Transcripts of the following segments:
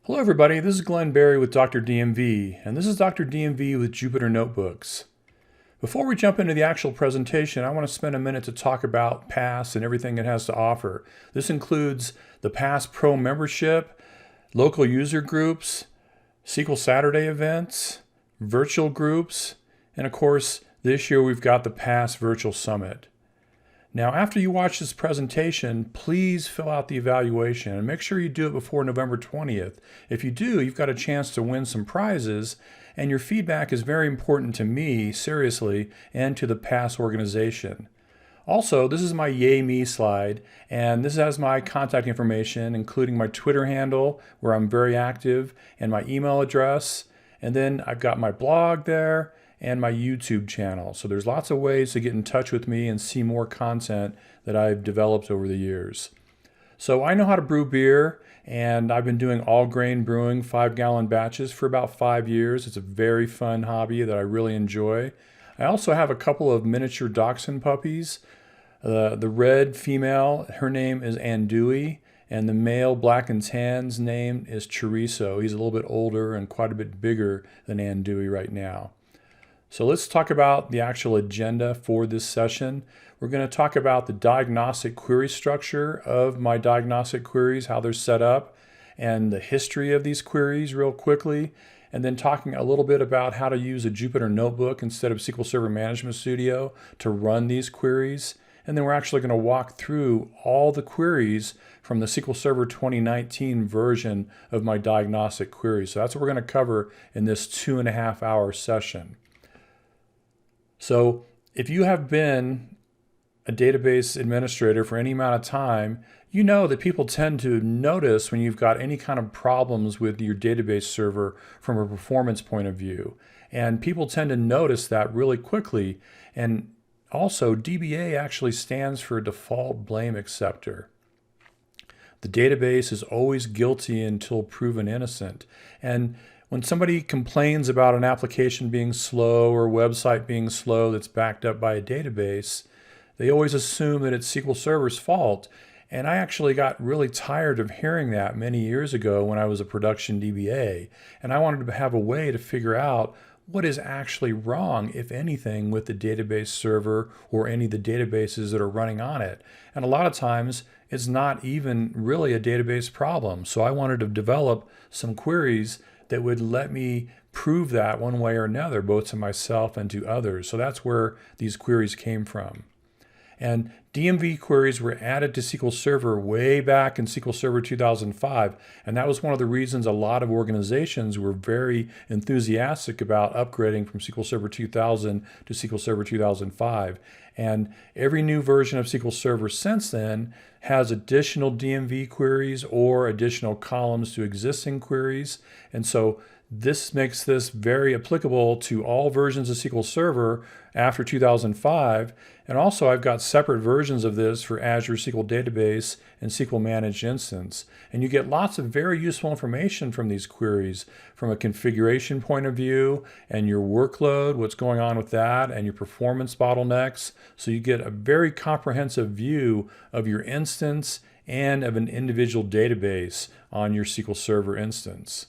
Hello everybody, this is Glenn Berry with Dr. DMV, and this is Dr. DMV with Jupyter Notebooks. Before we jump into the actual presentation, I want to spend a minute to talk about PASS and everything it has to offer. This includes the PASS Pro membership, local user groups, SQL Saturday events, virtual groups, and of course, this year we've got the PASS Virtual Summit. Now, after you watch this presentation, please fill out the evaluation and make sure you do it before November 20th. If you do, you've got a chance to win some prizes, and your feedback is very important to me, seriously, and to the PASS organization. Also, this is my Yay Me slide, and this has my contact information, including my Twitter handle, where I'm very active, and my email address. And then I've got my blog there, and my YouTube channel. So there's lots of ways to get in touch with me and see more content that I've developed over the years. So I know how to brew beer, and I've been doing all grain brewing 5-gallon batches for about 5 years. It's a very fun hobby that I really enjoy. I also have a couple of miniature dachshund puppies. The red female, her name is Andui, and the male black and tan's name is Chorizo. He's a little bit older and quite a bit bigger than Andui right now. So let's talk about the actual agenda for this session. We're going to talk about the diagnostic query structure of my diagnostic queries, how they're set up, and the history of these queries real quickly, and then talking a little bit about how to use a Jupyter Notebook instead of SQL Server Management Studio to run these queries. And then we're actually going to walk through all the queries from the SQL Server 2019 version of my diagnostic queries. So that's what we're going to cover in this 2.5-hour session. So if you have been a database administrator for any amount of time, you know that people tend to notice when you've got any kind of problems with your database server from a performance point of view. And people tend to notice that really quickly. And also, DBA actually stands for Default Blame Acceptor. The database is always guilty until proven innocent. And when somebody complains about an application being slow or a website being slow that's backed up by a database, they always assume that it's SQL Server's fault. And I actually got really tired of hearing that many years ago when I was a production DBA. And I wanted to have a way to figure out what is actually wrong, if anything, with the database server or any of the databases that are running on it. And a lot of times, it's not even really a database problem. So I wanted to develop some queries that would let me prove that one way or another, both to myself and to others. So that's where these queries came from. And DMV queries were added to SQL Server way back in SQL Server 2005. And that was one of the reasons a lot of organizations were very enthusiastic about upgrading from SQL Server 2000 to SQL Server 2005. And every new version of SQL Server since then has additional DMV queries or additional columns to existing queries. And so this makes this very applicable to all versions of SQL Server after 2005. And also I've got separate versions of this for Azure SQL Database and SQL Managed Instance. And you get lots of very useful information from these queries from a configuration point of view and your workload, what's going on with that, and your performance bottlenecks. So you get a very comprehensive view of your instance and of an individual database on your SQL Server instance.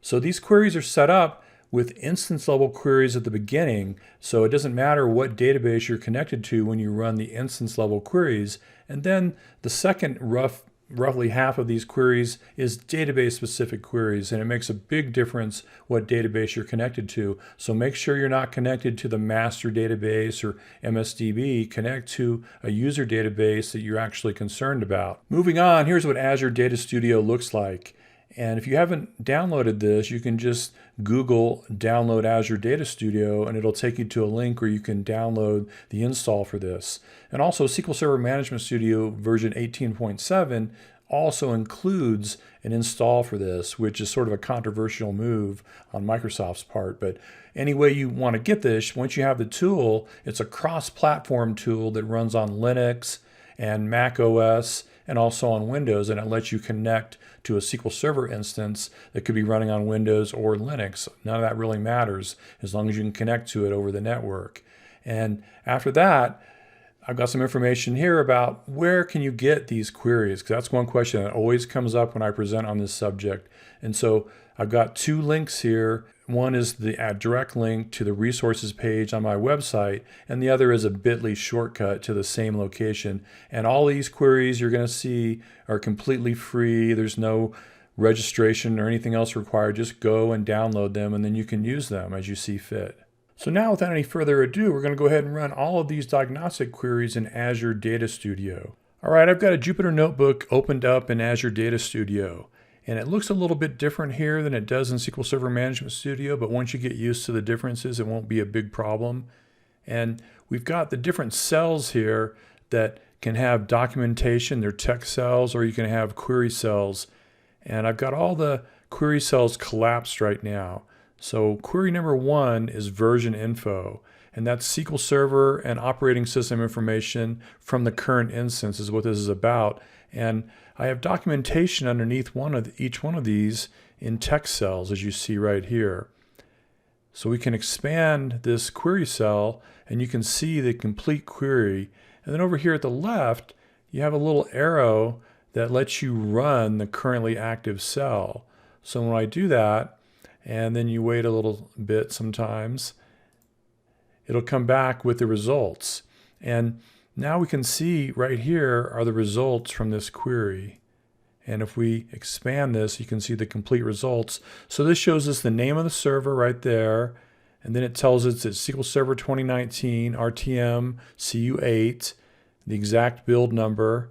So these queries are set up with instance level queries at the beginning, so it doesn't matter what database you're connected to when you run the instance level queries. And then the second roughly half of these queries is database specific queries, and it makes a big difference what database you're connected to. So make sure you're not connected to the master database or MSDB. Connect to a user database that you're actually concerned about. Moving on, here's what Azure Data Studio looks like. And if you haven't downloaded this, you can just Google download Azure Data Studio and it'll take you to a link where you can download the install for this. And also SQL Server Management Studio version 18.7 also includes an install for this, which is sort of a controversial move on Microsoft's part. But any way you want to get this, once you have the tool, it's a cross-platform tool that runs on Linux and Mac OS and also on Windows, and it lets you connect to a SQL Server instance that could be running on Windows or Linux. None of that really matters as long as you can connect to it over the network. And after that, I've got some information here about where can you get these queries, because that's one question that always comes up when I present on this subject. And so I've got two links here. One is the direct link to the resources page on my website, and the other is a bit.ly shortcut to the same location. And all these queries you're going to see are completely free. There's no registration or anything else required. Just go and download them, and then you can use them as you see fit. So now, without any further ado, we're going to go ahead and run all of these diagnostic queries in Azure Data Studio. All right, I've got a Jupyter Notebook opened up in Azure Data Studio. And it looks a little bit different here than it does in SQL Server Management Studio, but once you get used to the differences, it won't be a big problem. And we've got the different cells here that can have documentation, they're text cells, or you can have query cells. And I've got all the query cells collapsed right now. So query number 1 is version info, and that's SQL Server and operating system information from the current instance is what this is about. And I have documentation underneath each one of these in text cells, as you see right here. So we can expand this query cell, and you can see the complete query. And then over here at the left, you have a little arrow that lets you run the currently active cell. So when I do that, and then you wait a little bit sometimes, it'll come back with the results. And now we can see right here are the results from this query. And if we expand this, you can see the complete results. So this shows us the name of the server right there. And then it tells us it's SQL Server 2019 RTM CU8, the exact build number.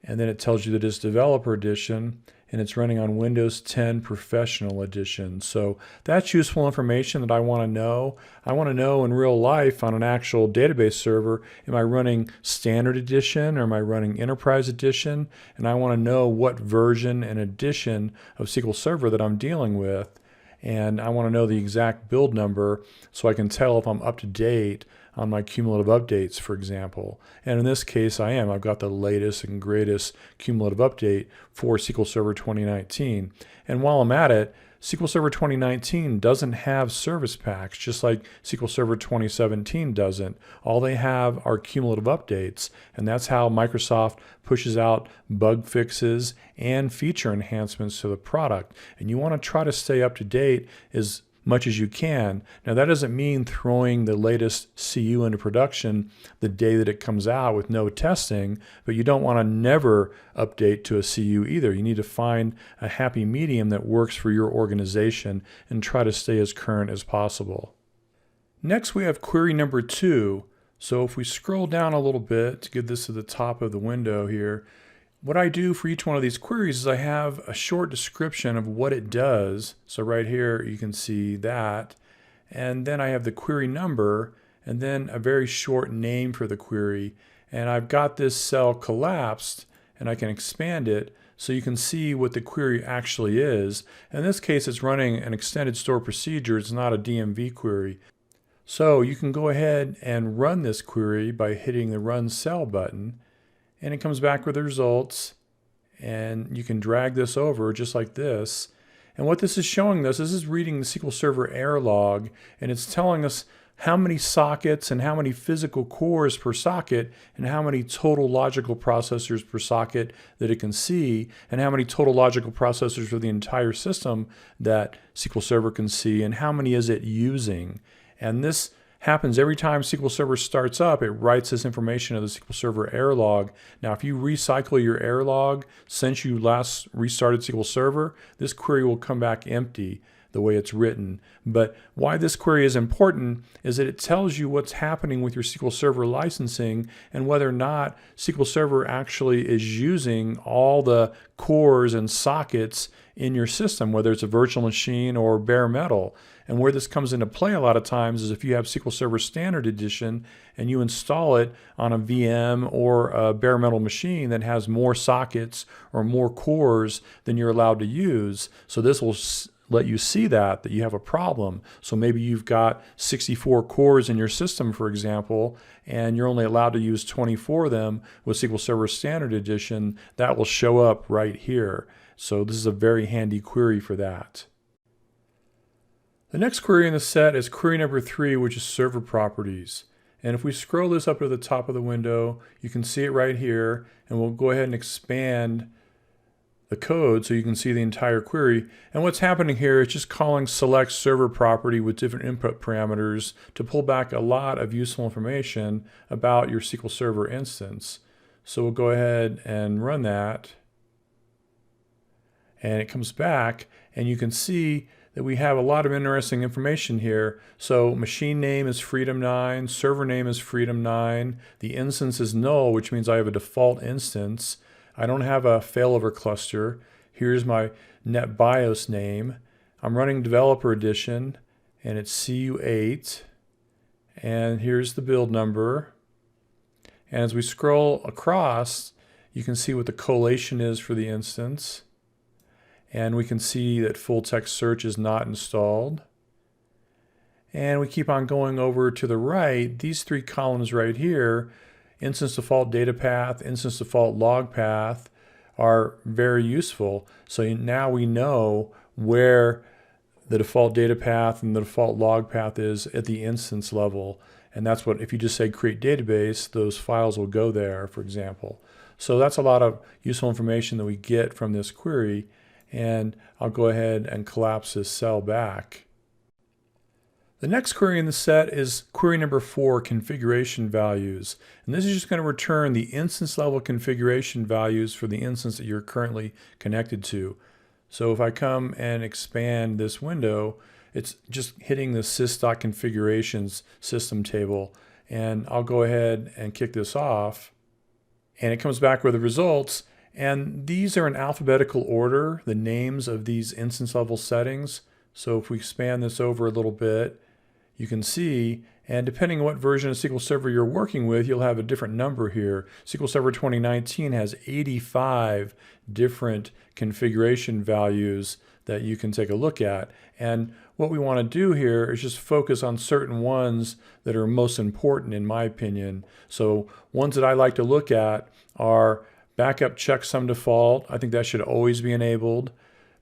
And then it tells you that it's Developer Edition, and it's running on Windows 10 Professional Edition. So that's useful information that I want to know. I want to know in real life on an actual database server, am I running Standard Edition or am I running Enterprise Edition? And I want to know what version and edition of SQL Server that I'm dealing with. And I want to know the exact build number so I can tell if I'm up to date on my cumulative updates, for example. And in this case, I am. I've got the latest and greatest cumulative update for SQL Server 2019. And while I'm at it, SQL Server 2019 doesn't have service packs, just like SQL Server 2017 doesn't. All they have are cumulative updates, and that's how Microsoft pushes out bug fixes and feature enhancements to the product. And you want to try to stay up to date as much as you can. Now that doesn't mean throwing the latest CU into production the day that it comes out with no testing, but you don't want to never update to a CU either. You need to find a happy medium that works for your organization and try to stay as current as possible. Next we have query number 2. So if we scroll down a little bit to get this to the top of the window here, what I do for each one of these queries is I have a short description of what it does. So right here you can see that. And then I have the query number and then a very short name for the query. And I've got this cell collapsed and I can expand it so you can see what the query actually is. In this case it's running an extended store procedure. It's not a DMV query. So you can go ahead and run this query by hitting the Run Cell button. And it comes back with the results, and you can drag this over just like this. And what this is showing us, this is reading the SQL Server Error Log, and it's telling us how many sockets and how many physical cores per socket and how many total logical processors per socket that it can see, and how many total logical processors for the entire system that SQL Server can see, and how many is it using. And this happens every time SQL Server starts up. It writes this information of the SQL Server Error Log. Now, if you recycle your error log since you last restarted SQL Server, this query will come back empty the way it's written. But why this query is important is that it tells you what's happening with your SQL Server licensing and whether or not SQL Server actually is using all the cores and sockets in your system, whether it's a virtual machine or bare metal. And where this comes into play a lot of times is if you have SQL Server Standard Edition and you install it on a VM or a bare metal machine that has more sockets or more cores than you're allowed to use. So this will let you see that you have a problem. So maybe you've got 64 cores in your system, for example, and you're only allowed to use 24 of them with SQL Server Standard Edition. That will show up right here. So this is a very handy query for that. The next query in the set is query number 3, which is server properties. And if we scroll this up to the top of the window, you can see it right here, and we'll go ahead and expand the code so you can see the entire query. And what's happening here is just calling select server property with different input parameters to pull back a lot of useful information about your SQL Server instance. So we'll go ahead and run that. And it comes back, and you can see that we have a lot of interesting information here. So machine name is freedom9, server name is freedom9, the instance is null, which means I have a default instance. I don't have a failover cluster. Here's my NetBIOS name. I'm running developer edition, and it's CU8. And here's the build number. And as we scroll across, you can see what the collation is for the instance. And we can see that full text search is not installed. And we keep on going over to the right. These three columns right here, instance default data path, instance default log path, are very useful. So now we know where the default data path and the default log path is at the instance level. And that's what, if you just say create database, those files will go there, for example. So that's a lot of useful information that we get from this query. And I'll go ahead and collapse this cell back. The next query in the set is query number 4, configuration values. And this is just going to return the instance level configuration values for the instance that you're currently connected to. So if I come and expand this window, it's just hitting the sys.configurations system table. And I'll go ahead and kick this off. And it comes back with the results. And these are in alphabetical order, the names of these instance level settings. So if we expand this over a little bit, you can see, and depending on what version of SQL Server you're working with, you'll have a different number here. SQL Server 2019 has 85 different configuration values that you can take a look at. And what we want to do here is just focus on certain ones that are most important in my opinion. So ones that I like to look at are backup checksum default. I think that should always be enabled.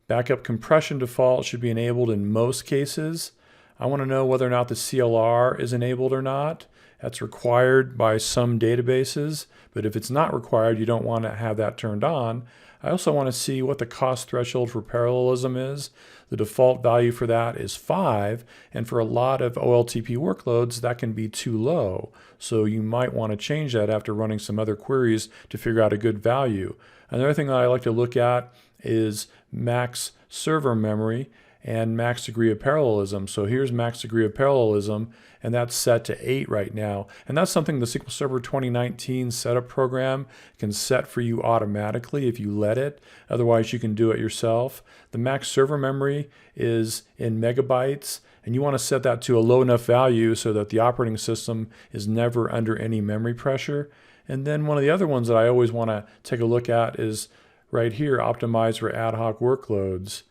Backup compression default should be enabled in most cases. I want to know whether or not the CLR is enabled or not. That's required by some databases, but if it's not required, you don't want to have that turned on. I also want to see what the cost threshold for parallelism is. The default value for that is 5, and for a lot of OLTP workloads, that can be too low. So you might want to change that after running some other queries to figure out a good value. Another thing that I like to look at is max server memory and max degree of parallelism. So here's max degree of parallelism, and that's set to 8 right now. And that's something the SQL Server 2019 setup program can set for you automatically if you let it. Otherwise, you can do it yourself. The max server memory is in megabytes, and you want to set that to a low enough value so that the operating system is never under any memory pressure. And then one of the other ones that I always want to take a look at is right here, optimize for ad hoc workloads.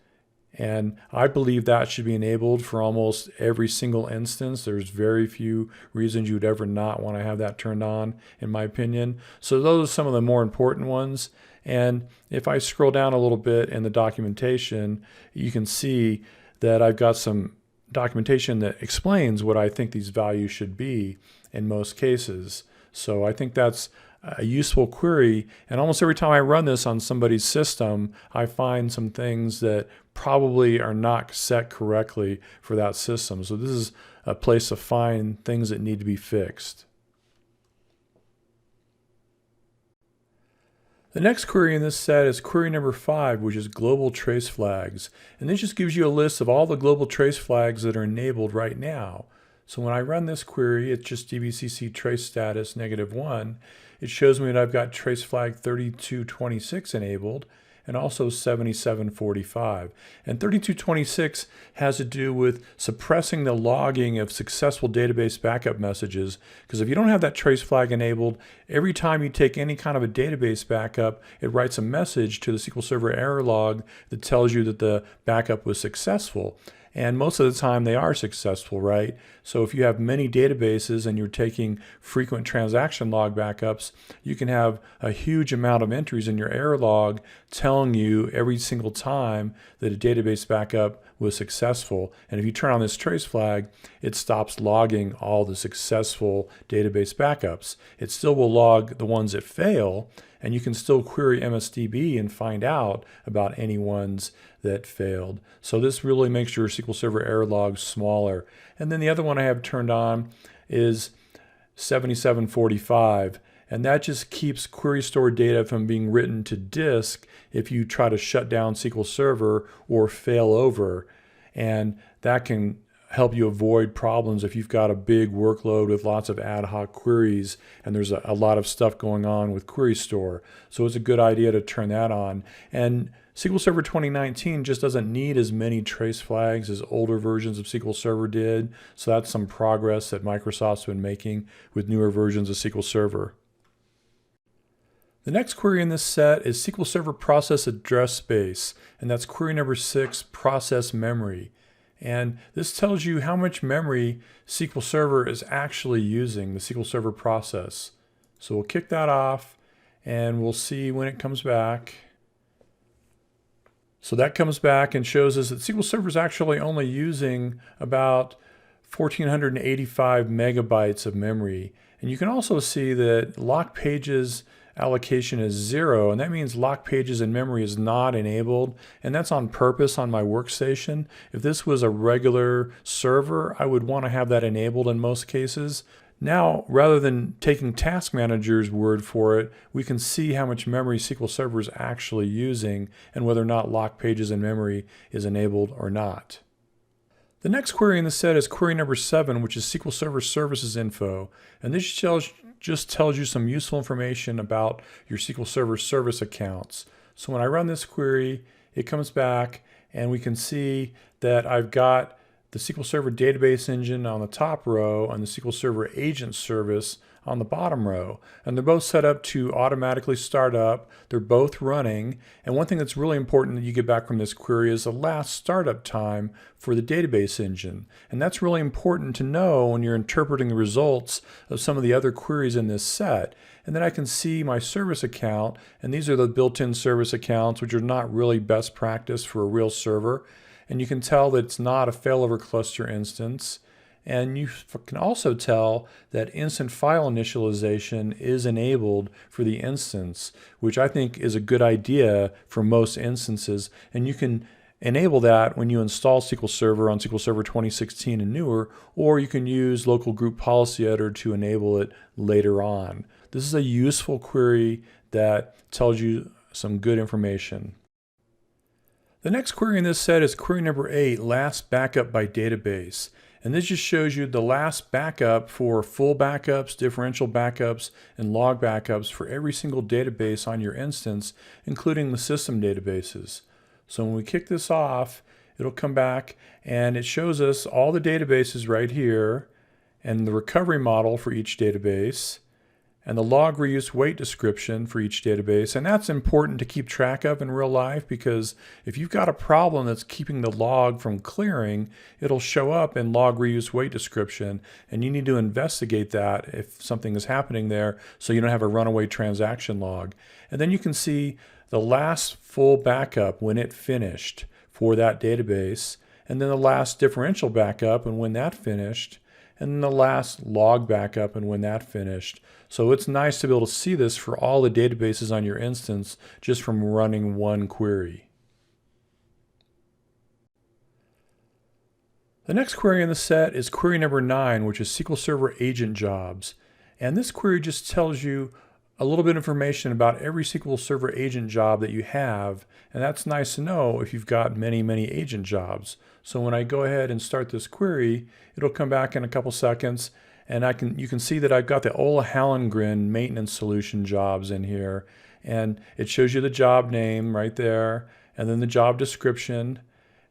And I believe that should be enabled for almost every single instance. There's very few reasons you'd ever not want to have that turned on, in my opinion. So those are some of the more important ones. And if I scroll down a little bit in the documentation, you can see that I've got some documentation that explains what I think these values should be in most cases. So I think that's a useful query, and almost every time I run this on somebody's system, I find some things that probably are not set correctly for that system. So this is a place to find things that need to be fixed. The next query in this set is query number 5, which is global trace flags. And this just gives you a list of all the global trace flags that are enabled right now. So when I run this query, it's just dbcc trace status -1. It shows me that I've got trace flag 3226 enabled and also 7745. And 3226 has to do with suppressing the logging of successful database backup messages, because if you don't have that trace flag enabled, every time you take any kind of a database backup, it writes a message to the SQL Server Error Log that tells you that the backup was successful. And most of the time they are successful, right? So if you have many databases and you're taking frequent transaction log backups, you can have a huge amount of entries in your error log telling you every single time that a database backup was successful. And if you turn on this trace flag, it stops logging all the successful database backups. It still will log the ones that fail, and you can still query MSDB and find out about any ones that failed. So this really makes your SQL Server error log smaller. And then the other one I have turned on is 7745. And that just keeps query stored data from being written to disk if you try to shut down SQL Server or fail over. And that can help you avoid problems if you've got a big workload with lots of ad hoc queries and there's a lot of stuff going on with query store. So it's a good idea to turn that on. And SQL Server 2019 just doesn't need as many trace flags as older versions of SQL Server did. So that's some progress that Microsoft's been making with newer versions of SQL Server. The next query in this set is SQL Server Process Address Space, and that's query number 6, Process Memory. And this tells you how much memory SQL Server is actually using, the SQL Server process. So we'll kick that off and we'll see when it comes back. So that comes back and shows us that SQL Server is actually only using about 1,485 megabytes of memory. And you can also see that lock pages allocation is 0, and that means lock pages in memory is not enabled, and that's on purpose on my workstation. If this was a regular server, I would want to have that enabled in most cases. Now, rather than taking Task Manager's word for it, we can see how much memory SQL Server is actually using and whether or not lock pages in memory is enabled or not. The next query in the set is query number 7, which is SQL Server Services Info, and this just tells you some useful information about your SQL Server service accounts. So when I run this query, it comes back and we can see that I've got the SQL Server Database Engine on the top row and the SQL Server Agent Service on the bottom row. And they're both set up to automatically start up. They're both running. And one thing that's really important that you get back from this query is the last startup time for the database engine. And that's really important to know when you're interpreting the results of some of the other queries in this set. And then I can see my service account, and these are the built-in service accounts, which are not really best practice for a real server. And you can tell that it's not a failover cluster instance. And you can also tell that instant file initialization is enabled for the instance, which I think is a good idea for most instances. And you can enable that when you install SQL Server on SQL Server 2016 and newer, or you can use local group policy editor to enable it later on. This is a useful query that tells you some good information. The next query in this set is query number 8, last backup by database. And this just shows you the last backup for full backups, differential backups, and log backups for every single database on your instance, including the system databases. So when we kick this off, it'll come back and it shows us all the databases right here and the recovery model for each database and the log reuse weight description for each database. And that's important to keep track of in real life, because if you've got a problem that's keeping the log from clearing, it'll show up in log reuse weight description, and you need to investigate that if something is happening there so you don't have a runaway transaction log. And then you can see the last full backup when it finished for that database, and then the last differential backup and when that finished, and then the last log backup and when that finished. So it's nice to be able to see this for all the databases on your instance just from running one query. The next query in the set is query number 9, which is SQL Server Agent Jobs. And this query just tells you a little bit of information about every SQL Server agent job that you have, and that's nice to know if you've got many agent jobs. So when I go ahead and start this query, it'll come back in a couple seconds, and you can see that I've got the Ola Hallengren maintenance solution jobs in here, and it shows you the job name right there, and then the job description,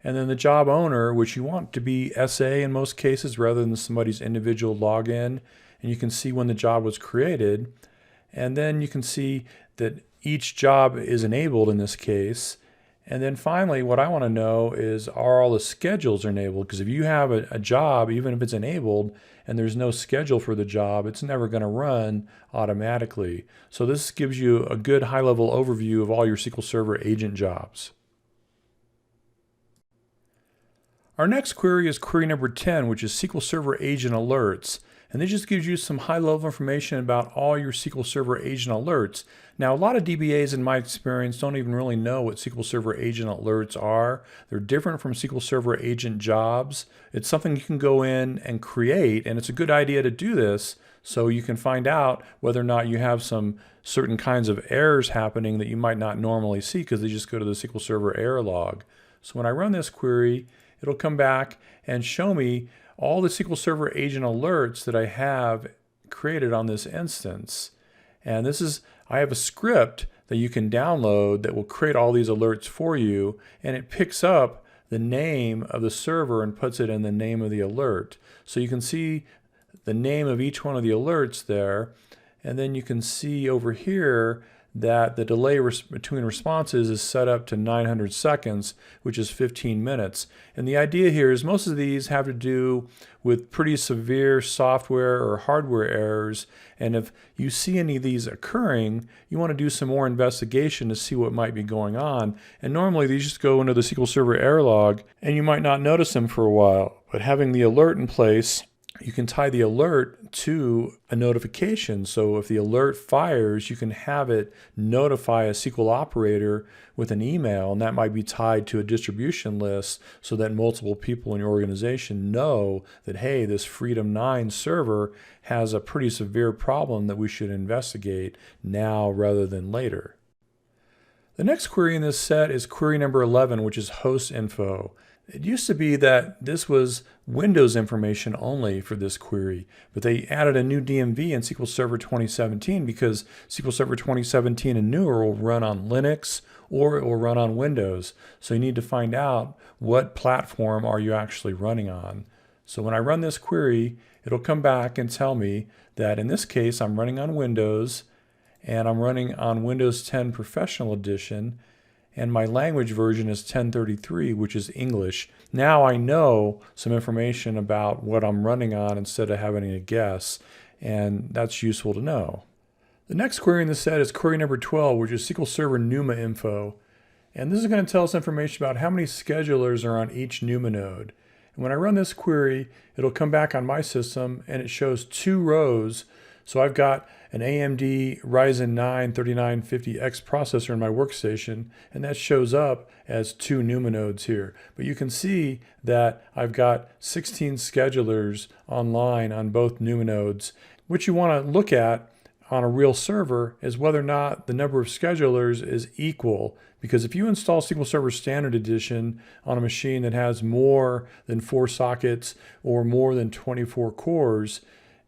and then the job owner, which you want to be SA in most cases rather than somebody's individual login, and you can see when the job was created. And then you can see that each job is enabled in this case, And then finally, what I want to know is, are all the schedules enabled? Because if you have a job, even if it's enabled and there's no schedule for the job, it's never going to run automatically. So this gives you a good high-level overview of all your SQL Server agent jobs. Our next query is query number 10, which is SQL Server Agent Alerts. And this just gives you some high-level information about all your SQL Server agent alerts. Now, a lot of DBAs, in my experience, don't even really know what SQL Server agent alerts are. They're different from SQL Server agent jobs. It's something you can go in and create, and it's a good idea to do this so you can find out whether or not you have some certain kinds of errors happening that you might not normally see because they just go to the SQL Server Error Log. So when I run this query, it'll come back and show me all the SQL Server agent alerts that I have created on this instance. And I have a script that you can download that will create all these alerts for you, and it picks up the name of the server and puts it in the name of the alert. So you can see the name of each one of the alerts there, and then you can see over here that the delay between responses is set up to 900 seconds, which is 15 minutes. And the idea here is most of these have to do with pretty severe software or hardware errors. And if you see any of these occurring, you want to do some more investigation to see what might be going on. And normally these just go into the SQL Server Error Log, and you might not notice them for a while. But having the alert in place, you can tie the alert to a notification. So if the alert fires, you can have it notify a SQL operator with an email, and that might be tied to a distribution list so that multiple people in your organization know that, hey, this Freedom 9 server has a pretty severe problem that we should investigate now rather than later. The next query in this set is query number 11, which is host info. It used to be that this was Windows information only for this query, but they added a new DMV in SQL Server 2017 because SQL Server 2017 and newer will run on Linux or it will run on Windows. So you need to find out what platform are you actually running on. So when I run this query, it'll come back and tell me that in this case I'm running on Windows, and I'm running on Windows 10 Professional Edition, and my language version is 1033, which is English. Now I know some information about what I'm running on instead of having a guess, and that's useful to know. The next query in the set is query number 12, which is SQL Server NUMA info. And this is going to tell us information about how many schedulers are on each NUMA node. And when I run this query, it'll come back on my system, and it shows two rows. So I've got an AMD Ryzen 9 3950X processor in my workstation, and that shows up as two NUMA nodes here. But you can see that I've got 16 schedulers online on both NUMA nodes. What you want to look at on a real server is whether or not the number of schedulers is equal. Because if you install SQL Server Standard Edition on a machine that has more than 4 sockets or more than 24 cores,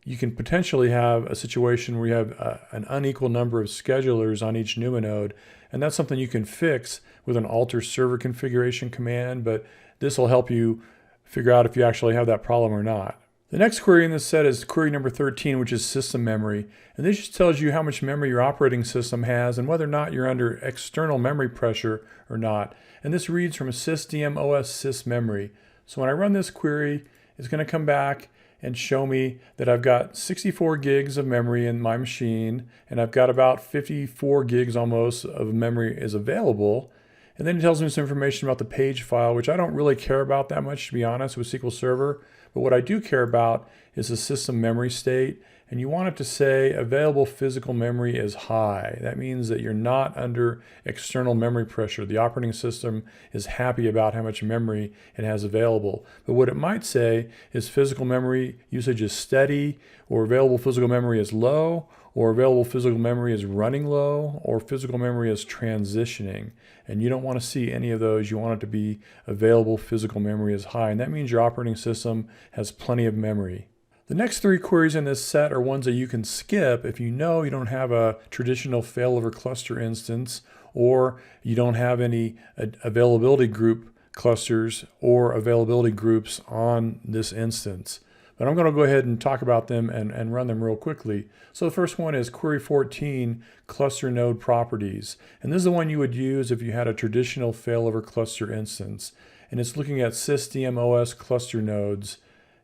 you can potentially have a situation where you have an unequal number of schedulers on each NUMA node, and that's something you can fix with an alter server configuration command, but this will help you figure out if you actually have that problem or not. The next query in this set is query number 13, which is system memory, and this just tells you how much memory your operating system has and whether or not you're under external memory pressure or not. And this reads from a Sysdmdb sysmemory. So when I run this query, it's going to come back and show me that I've got 64 gigs of memory in my machine, and I've got about 54 gigs almost of memory is available. And then it tells me some information about the page file, which I don't really care about that much, to be honest, with SQL Server. But what I do care about is the system memory state, and you want it to say available physical memory is high. That means that you're not under external memory pressure. The operating system is happy about how much memory it has available. But what it might say is physical memory usage is steady, or available physical memory is low, or available physical memory is running low, or physical memory is transitioning. And you don't want to see any of those. You want it to be available physical memory is high, and that means your operating system has plenty of memory. The next three queries in this set are ones that you can skip if you know you don't have a traditional failover cluster instance, or you don't have any availability group clusters or availability groups on this instance. But I'm going to go ahead and talk about them and run them real quickly. So the first one is query 14, cluster node properties. And this is the one you would use if you had a traditional failover cluster instance. And it's looking at Sysdmos cluster nodes.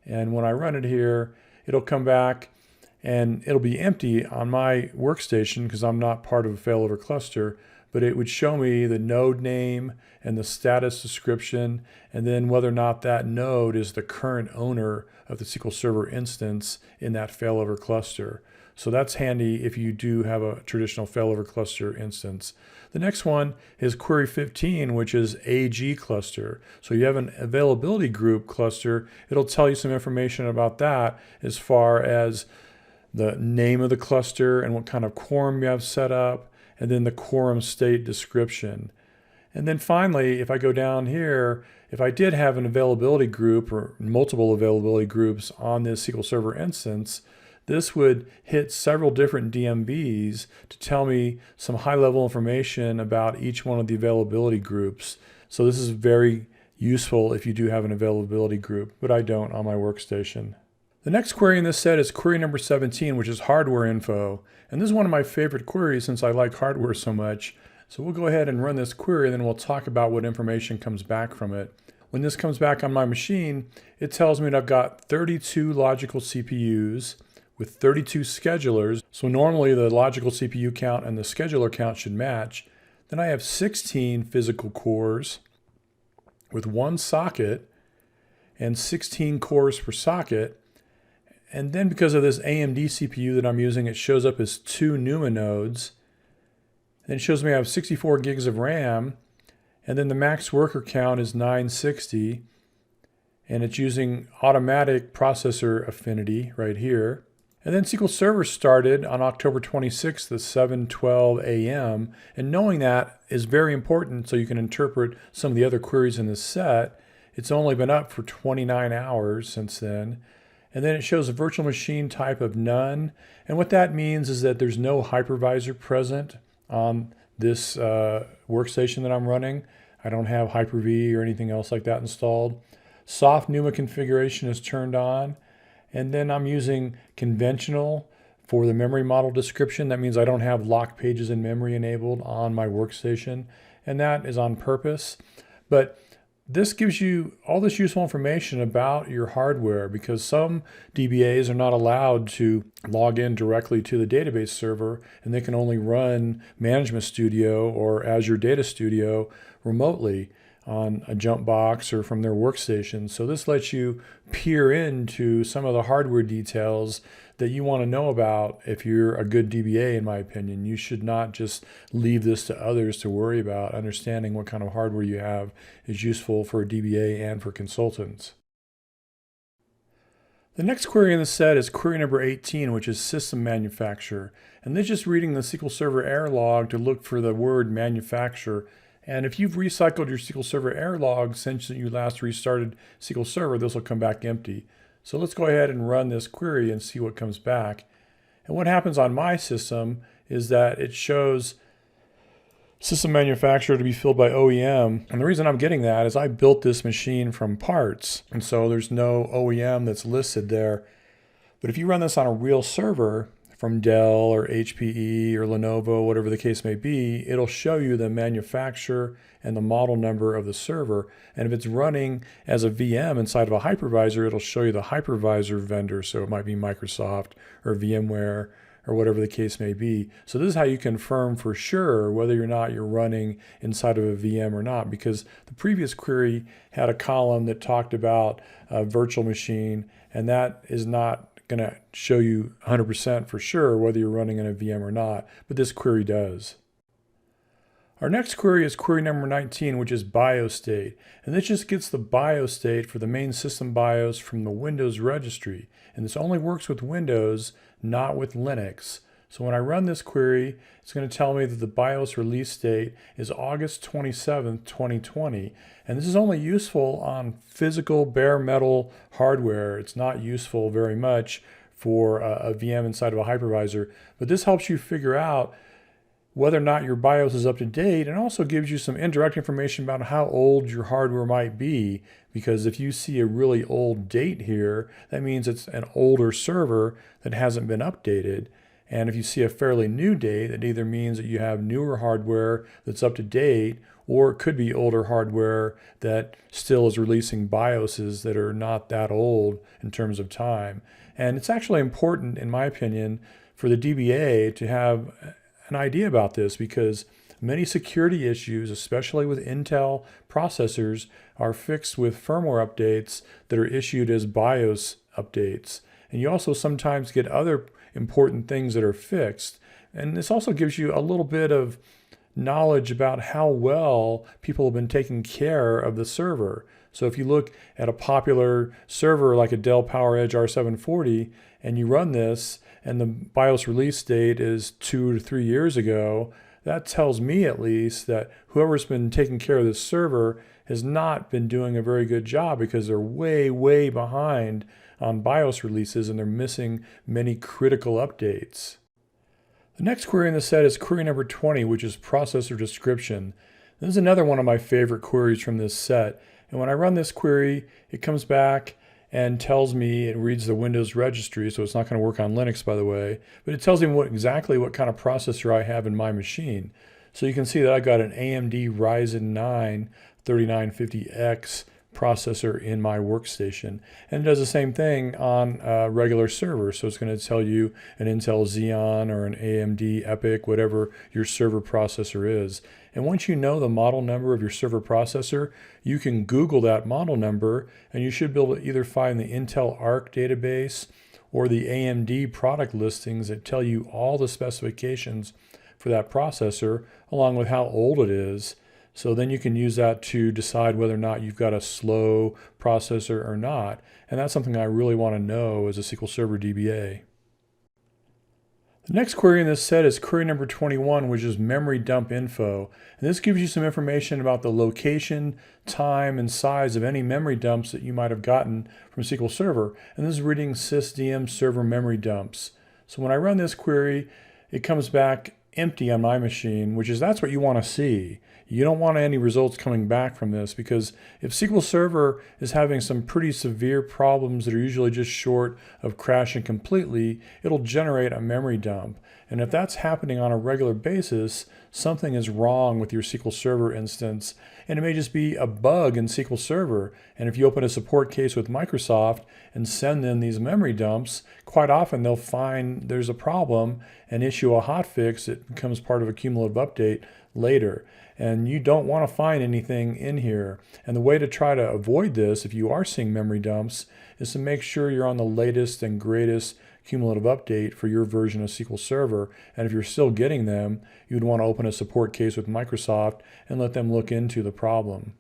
And when I run it here, it'll come back and it'll be empty on my workstation because I'm not part of a failover cluster, but it would show me the node name and the status description, and then whether or not that node is the current owner of the SQL Server instance in that failover cluster. So that's handy if you do have a traditional failover cluster instance. The next one is query 15, which is AG cluster. So you have an availability group cluster. It'll tell you some information about that as far as the name of the cluster and what kind of quorum you have set up, and then the quorum state description. And then finally, if I go down here, if I did have an availability group or multiple availability groups on this SQL Server instance, this would hit several different DMVs to tell me some high-level information about each one of the availability groups. So this is very useful if you do have an availability group, but I don't on my workstation. The next query in this set is query number 17, which is hardware info. And this is one of my favorite queries since I like hardware so much. So we'll go ahead and run this query, and then we'll talk about what information comes back from it. When this comes back on my machine, it tells me that I've got 32 logical CPUs with 32 schedulers. So normally the logical CPU count and the scheduler count should match. Then I have 16 physical cores with one socket and 16 cores per socket. And then because of this AMD CPU that I'm using, it shows up as 2 NUMA nodes. Then it shows me I have 64 gigs of RAM. And then the max worker count is 960. And it's using automatic processor affinity right here. And then SQL Server started on October 26th at 7:12 a.m. And knowing that is very important so you can interpret some of the other queries in this set. It's only been up for 29 hours since then. And then it shows a virtual machine type of none. And what that means is that there's no hypervisor present on this workstation that I'm running. I don't have Hyper-V or anything else like that installed. Soft NUMA configuration is turned on. And then I'm using conventional for the memory model description. That means I don't have locked pages in memory enabled on my workstation. And that is on purpose. But this gives you all this useful information about your hardware because some DBAs are not allowed to log in directly to the database server, and they can only run Management Studio or Azure Data Studio remotely on a jump box or from their workstation. So this lets you peer into some of the hardware details that you want to know about if you're a good DBA, in my opinion. You should not just leave this to others to worry about. Understanding what kind of hardware you have is useful for a DBA and for consultants. The next query in the set is query number 18, which is system manufacturer. And this is just reading the SQL Server Error Log to look for the word manufacturer. And if you've recycled your SQL Server Error Log since you last restarted SQL Server, this will come back empty. So let's go ahead and run this query and see what comes back. And what happens on my system is that it shows system manufacturer to be filled by OEM. And the reason I'm getting that is I built this machine from parts. And so there's no OEM that's listed there. But if you run this on a real server from Dell or HPE or Lenovo, whatever the case may be, it'll show you the manufacturer and the model number of the server. And if it's running as a VM inside of a hypervisor, it'll show you the hypervisor vendor. So it might be Microsoft or VMware or whatever the case may be. So this is how you confirm for sure whether or not you're running inside of a VM or not, because the previous query had a column that talked about a virtual machine, and that is not going to show you 100% for sure whether you're running in a VM or not, but this query does. Our next query is query number 19, which is Biostate. And this just gets the Biostate for the main system BIOS from the Windows registry. And this only works with Windows, not with Linux. So when I run this query, it's going to tell me that the BIOS release date is August 27th, 2020. And this is only useful on physical bare metal hardware. It's not useful very much for a VM inside of a hypervisor. But this helps you figure out whether or not your BIOS is up to date, and also gives you some indirect information about how old your hardware might be. Because if you see a really old date here, that means it's an older server that hasn't been updated. And if you see a fairly new date, that either means that you have newer hardware that's up to date, or it could be older hardware that still is releasing BIOSes that are not that old in terms of time. And it's actually important, in my opinion, for the DBA to have an idea about this, because many security issues, especially with Intel processors, are fixed with firmware updates that are issued as BIOS updates. And you also sometimes get other important things that are fixed. And this also gives you a little bit of knowledge about how well people have been taking care of the server. So if you look at a popular server like a Dell PowerEdge R740 and you run this and the BIOS release date is 2 to 3 years ago, that tells me at least that whoever's been taking care of this server has not been doing a very good job, because they're way, way behind on BIOS releases and they're missing many critical updates. The next query in the set is query number 20, which is processor description. This is another one of my favorite queries from this set. And when I run this query, it comes back and tells me, it reads the Windows registry, so it's not going to work on Linux, by the way, but it tells me exactly what kind of processor I have in my machine. So you can see that I got an AMD Ryzen 9 3950X processor in my workstation, and it does the same thing on a regular server. So it's going to tell you an Intel Xeon or an AMD EPYC, whatever your server processor is. And once you know the model number of your server processor, you can Google that model number and you should be able to either find the Intel Arc database or the AMD product listings that tell you all the specifications for that processor along with how old it is. So then you can use that to decide whether or not you've got a slow processor or not. And that's something I really want to know as a SQL Server DBA. The next query in this set is query number 21, which is memory dump info. And this gives you some information about the location, time, and size of any memory dumps that you might have gotten from SQL Server. And this is reading Sysdm server memory dumps. So when I run this query, it comes back empty on my machine, that's what you want to see. You don't want any results coming back from this, because if SQL Server is having some pretty severe problems that are usually just short of crashing completely, it'll generate a memory dump. And if that's happening on a regular basis, something is wrong with your SQL Server instance, and it may just be a bug in SQL Server. And if you open a support case with Microsoft and send them these memory dumps, quite often they'll find there's a problem and issue a hotfix that becomes part of a cumulative update later. And you don't want to find anything in here. And the way to try to avoid this, if you are seeing memory dumps, is to make sure you're on the latest and greatest cumulative update for your version of SQL Server. And if you're still getting them, you'd want to open a support case with Microsoft and let them look into the problem.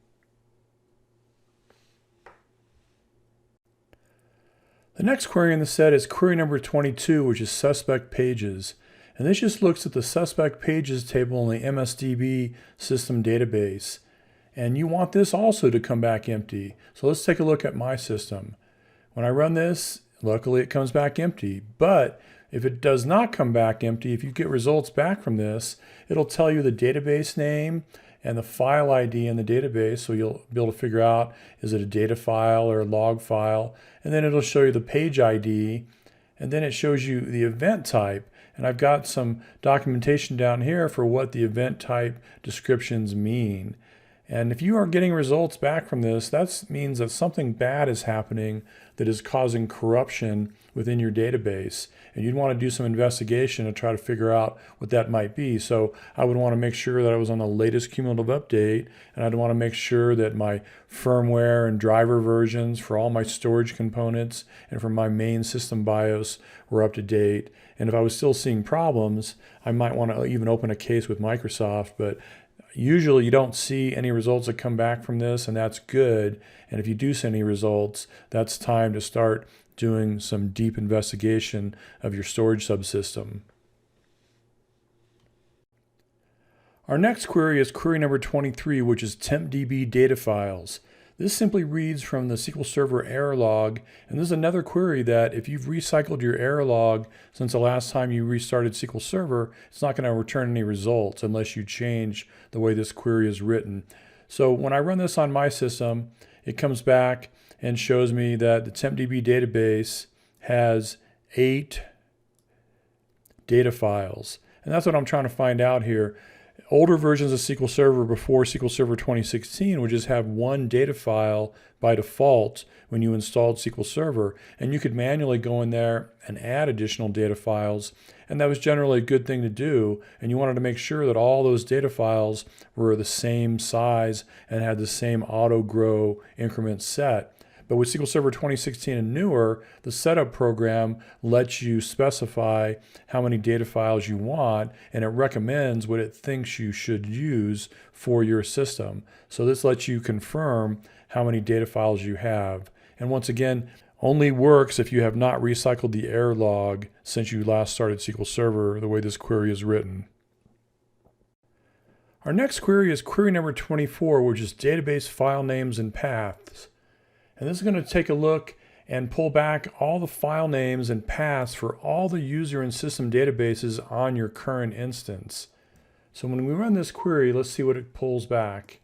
The next query in the set is query number 22, which is suspect pages. And this just looks at the suspect pages table in the MSDB system database. And you want this also to come back empty. So let's take a look at my system. When I run this, luckily it comes back empty. But if it does not come back empty, if you get results back from this, it'll tell you the database name and the file ID in the database. So you'll be able to figure out, is it a data file or a log file? And then it'll show you the page ID. And then it shows you the event type. And I've got some documentation down here for what the event type descriptions mean. And if you are getting results back from this, that means that something bad is happening that is causing corruption within your database. And you'd want to do some investigation to try to figure out what that might be. So I would want to make sure that I was on the latest cumulative update, and I'd want to make sure that my firmware and driver versions for all my storage components and for my main system BIOS were up to date. And if I was still seeing problems, I might want to even open a case with Microsoft, but usually you don't see any results that come back from this, and that's good. And if you do see any results, that's time to start doing some deep investigation of your storage subsystem. Our next query is query number 23, which is Tempdb data files. This simply reads from the SQL Server Error Log, and this is another query that if you've recycled your error log since the last time you restarted SQL Server, it's not going to return any results unless you change the way this query is written. So when I run this on my system, it comes back and shows me that the TempDB database has 8 data files. And that's what I'm trying to find out here. Older versions of SQL Server before SQL Server 2016 would just have one data file by default when you installed SQL Server, and you could manually go in there and add additional data files, and that was generally a good thing to do, and you wanted to make sure that all those data files were the same size and had the same auto grow increment set. But with SQL Server 2016 and newer, the setup program lets you specify how many data files you want, and it recommends what it thinks you should use for your system. So this lets you confirm how many data files you have. And once again, only works if you have not recycled the error log since you last started SQL Server the way this query is written. Our next query is query number 24, which is database file names and paths. And this is going to take a look and pull back all the file names and paths for all the user and system databases on your current instance. So when we run this query, let's see what it pulls back.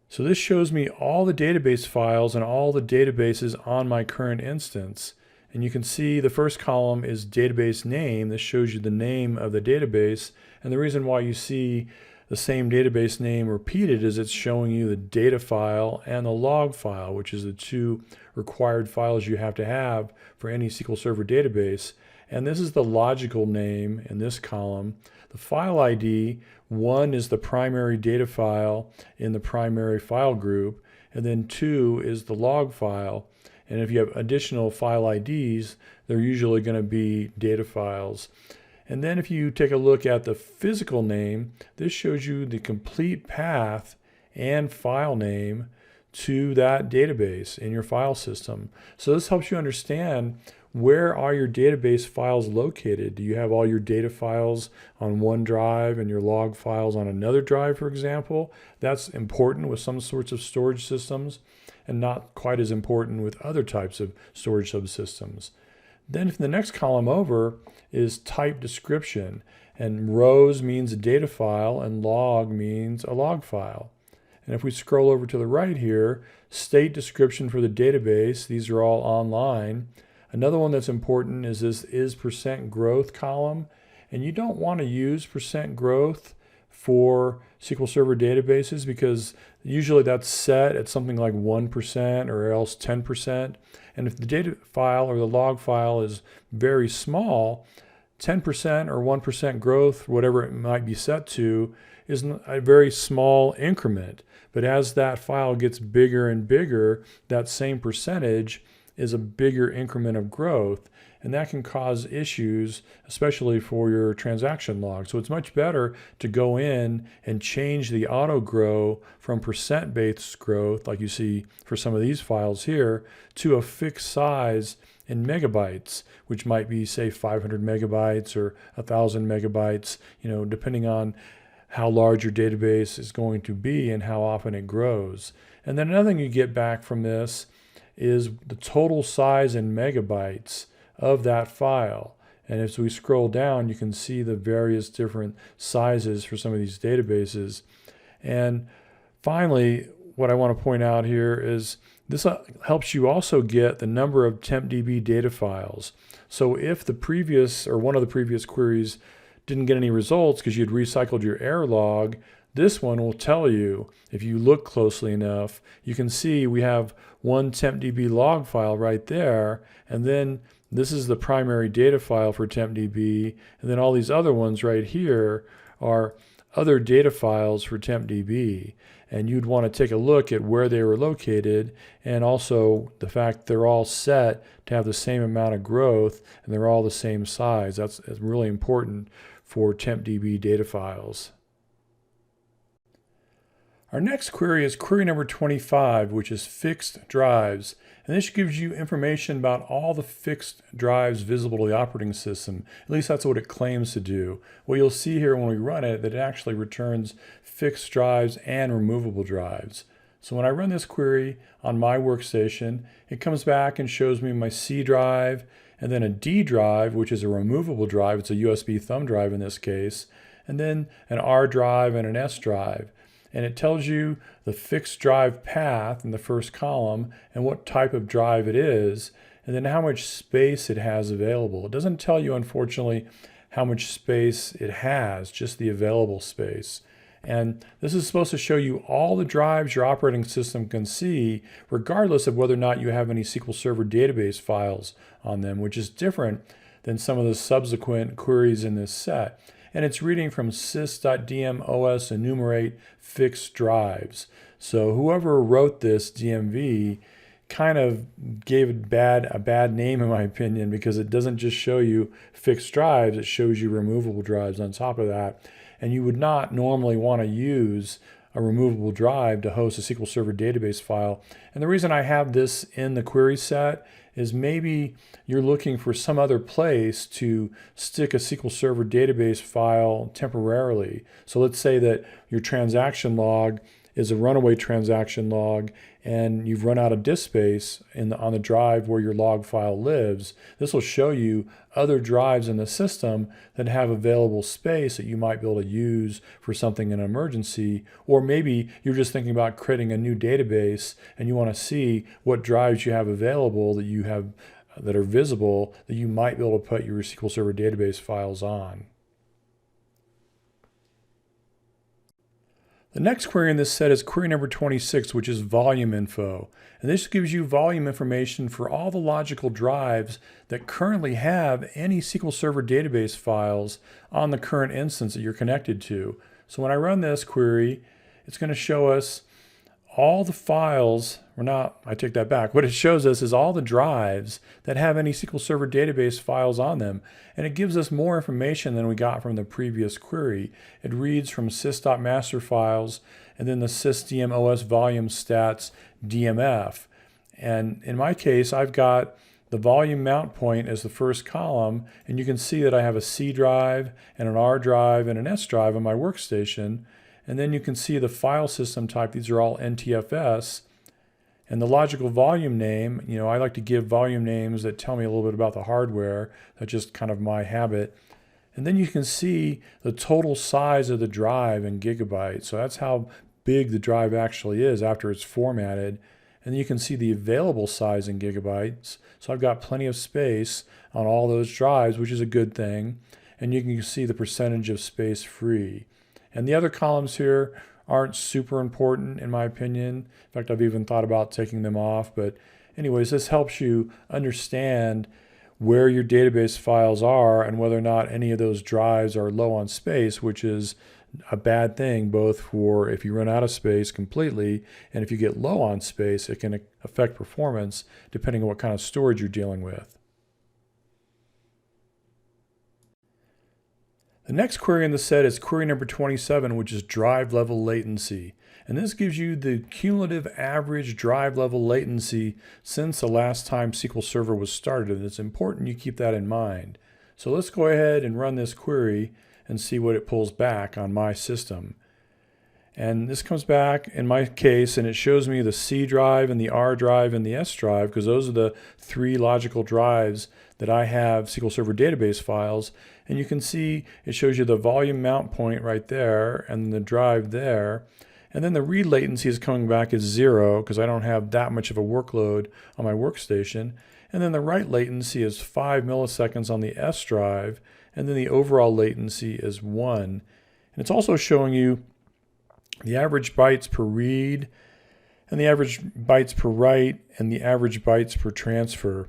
So this shows me all the database files and all the databases on my current instance. And you can see the first column is database name. This shows you the name of the database. And the reason why you see the same database name repeated is it's showing you the data file and the log file, which is the two required files you have to have for any SQL Server database. And this is the logical name in this column. The file ID, 1 is the primary data file in the primary file group, and then 2 is the log file. And if you have additional file IDs, they're usually going to be data files. And then if you take a look at the physical name, this shows you the complete path and file name to that database in your file system. So this helps you understand where are your database files located. Do you have all your data files on one drive and your log files on another drive, for example? That's important with some sorts of storage systems and not quite as important with other types of storage subsystems. Then the next column over is type description, and rows means a data file and log means a log file. And if we scroll over to the right here, state description for the database, these are all online. Another one that's important is this is percent growth column, and you don't want to use percent growth for SQL Server databases because usually that's set at something like 1% or else 10%. And if the data file or the log file is very small, 10% or 1% growth, whatever it might be set to, is a very small increment. But as that file gets bigger and bigger, that same percentage is a bigger increment of growth. And that can cause issues, especially for your transaction log. So it's much better to go in and change the auto grow from percent-based growth, like you see for some of these files here, to a fixed size in megabytes, which might be, say, 500 megabytes or 1,000 megabytes, depending on how large your database is going to be and how often it grows. And then another thing you get back from this is the total size in megabytes of that file. And as we scroll down, you can see the various different sizes for some of these databases. And finally, what I want to point out here is this helps you also get the number of TempDB data files. So if the previous or one of the previous queries didn't get any results because you'd recycled your error log, this one will tell you, if you look closely enough, you can see we have one TempDB log file right there, and then this is the primary data file for TempDB, and then all these other ones right here are other data files for TempDB. And you'd want to take a look at where they were located, and also the fact they're all set to have the same amount of growth and they're all the same size. That's really important for TempDB data files. Our next query is query number 25, which is fixed drives. And this gives you information about all the fixed drives visible to the operating system. At least that's what it claims to do. What you'll see here when we run it, that it actually returns fixed drives and removable drives. So when I run this query on my workstation, it comes back and shows me my C drive and then a D drive, which is a removable drive. It's a USB thumb drive in this case, and then an R drive and an S drive. And it tells you the fixed drive path in the first column and what type of drive it is, and then how much space it has available. It doesn't tell you, unfortunately, how much space it has, just the available space. And this is supposed to show you all the drives your operating system can see, regardless of whether or not you have any SQL Server database files on them, which is different than some of the subsequent queries in this set. And it's reading from sys.dmos enumerate fixed drives. So whoever wrote this DMV kind of gave it a bad name, in my opinion, because it doesn't just show you fixed drives, it shows you removable drives on top of that. And you would not normally want to use a removable drive to host a SQL Server database file. And the reason I have this in the query set is maybe you're looking for some other place to stick a SQL Server database file temporarily. So let's say that your transaction log is a runaway transaction log and you've run out of disk space on the drive where your log file lives. This will show you other drives in the system that have available space that you might be able to use for something in an emergency. Or maybe you're just thinking about creating a new database and you want to see what drives you have available that are visible that you might be able to put your SQL Server database files on. The next query in this set is query number 26, which is volume info. And this gives you volume information for all the logical drives that currently have any SQL Server database files on the current instance that you're connected to. So when I run this query, it's going to show us all the files, I take that back. What it shows us is all the drives that have any SQL Server database files on them. And it gives us more information than we got from the previous query. It reads from sys.master files and then the sysdmos volume stats DMF. And in my case, I've got the volume mount point as the first column, and you can see that I have a C drive and an R drive and an S drive on my workstation. And then you can see the file system type. These are all NTFS. And the logical volume name, I like to give volume names that tell me a little bit about the hardware. That's just kind of my habit. And then you can see the total size of the drive in gigabytes. So that's how big the drive actually is after it's formatted. And then you can see the available size in gigabytes. So I've got plenty of space on all those drives, which is a good thing. And you can see the percentage of space free. And the other columns here aren't super important in my opinion. In fact, I've even thought about taking them off. But anyways, this helps you understand where your database files are and whether or not any of those drives are low on space, which is a bad thing both for if you run out of space completely and if you get low on space, it can affect performance depending on what kind of storage you're dealing with. The next query in the set is query number 27, which is drive level latency. And this gives you the cumulative average drive level latency since the last time SQL Server was started. And it's important you keep that in mind. So let's go ahead and run this query and see what it pulls back on my system. And this comes back in my case and it shows me the C drive and the R drive and the S drive because those are the three logical drives that I have SQL Server database files. And you can see it shows you the volume mount point right there and the drive there. And then the read latency is coming back as 0 because I don't have that much of a workload on my workstation. And then the write latency is 5 milliseconds on the S drive. And then the overall latency is 1. And it's also showing you the average bytes per read and the average bytes per write and the average bytes per transfer.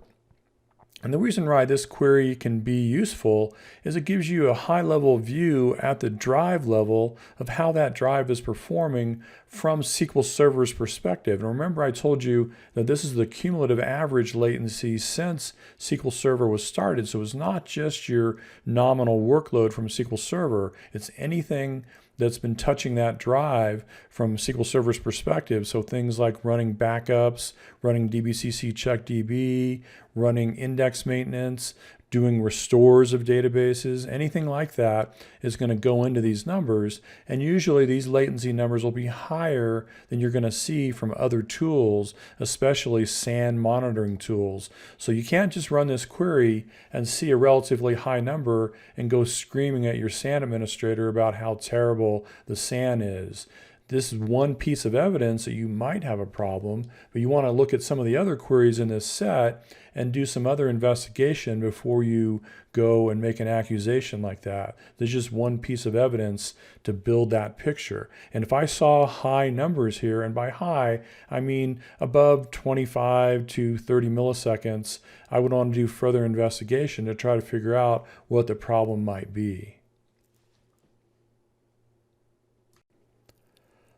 And the reason why this query can be useful is it gives you a high-level view at the drive level of how that drive is performing from SQL Server's perspective. And remember I told you that this is the cumulative average latency since SQL Server was started. So it's not just your nominal workload from SQL Server. It's anything that's been touching that drive from SQL Server's perspective. So things like running backups, running dbcc check db, running index maintenance, doing restores of databases, anything like that is going to go into these numbers. And usually these latency numbers will be higher than you're going to see from other tools, especially SAN monitoring tools. So you can't just run this query and see a relatively high number and go screaming at your SAN administrator about how terrible the SAN is. This is one piece of evidence that you might have a problem, but you want to look at some of the other queries in this set and do some other investigation before you go and make an accusation like that. There's just one piece of evidence to build that picture. And if I saw high numbers here, and by high, I mean above 25 to 30 milliseconds, I would want to do further investigation to try to figure out what the problem might be.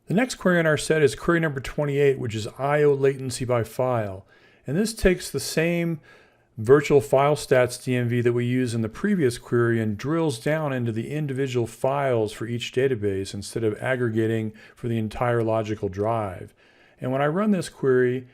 The next query in our set is query number 28, which is I/O latency by file. And this takes the same virtual file stats DMV that we used in the previous query and drills down into the individual files for each database instead of aggregating for the entire logical drive. And when I run this query,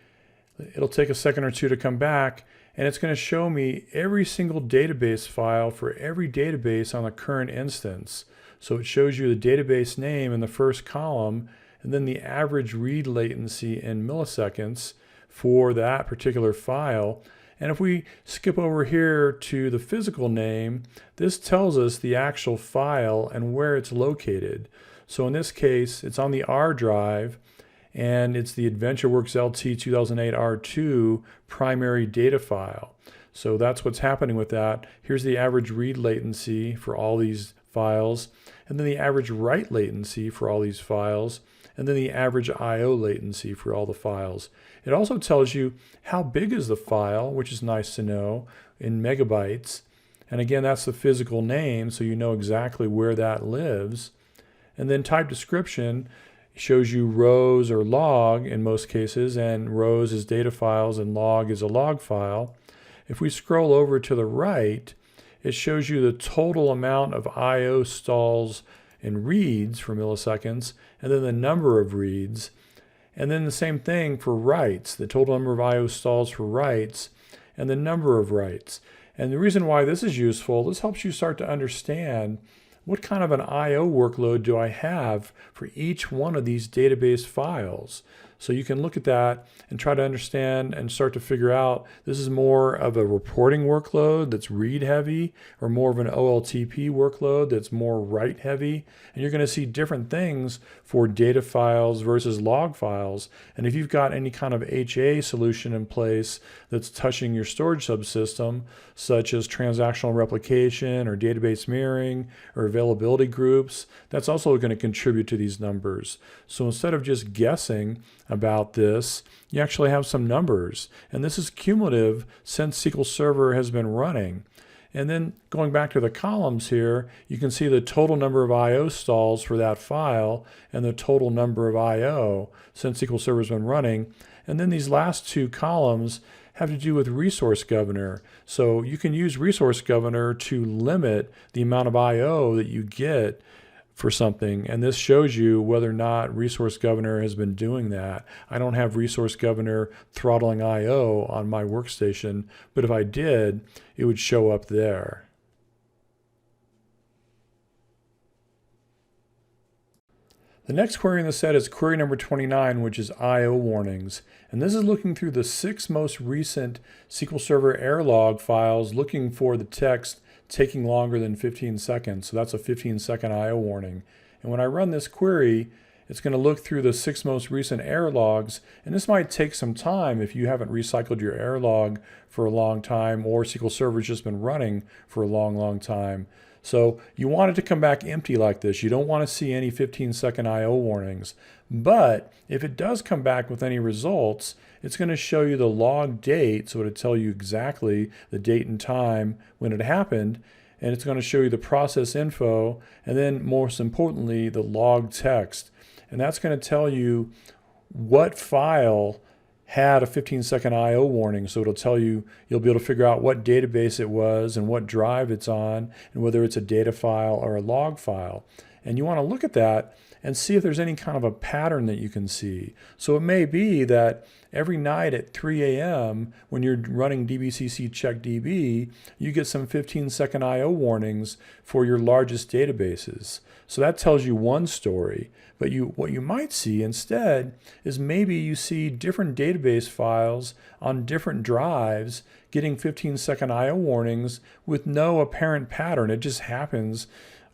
it'll take a second or two to come back, and it's going to show me every single database file for every database on the current instance. So it shows you the database name in the first column, and then the average read latency in milliseconds for that particular file. And if we skip over here to the physical name, this tells us the actual file and where it's located. So in this case, it's on the R drive, and it's the AdventureWorks LT 2008 R2 primary data file. So that's what's happening with that. Here's the average read latency for all these files, and then the average write latency for all these files, and then the average I/O latency for all the files. It also tells you how big is the file, which is nice to know, in megabytes. And again, that's the physical name, so you know exactly where that lives. And then type description shows you rows or log in most cases, and rows is data files and log is a log file. If we scroll over to the right, it shows you the total amount of I/O stalls and reads for milliseconds, and then the number of reads. And then the same thing for writes, the total number of I/O stalls for writes, and the number of writes. And the reason why this is useful, this helps you start to understand what kind of an I/O workload do I have for each one of these database files. So you can look at that and try to understand and start to figure out, this is more of a reporting workload that's read heavy, or more of an OLTP workload that's more write heavy. And you're going to see different things for data files versus log files. And if you've got any kind of HA solution in place that's touching your storage subsystem, such as transactional replication or database mirroring or availability groups, that's also going to contribute to these numbers. So instead of just guessing about this, you actually have some numbers. And this is cumulative since SQL Server has been running. And then going back to the columns here, you can see the total number of I/O stalls for that file and the total number of I/O since SQL Server has been running. And then these last two columns have to do with resource governor. So you can use resource governor to limit the amount of I/O that you get for something, and this shows you whether or not resource governor has been doing that. I don't have resource governor throttling I/O on my workstation, but if I did, it would show up there. The next query in the set is query number 29, which is I/O warnings. And this is looking through the 6 most recent SQL Server Error Log files looking for the text taking longer than 15 seconds. So that's a 15-second I/O warning. And when I run this query, it's going to look through the 6 most recent error logs. And this might take some time if you haven't recycled your error log for a long time, or SQL Server's just been running for a long time. So you want it to come back empty like this. You don't want to see any 15-second I/O warnings. But if it does come back with any results, it's going to show you the log date, so it'll tell you exactly the date and time when it happened, and it's going to show you the process info, and then most importantly, the log text. And that's going to tell you what file had a 15-second I/O warning. So it'll tell you, you'll be able to figure out what database it was and what drive it's on, and whether it's a data file or a log file. And you want to look at that and see if there's any kind of a pattern that you can see. So it may be that every night at 3 a.m. when you're running dbcc check db, you get some 15-second I/O warnings for your largest databases. So that tells you one story. But what you might see instead is maybe you see different database files on different drives getting 15-second I/O warnings with no apparent pattern. It just happens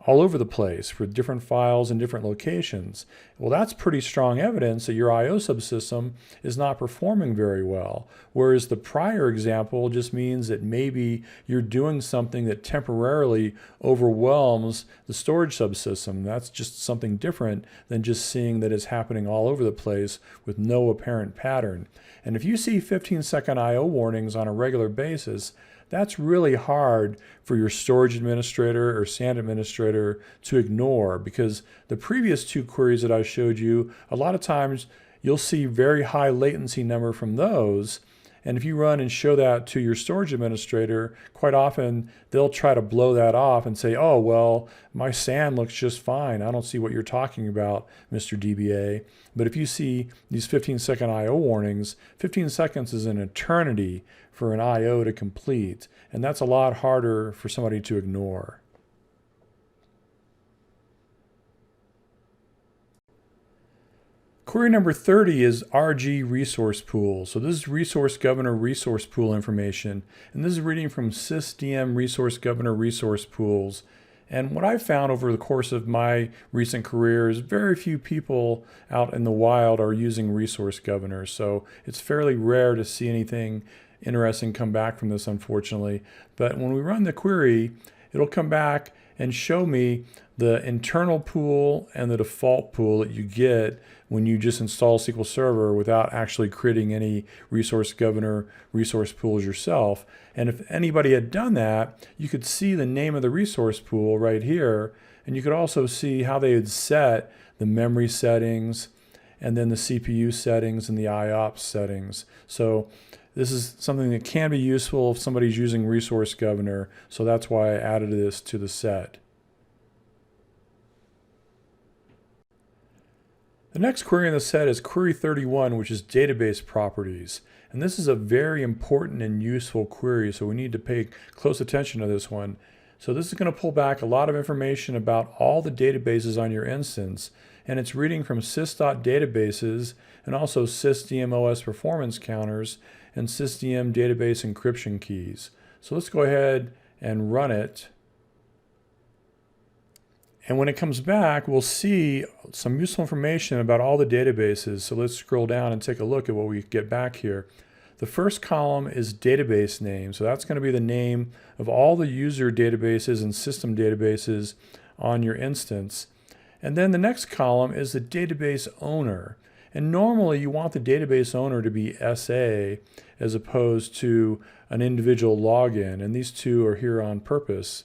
all over the place for different files in different locations. Well, that's pretty strong evidence that your I/O subsystem is not performing very well. Whereas the prior example just means that maybe you're doing something that temporarily overwhelms the storage subsystem. That's just something different than just seeing that it's happening all over the place with no apparent pattern. And if you see 15-second I/O warnings on a regular basis, that's really hard for your storage administrator or SAN administrator to ignore, because the previous two queries that I showed you, a lot of times you'll see very high latency number from those. And if you run and show that to your storage administrator, quite often they'll try to blow that off and say, oh, well, my SAN looks just fine. I don't see what you're talking about, Mr. DBA. But if you see these 15-second I/O warnings, 15 seconds is an eternity for an I/O to complete. And that's a lot harder for somebody to ignore. Query number 30 is RG resource pool. So this is resource governor resource pool information. And this is reading from Sysdm resource governor resource pools. And what I've found over the course of my recent career is very few people out in the wild are using resource governors. So it's fairly rare to see anything interesting come back from this, unfortunately. But when we run the query, it'll come back and show me the internal pool and the default pool that you get when you just install SQL Server without actually creating any resource governor resource pools yourself. And if anybody had done that, you could see the name of the resource pool right here. And you could also see how they had set the memory settings and then the CPU settings and the IOPS settings. So this is something that can be useful if somebody's using resource governor. So that's why I added this to the set. The next query in the set is query 31, which is database properties. And this is a very important and useful query, so we need to pay close attention to this one. So this is going to pull back a lot of information about all the databases on your instance, and it's reading from sys.databases and also sysdmos performance counters and sysdm database encryption keys. So let's go ahead and run it. And when it comes back, we'll see some useful information about all the databases. So let's scroll down and take a look at what we get back here. The first column is database name. So that's going to be the name of all the user databases and system databases on your instance. And then the next column is the database owner. And normally you want the database owner to be SA as opposed to an individual login. And these two are here on purpose.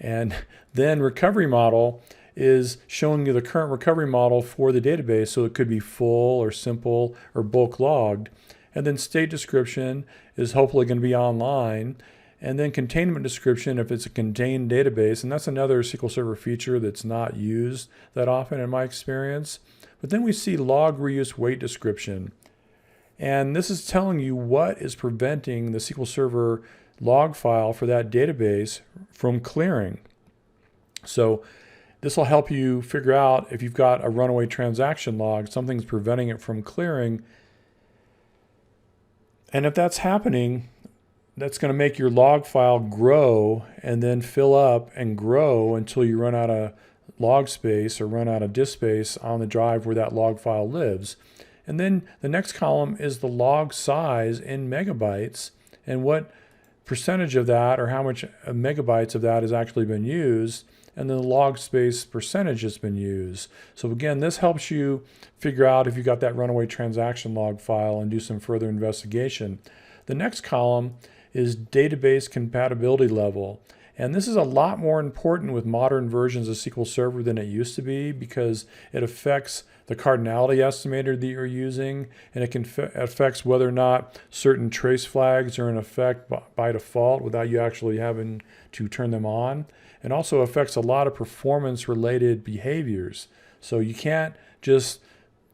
And then recovery model is showing you the current recovery model for the database. So it could be full or simple or bulk logged. And then state description is hopefully going to be online. And then containment description if it's a contained database. And that's another SQL Server feature that's not used that often in my experience. But then we see log reuse weight description. And this is telling you what is preventing the SQL Server log file for that database from clearing. So this will help you figure out if you've got a runaway transaction log, something's preventing it from clearing. And if that's happening, that's going to make your log file grow and then fill up and grow until you run out of log space or run out of disk space on the drive where that log file lives. And then the next column is the log size in megabytes and what percentage of that or how much megabytes of that has actually been used, and then the log space percentage has been used. So again, this helps you figure out if you got that runaway transaction log file and do some further investigation. The next column is database compatibility level. And this is a lot more important with modern versions of SQL Server than it used to be because it affects the cardinality estimator that you're using, and it can affects whether or not certain trace flags are in effect by default without you actually having to turn them on. And also affects a lot of performance related behaviors. So you can't just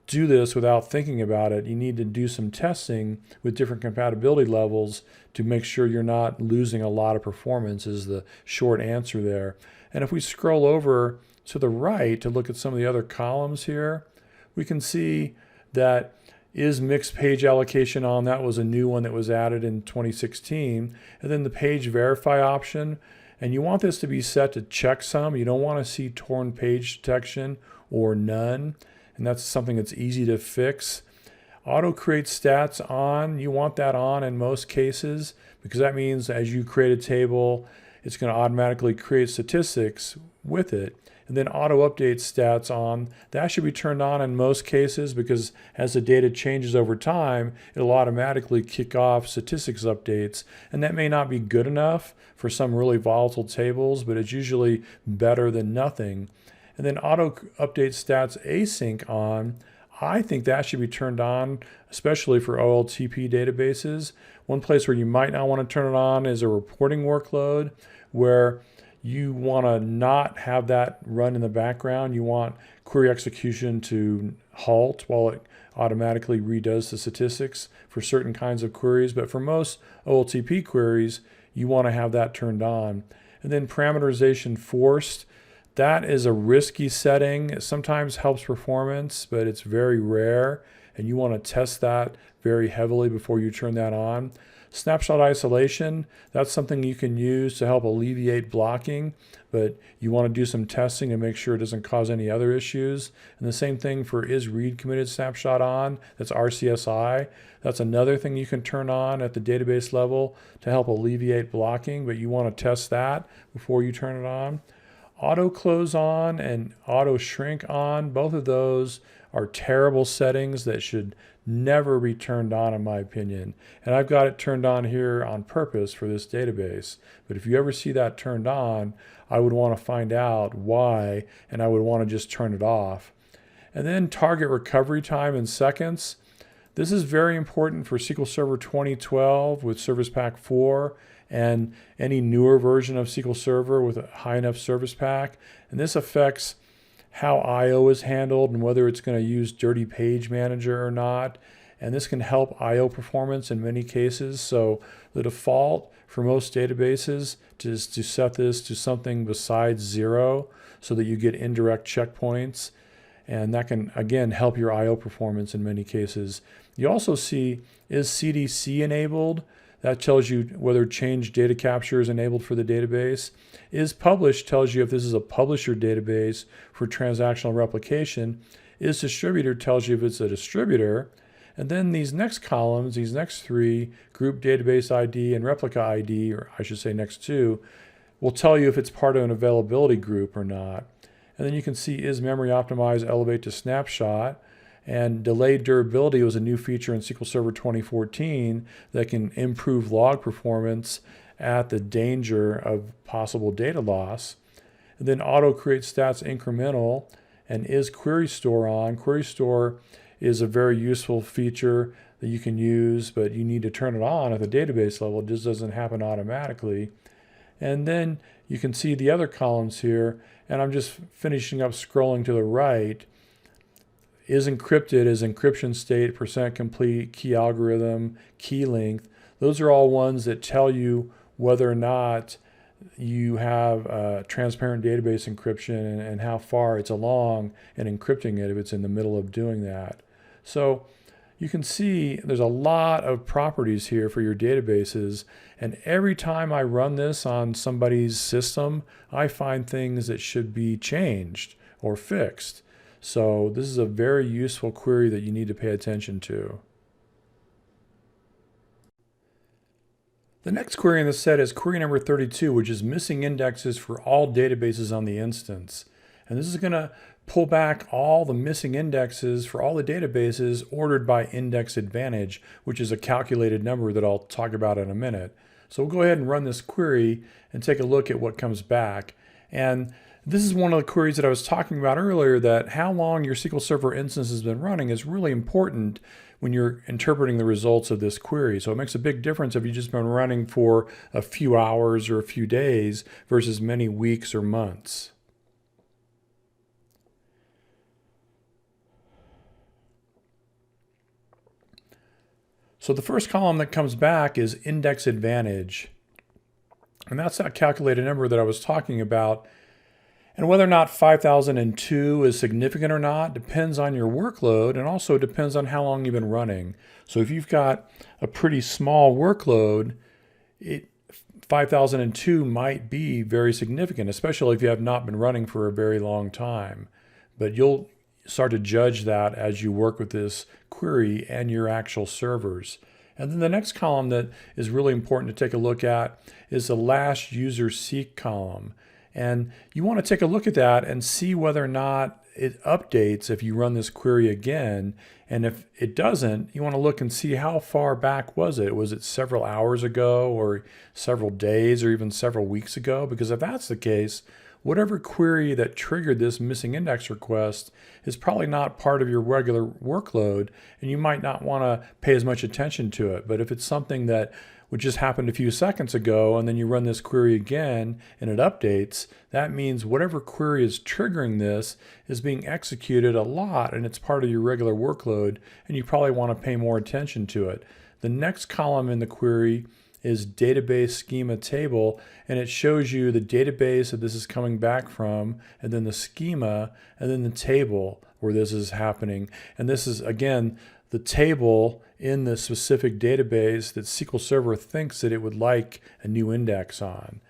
do this without thinking about it. You need to do some testing with different compatibility levels to make sure you're not losing a lot of performance is the short answer there. And if we scroll over to the right to look at some of the other columns here, we can see that is mixed page allocation on. That was a new one that was added in 2016. And then the page verify option. And you want this to be set to checksum. You don't want to see torn page detection or none. And that's something that's easy to fix. Auto create stats on. You want that on in most cases because that means as you create a table, it's going to automatically create statistics with it. And then auto update stats on. That should be turned on in most cases because as the data changes over time, it'll automatically kick off statistics updates. And that may not be good enough for some really volatile tables, but it's usually better than nothing. And then auto update stats async on. I think that should be turned on, especially for OLTP databases. One place where you might not want to turn it on is a reporting workload where you want to not have that run in the background. You want query execution to halt while it automatically redoes the statistics for certain kinds of queries. But for most OLTP queries, you want to have that turned on. And then parameterization forced. That is a risky setting. It sometimes helps performance, but it's very rare. And you want to test that very heavily before you turn that on. Snapshot isolation, that's something you can use to help alleviate blocking, but you want to do some testing to make sure it doesn't cause any other issues. And the same thing for is read committed snapshot on, that's RCSI. That's another thing you can turn on at the database level to help alleviate blocking, but you want to test that before you turn it on. Auto close on and auto shrink on, both of those are terrible settings that should never be turned on in my opinion. And I've got it turned on here on purpose for this database. But if you ever see that turned on, I would want to find out why, and I would want to just turn it off. And then target recovery time in seconds. This is very important for SQL Server 2012 with Service Pack 4 and any newer version of SQL Server with a high enough service pack. And this affects how I/O is handled and whether it's going to use Dirty Page Manager or not. And this can help I/O performance in many cases. So the default for most databases is to set this to something besides 0 so that you get indirect checkpoints. And that can, again, help your I/O performance in many cases. You also see, is CDC enabled? That tells you whether change data capture is enabled for the database. Is published tells you if this is a publisher database for transactional replication. Is distributor tells you if it's a distributor. And then these next columns, these next three, group database ID and replica ID, or I should say next two, will tell you if it's part of an availability group or not. And then you can see is memory optimized elevate to snapshot. And delayed durability was a new feature in SQL Server 2014 that can improve log performance at the danger of possible data loss. And then auto create stats incremental and is query store on. Query store is a very useful feature that you can use, but you need to turn it on at the database level. It just doesn't happen automatically. And then you can see the other columns here, and I'm just finishing up scrolling to the right. Is encrypted is encryption state, percent complete, key algorithm, key length. Those are all ones that tell you whether or not you have transparent database encryption and how far it's along in encrypting it if it's in the middle of doing that. So you can see there's a lot of properties here for your databases, and every time I run this on somebody's system, I find things that should be changed or fixed. So this is a very useful query that you need to pay attention to. The next query in the set is query number 32, which is missing indexes for all databases on the instance. And this is going to pull back all the missing indexes for all the databases ordered by index advantage, which is a calculated number that I'll talk about in a minute. So we'll go ahead and run this query and take a look at what comes back. And This is one of the queries that I was talking about earlier, that how long your SQL Server instance has been running is really important when you're interpreting the results of this query. So it makes a big difference if you've just been running for a few hours or a few days versus many weeks or months. So the first column that comes back is index advantage. And that's that calculated number that I was talking about. And whether or not 5002 is significant or not depends on your workload, and also depends on how long you've been running. So if you've got a pretty small workload, 5002 might be very significant, especially if you have not been running for a very long time. But you'll start to judge that as you work with this query and your actual servers. And then the next column that is really important to take a look at is the last user seek column. And you want to take a look at that and see whether or not it updates if you run this query again. And if it doesn't, you want to look and see how far back was it? Was it several hours ago, or several days, or even several weeks ago? Because if that's the case, whatever query that triggered this missing index request is probably not part of your regular workload, and you might not want to pay as much attention to it. But if it's something that would just happened a few seconds ago, and then you run this query again and it updates, that means whatever query is triggering this is being executed a lot, and it's part of your regular workload, and you probably want to pay more attention to it. The next column in the query is database schema table, and it shows you the database that this is coming back from, and then the schema, and then the table where this is happening. And this is, again, the table in the specific database that SQL Server thinks that it would like a new index on.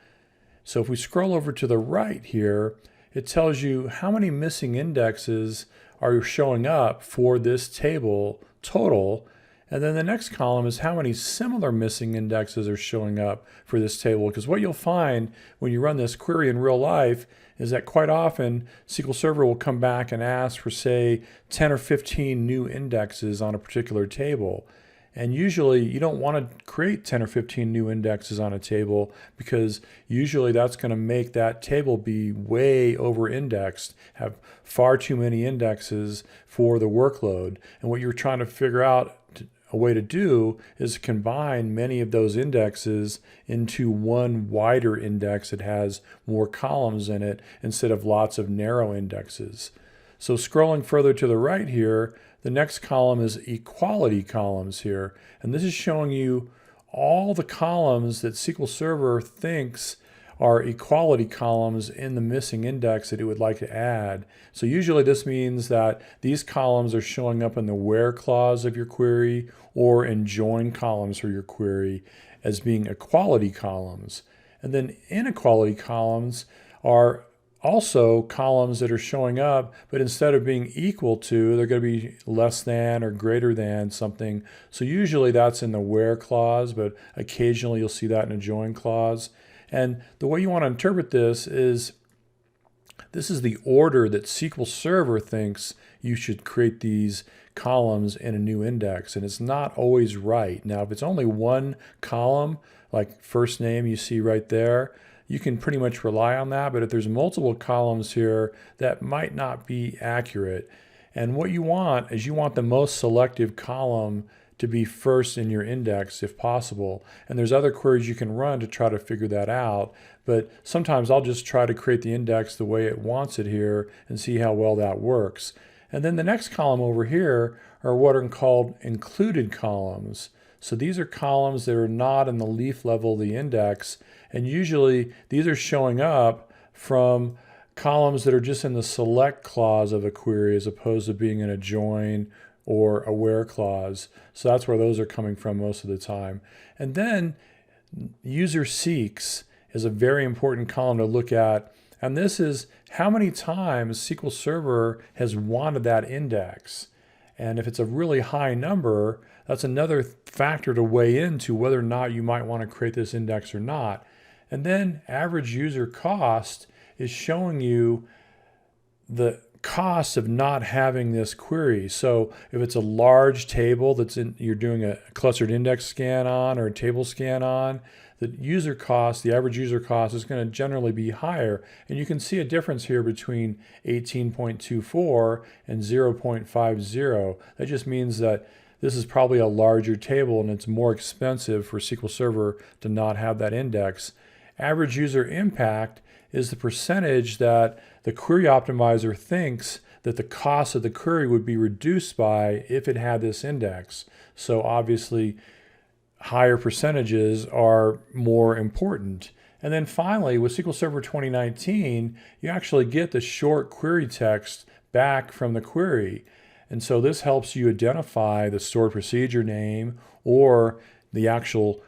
So if we scroll over to the right here, it tells you how many missing indexes are showing up for this table total. And then the next column is how many similar missing indexes are showing up for this table. Because what you'll find when you run this query in real life is that quite often SQL Server will come back and ask for, say, 10 or 15 new indexes on a particular table. And usually you don't want to create 10 or 15 new indexes on a table, because usually that's going to make that table be way over indexed, have far too many indexes for the workload. And what you're trying to figure out a way to do is combine many of those indexes into one wider index that has more columns in it instead of lots of narrow indexes. So scrolling further to the right here, the next column is equality columns here. And this is showing you all the columns that SQL Server thinks are equality columns in the missing index that it would like to add. So usually this means that these columns are showing up in the where clause of your query or in join columns for your query as being equality columns. And then inequality columns are also columns that are showing up, but instead of being equal to, they're going to be less than or greater than something. So usually that's in the where clause, but occasionally you'll see that in a join clause. And the way you want to interpret this is the order that SQL Server thinks you should create these columns in a new index, and it's not always right. Now, if it's only one column, like first name you see right there, you can pretty much rely on that. But if there's multiple columns here, that might not be accurate. And what you want is you want the most selective column to be first in your index if possible. And there's other queries you can run to try to figure that out. But sometimes I'll just try to create the index the way it wants it here and see how well that works. And then the next column over here are what are called included columns. So these are columns that are not in the leaf level of the index. And usually these are showing up from columns that are just in the select clause of a query as opposed to being in a join or a where clause. So that's where those are coming from most of the time. And then user seeks is a very important column to look at. And this is how many times SQL Server has wanted that index. And if it's a really high number, that's another factor to weigh into whether or not you might want to create this index or not. And then average user cost is showing you the cost of not having this query. So if it's a large table you're doing a clustered index scan on or a table scan on, the user cost, the average user cost is going to generally be higher. And you can see a difference here between 18.24 and 0.50. That just means that this is probably a larger table and it's more expensive for SQL Server to not have that index. Average user impact is the percentage that the query optimizer thinks that the cost of the query would be reduced by if it had this index. So obviously, higher percentages are more important. And then finally, with SQL Server 2019, you actually get the short query text back from the query. And so this helps you identify the stored procedure name or the actual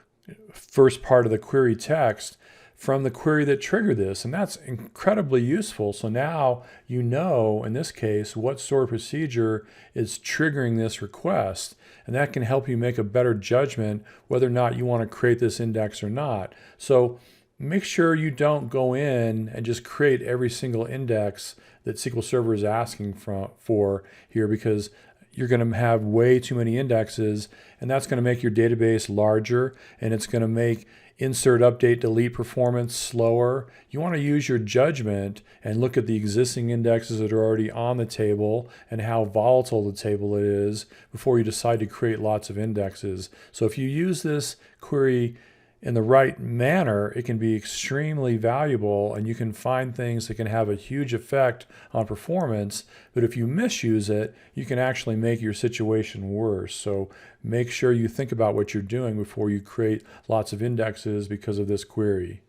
first part of the query text from the query that triggered this. And that's incredibly useful. So now you know, in this case, what stored procedure is triggering this request. And that can help you make a better judgment whether or not you want to create this index or not. So make sure you don't go in and just create every single index that SQL Server is asking for here, because you're going to have way too many indexes, and that's going to make your database larger, and it's going to make insert, update, delete performance slower. You want to use your judgment and look at the existing indexes that are already on the table and how volatile the table is before you decide to create lots of indexes. So if you use this query in the right manner, it can be extremely valuable, and you can find things that can have a huge effect on performance. But if you misuse it, you can actually make your situation worse. So make sure you think about what you're doing before you create lots of indexes because of this query.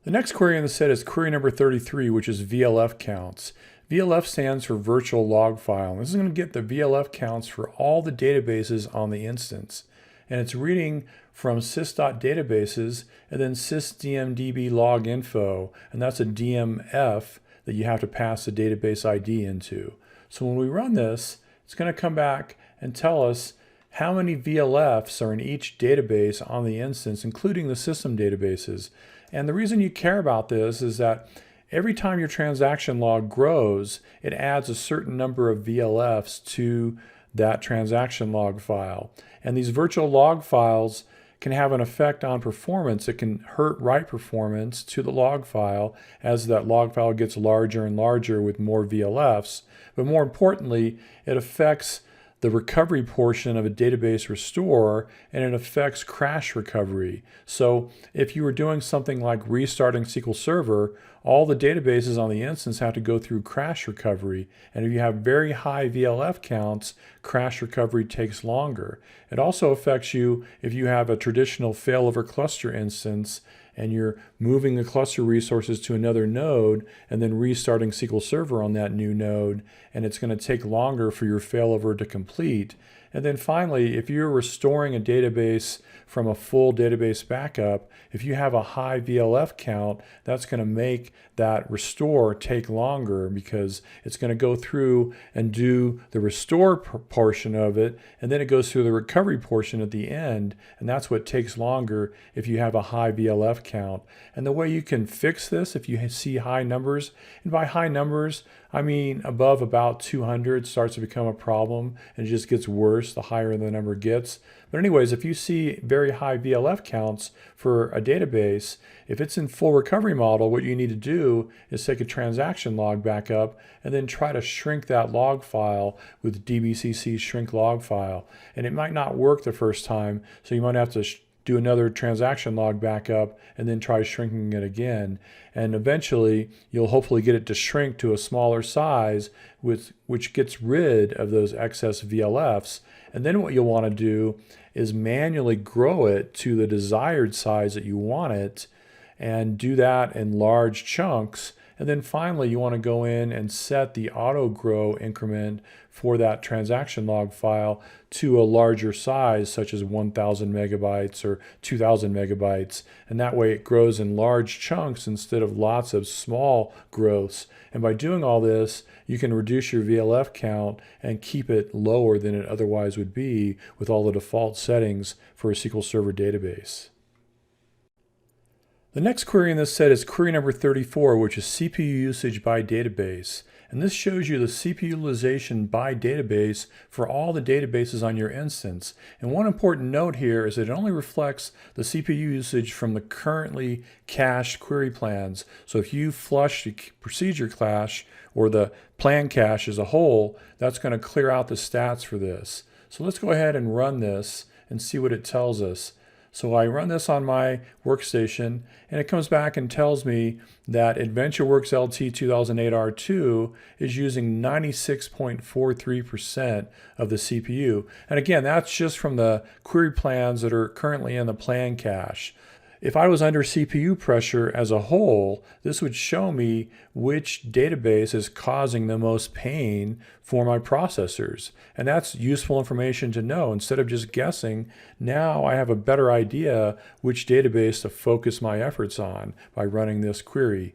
The next query in the set is query number 33, which is VLF counts. VLF stands for virtual log file. This is going to get the VLF counts for all the databases on the instance. And it's reading from sys.databases and then Sysdmdb Log Info. And that's a DMF that you have to pass the database ID into. So when we run this, it's going to come back and tell us how many VLFs are in each database on the instance, including the system databases. And the reason you care about this is that every time your transaction log grows, it adds a certain number of VLFs to that transaction log file. And these virtual log files can have an effect on performance. It can hurt write performance to the log file as that log file gets larger and larger with more VLFs. But more importantly, it affects the recovery portion of a database restore, and it affects crash recovery. So if you were doing something like restarting SQL Server, all the databases on the instance have to go through crash recovery. And if you have very high VLF counts, crash recovery takes longer. It also affects you if you have a traditional failover cluster instance and you're moving the cluster resources to another node and then restarting SQL Server on that new node, and it's going to take longer for your failover to complete. And then finally, if you're restoring a database from a full database backup, if you have a high VLF count, that's going to make that restore take longer because it's going to go through and do the restore portion of it, and then it goes through the recovery portion at the end, and that's what takes longer if you have a high VLF count. And the way you can fix this, if you see high numbers, and by high numbers, I mean above about 200 starts to become a problem, and it just gets worse the higher the number gets. But anyways, if you see very high VLF counts for a database, if it's in full recovery model, what you need to do is take a transaction log backup and then try to shrink that log file with dbcc shrink log file. And it might not work the first time, so you might have to do another transaction log backup and then try shrinking it again. And eventually, you'll hopefully get it to shrink to a smaller size, which gets rid of those excess VLFs. And then what you'll want to do is manually grow it to the desired size that you want it, and do that in large chunks. And then finally, you want to go in and set the auto grow increment for that transaction log file to a larger size, such as 1,000 megabytes or 2,000 megabytes. And that way it grows in large chunks instead of lots of small growths. And by doing all this, you can reduce your VLF count and keep it lower than it otherwise would be with all the default settings for a SQL Server database. The next query in this set is query number 34, which is CPU usage by database. And this shows you the CPU utilization by database for all the databases on your instance. And one important note here is that it only reflects the CPU usage from the currently cached query plans. So if you flush the procedure cache or the plan cache as a whole, that's going to clear out the stats for this. So let's go ahead and run this and see what it tells us. So I run this on my workstation, and it comes back and tells me that AdventureWorks LT 2008 R2 is using 96.43% of the CPU. And again, that's just from the query plans that are currently in the plan cache. If I was under CPU pressure as a whole, this would show me which database is causing the most pain for my processors. And that's useful information to know. Instead of just guessing, now I have a better idea which database to focus my efforts on by running this query.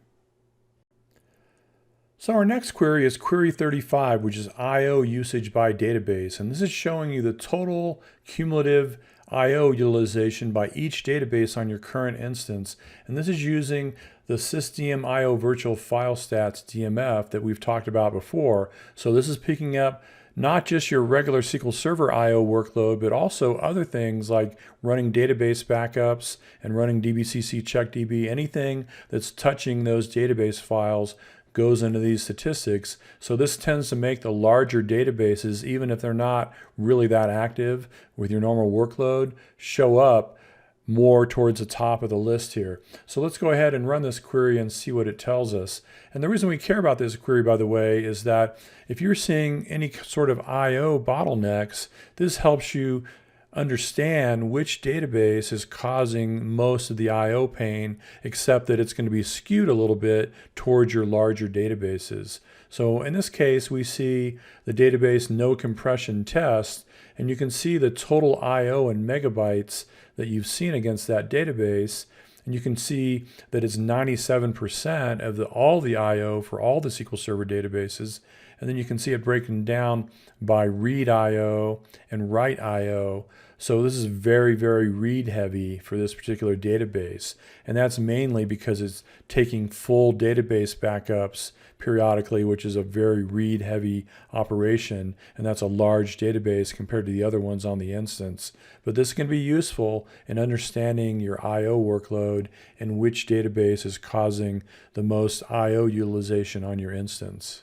So our next query is query 35, which is I/O usage by database. And this is showing you the total cumulative I/O utilization by each database on your current instance. And this is using the Sysdmdb Virtual File Stats DMF that we've talked about before. So this is picking up not just your regular SQL Server I/O workload, but also other things like running database backups and running DBCC CheckDB. Anything that's touching those database files goes into these statistics. So this tends to make the larger databases, even if they're not really that active with your normal workload, show up more towards the top of the list here. So let's go ahead and run this query and see what it tells us. And the reason we care about this query, by the way, is that if you're seeing any sort of I/O bottlenecks, this helps you understand which database is causing most of the I/O pain, except that it's going to be skewed a little bit towards your larger databases. So in this case, we see the database no compression test, and you can see the total I/O in megabytes that you've seen against that database. And you can see that it's 97% of all the I/O for all the SQL Server databases. And then you can see it breaking down by read I/O and write I/O. So this is very, very read heavy for this particular database. And that's mainly because it's taking full database backups periodically, which is a very read heavy operation. And that's a large database compared to the other ones on the instance. But this can be useful in understanding your I/O workload and which database is causing the most I/O utilization on your instance.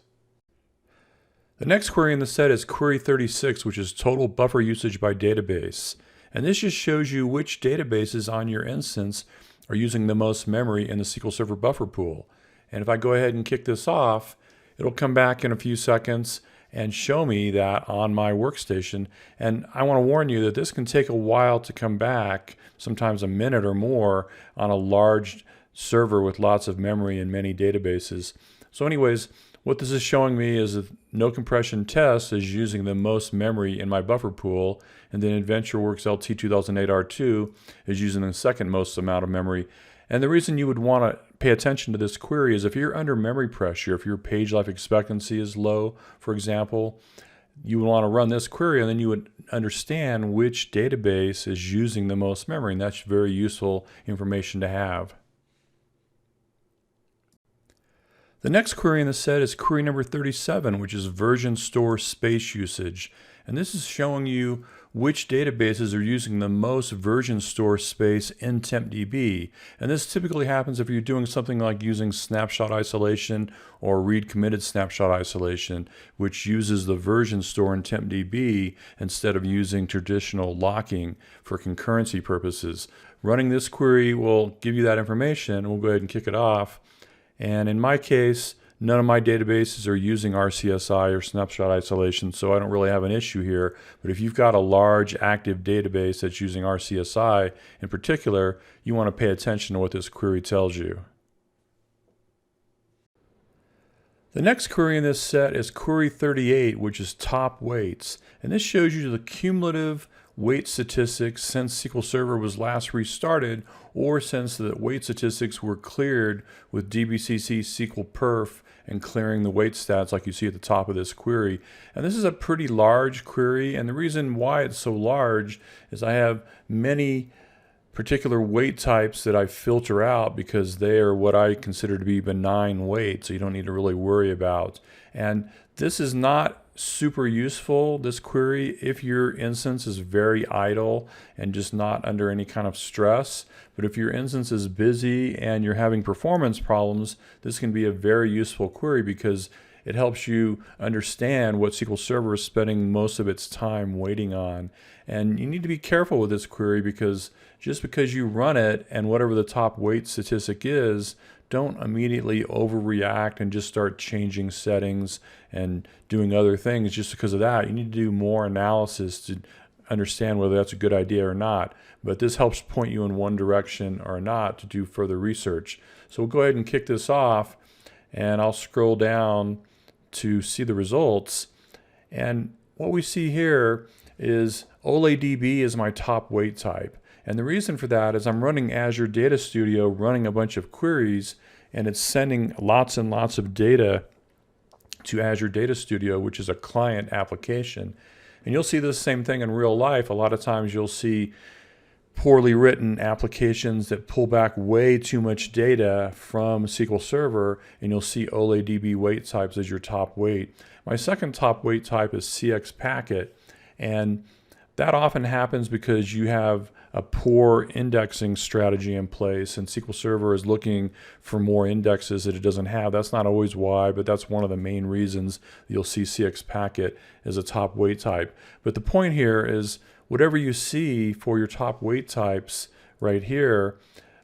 The next query in the set is query 36, which is total buffer usage by database. And this just shows you which databases on your instance are using the most memory in the SQL Server buffer pool. And if I go ahead and kick this off, it'll come back in a few seconds and show me that on my workstation. And I want to warn you that this can take a while to come back, sometimes a minute or more, on a large server with lots of memory and many databases. So anyways, what this is showing me is that no compression test is using the most memory in my buffer pool, and then AdventureWorks LT 2008 R2 is using the second most amount of memory. And the reason you would want to pay attention to this query is if you're under memory pressure, if your page life expectancy is low, for example, you would want to run this query, and then you would understand which database is using the most memory, and that's very useful information to have. The next query in the set is query number 37, which is version store space usage. And this is showing you which databases are using the most version store space in TempDB. And this typically happens if you're doing something like using snapshot isolation or read committed snapshot isolation, which uses the version store in TempDB instead of using traditional locking for concurrency purposes. Running this query will give you that information. We'll go ahead and kick it off. And in my case, none of my databases are using RCSI or snapshot isolation, so I don't really have an issue here. But if you've got a large active database that's using RCSI in particular, you want to pay attention to what this query tells you. The next query in this set is query 38, which is top weights. And this shows you the cumulative weight statistics since SQL Server was last restarted, or since the weight statistics were cleared with DBCC SQL Perf and clearing the weight stats like you see at the top of this query. And this is a pretty large query, and the reason why it's so large is I have many particular weight types that I filter out because they are what I consider to be benign weight, so you don't need to really worry about. And this is not super useful, this query, if your instance is very idle and just not under any kind of stress. But if your instance is busy and you're having performance problems, this can be a very useful query because it helps you understand what SQL Server is spending most of its time waiting on. And you need to be careful with this query because just because you run it and whatever the top weight statistic is, don't immediately overreact and just start changing settings and doing other things just because of that. You need to do more analysis to understand whether that's a good idea or not. But this helps point you in one direction or not to do further research. So we'll go ahead and kick this off, and I'll scroll down to see the results. And what we see here is OLADB is my top weight type. And the reason for that is I'm running Azure Data Studio, running a bunch of queries, and it's sending lots and lots of data to Azure Data Studio, which is a client application. And you'll see this same thing in real life. A lot of times you'll see poorly written applications that pull back way too much data from SQL Server, and you'll see OLADB weight types as your top weight. My second top weight type is CX packet, and that often happens because you have a poor indexing strategy in place and SQL Server is looking for more indexes that it doesn't have. That's not always why, but that's one of the main reasons you'll see CX packet as a top weight type. But the point here is whatever you see for your top weight types right here,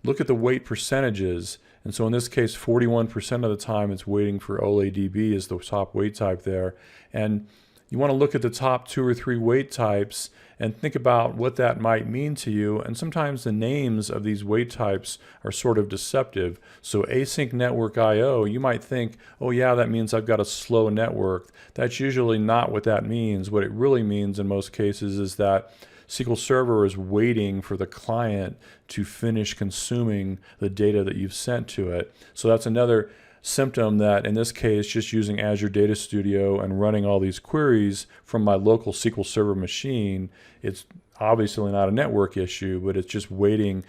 look at the weight percentages. And so in this case, 41% of the time it's waiting for OLADB as the top weight type there. And you want to look at the top 2 or 3 weight types and think about what that might mean to you. And sometimes the names of these weight types are sort of deceptive. So async network IO, you might think, oh yeah, that means I've got a slow network. That's usually not what that means. What it really means in most cases is that SQL Server is waiting for the client to finish consuming the data that you've sent to it. So that's another symptom that in this case, just using Azure Data Studio and running all these queries from my local SQL Server machine, it's obviously not a network issue, but it's just waiting.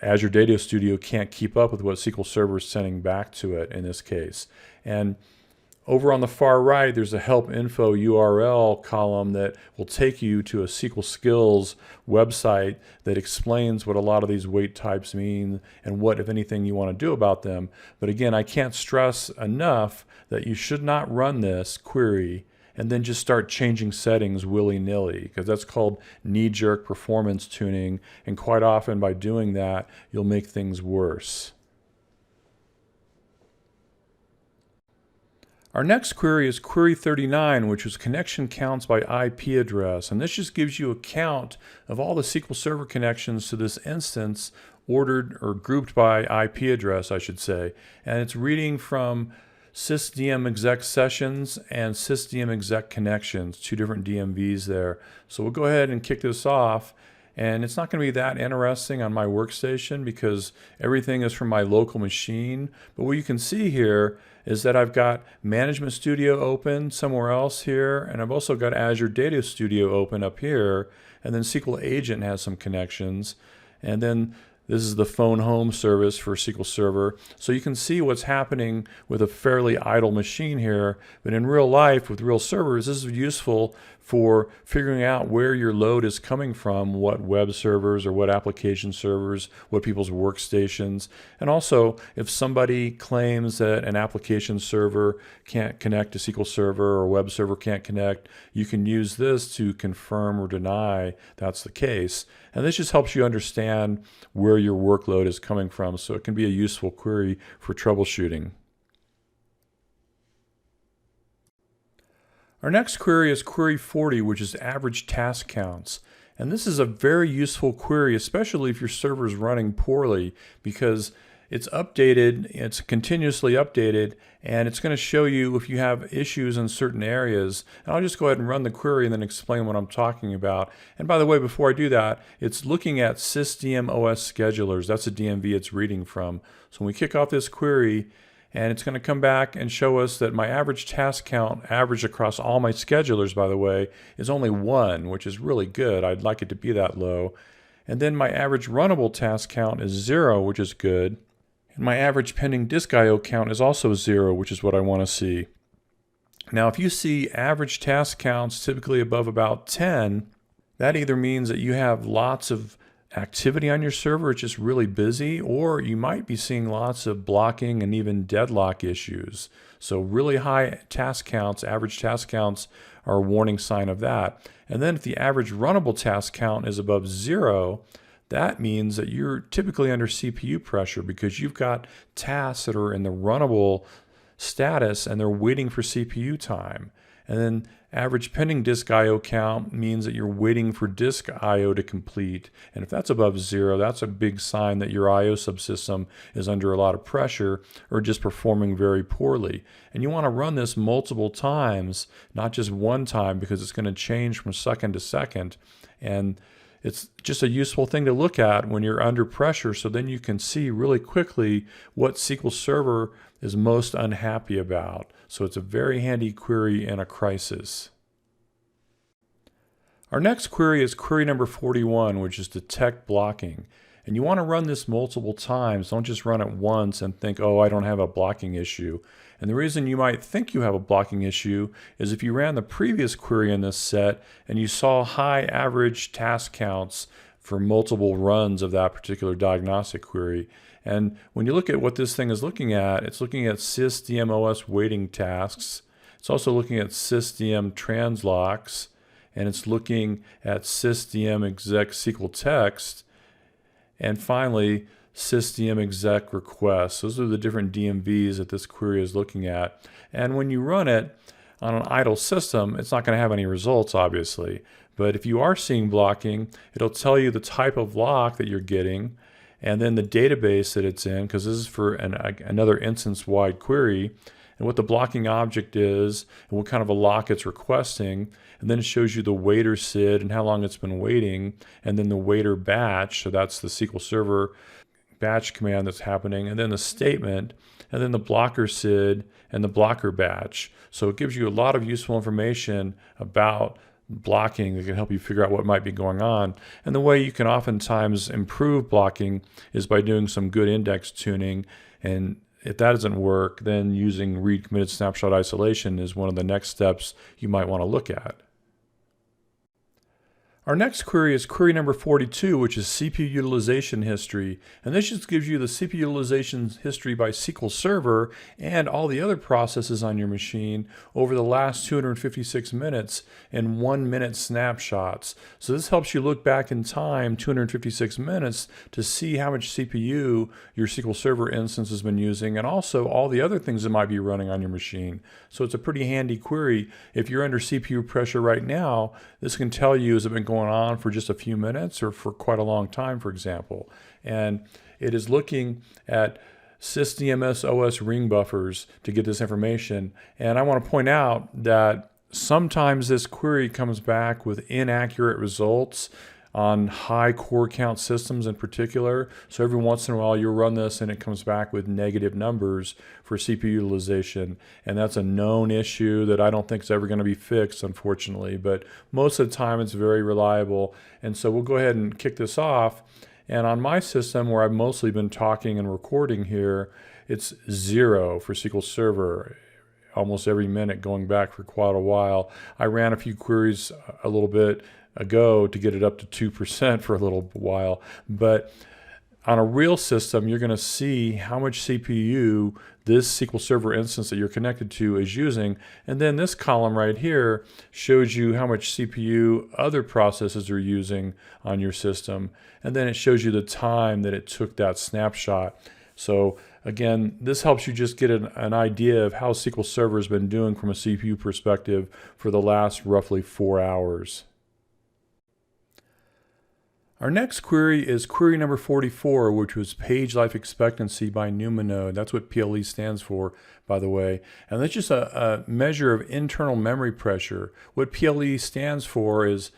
Azure Data Studio can't keep up with what SQL Server is sending back to it in this case. And over on the far right, there's a help info URL column that will take you to a SQL Skills website that explains what a lot of these weight types mean and what, if anything, you want to do about them. But again, I can't stress enough that you should not run this query and then just start changing settings willy-nilly, because that's called knee-jerk performance tuning. And quite often by doing that, you'll make things worse. Our next query is query 39, which is connection counts by IP address. And this just gives you a count of all the SQL Server connections to this instance ordered or grouped by IP address, I should say. And it's reading from Sysdmexec sessions and Sysdmexec connections, 2 different DMVs there. So we'll go ahead and kick this off. And it's not going to be that interesting on my workstation because everything is from my local machine. But what you can see here is that I've got Management Studio open somewhere else here, and I've also got Azure Data Studio open up here, and then SQL Agent has some connections, and then this is the phone home service for SQL Server. So you can see what's happening with a fairly idle machine here, but in real life with real servers, this is useful for figuring out where your load is coming from, what web servers or what application servers, what people's workstations. And also, if somebody claims that an application server can't connect to SQL Server or a web server can't connect, you can use this to confirm or deny that's the case. And this just helps you understand where your workload is coming from, so it can be a useful query for troubleshooting. Our next query is query 40, which is average task counts. And this is a very useful query, especially if your server is running poorly, because it's updated, it's continuously updated, and it's going to show you if you have issues in certain areas. And I'll just go ahead and run the query and then explain what I'm talking about. And by the way, before I do that, it's looking at SysDMOS schedulers. That's a DMV it's reading from. So when we kick off this query, and it's going to come back and show us that my average task count, average across all my schedulers, by the way, is only 1, which is really good. I'd like it to be that low. And then my average runnable task count is 0, which is good. And my average pending disk I/O count is also 0, which is what I want to see. Now, if you see average task counts typically above about 10, that either means that you have lots of activity on your server, it's just really busy, or you might be seeing lots of blocking and even deadlock issues. So really high task counts, average task counts, are a warning sign of that. And then if the average runnable task count is above 0, that means that you're typically under CPU pressure because you've got tasks that are in the runnable status and they're waiting for CPU time. And then average pending disk I/O count means that you're waiting for disk I/O to complete. And if that's above 0, that's a big sign that your I/O subsystem is under a lot of pressure or just performing very poorly. And you want to run this multiple times, not just one time, because it's going to change from second to second. And it's just a useful thing to look at when you're under pressure, so then you can see really quickly what SQL Server is most unhappy about. So it's a very handy query in a crisis. Our next query is query number 41, which is detect blocking. And you want to run this multiple times. Don't just run it once and think, oh, I don't have a blocking issue. And the reason you might think you have a blocking issue is if you ran the previous query in this set and you saw high average task counts for multiple runs of that particular diagnostic query. And when you look at what this thing is looking at, it's looking at sysdmos waiting tasks. It's also looking at sysdm translocks, and it's looking at sysdm exec SQL text, and finally sysdm exec requests. Those are the different DMVs that this query is looking at. And when you run it on an idle system, it's not going to have any results, obviously. But if you are seeing blocking, it'll tell you the type of lock that you're getting, and then the database that it's in, because this is for another instance-wide query, and what the blocking object is, and what kind of a lock it's requesting. And then it shows you the waiter SID and how long it's been waiting, and then the waiter batch, so that's the SQL Server batch command that's happening, and then the statement, and then the blocker SID and the blocker batch. So it gives you a lot of useful information about blocking that can help you figure out what might be going on. And the way you can oftentimes improve blocking is by doing some good index tuning. And if that doesn't work, then using read committed snapshot isolation is one of the next steps you might want to look at. Our next query is query number 42, which is CPU utilization history. And this just gives you the CPU utilization history by SQL Server and all the other processes on your machine over the last 256 minutes in 1-minute snapshots. So this helps you look back in time, 256 minutes, to see how much CPU your SQL Server instance has been using, and also all the other things that might be running on your machine. So it's a pretty handy query. If you're under CPU pressure right now, this can tell you, has it been going on for just a few minutes or for quite a long time, for example. And it is looking at sysdms OS ring buffers to get this information. And I want to point out that sometimes this query comes back with inaccurate results on high core count systems in particular. So every once in a while you'll run this and it comes back with negative numbers for CPU utilization. And that's a known issue that I don't think is ever going to be fixed, unfortunately. But most of the time it's very reliable. And so we'll go ahead and kick this off. And on my system, where I've mostly been talking and recording here, it's 0 for SQL Server. Almost every minute going back for quite a while. I ran a few queries a little bit ago to get it up to 2% for a little while. But on a real system, you're going to see how much CPU this SQL Server instance that you're connected to is using. And then this column right here shows you how much CPU other processes are using on your system. And then it shows you the time that it took that snapshot. So again, this helps you just get an idea of how SQL Server has been doing from a CPU perspective for the last roughly 4 hours. Our next query is query number 44, which was page life expectancy by Numanode. That's what PLE stands for, by the way. And that's just a measure of internal memory pressure. What PLE stands for is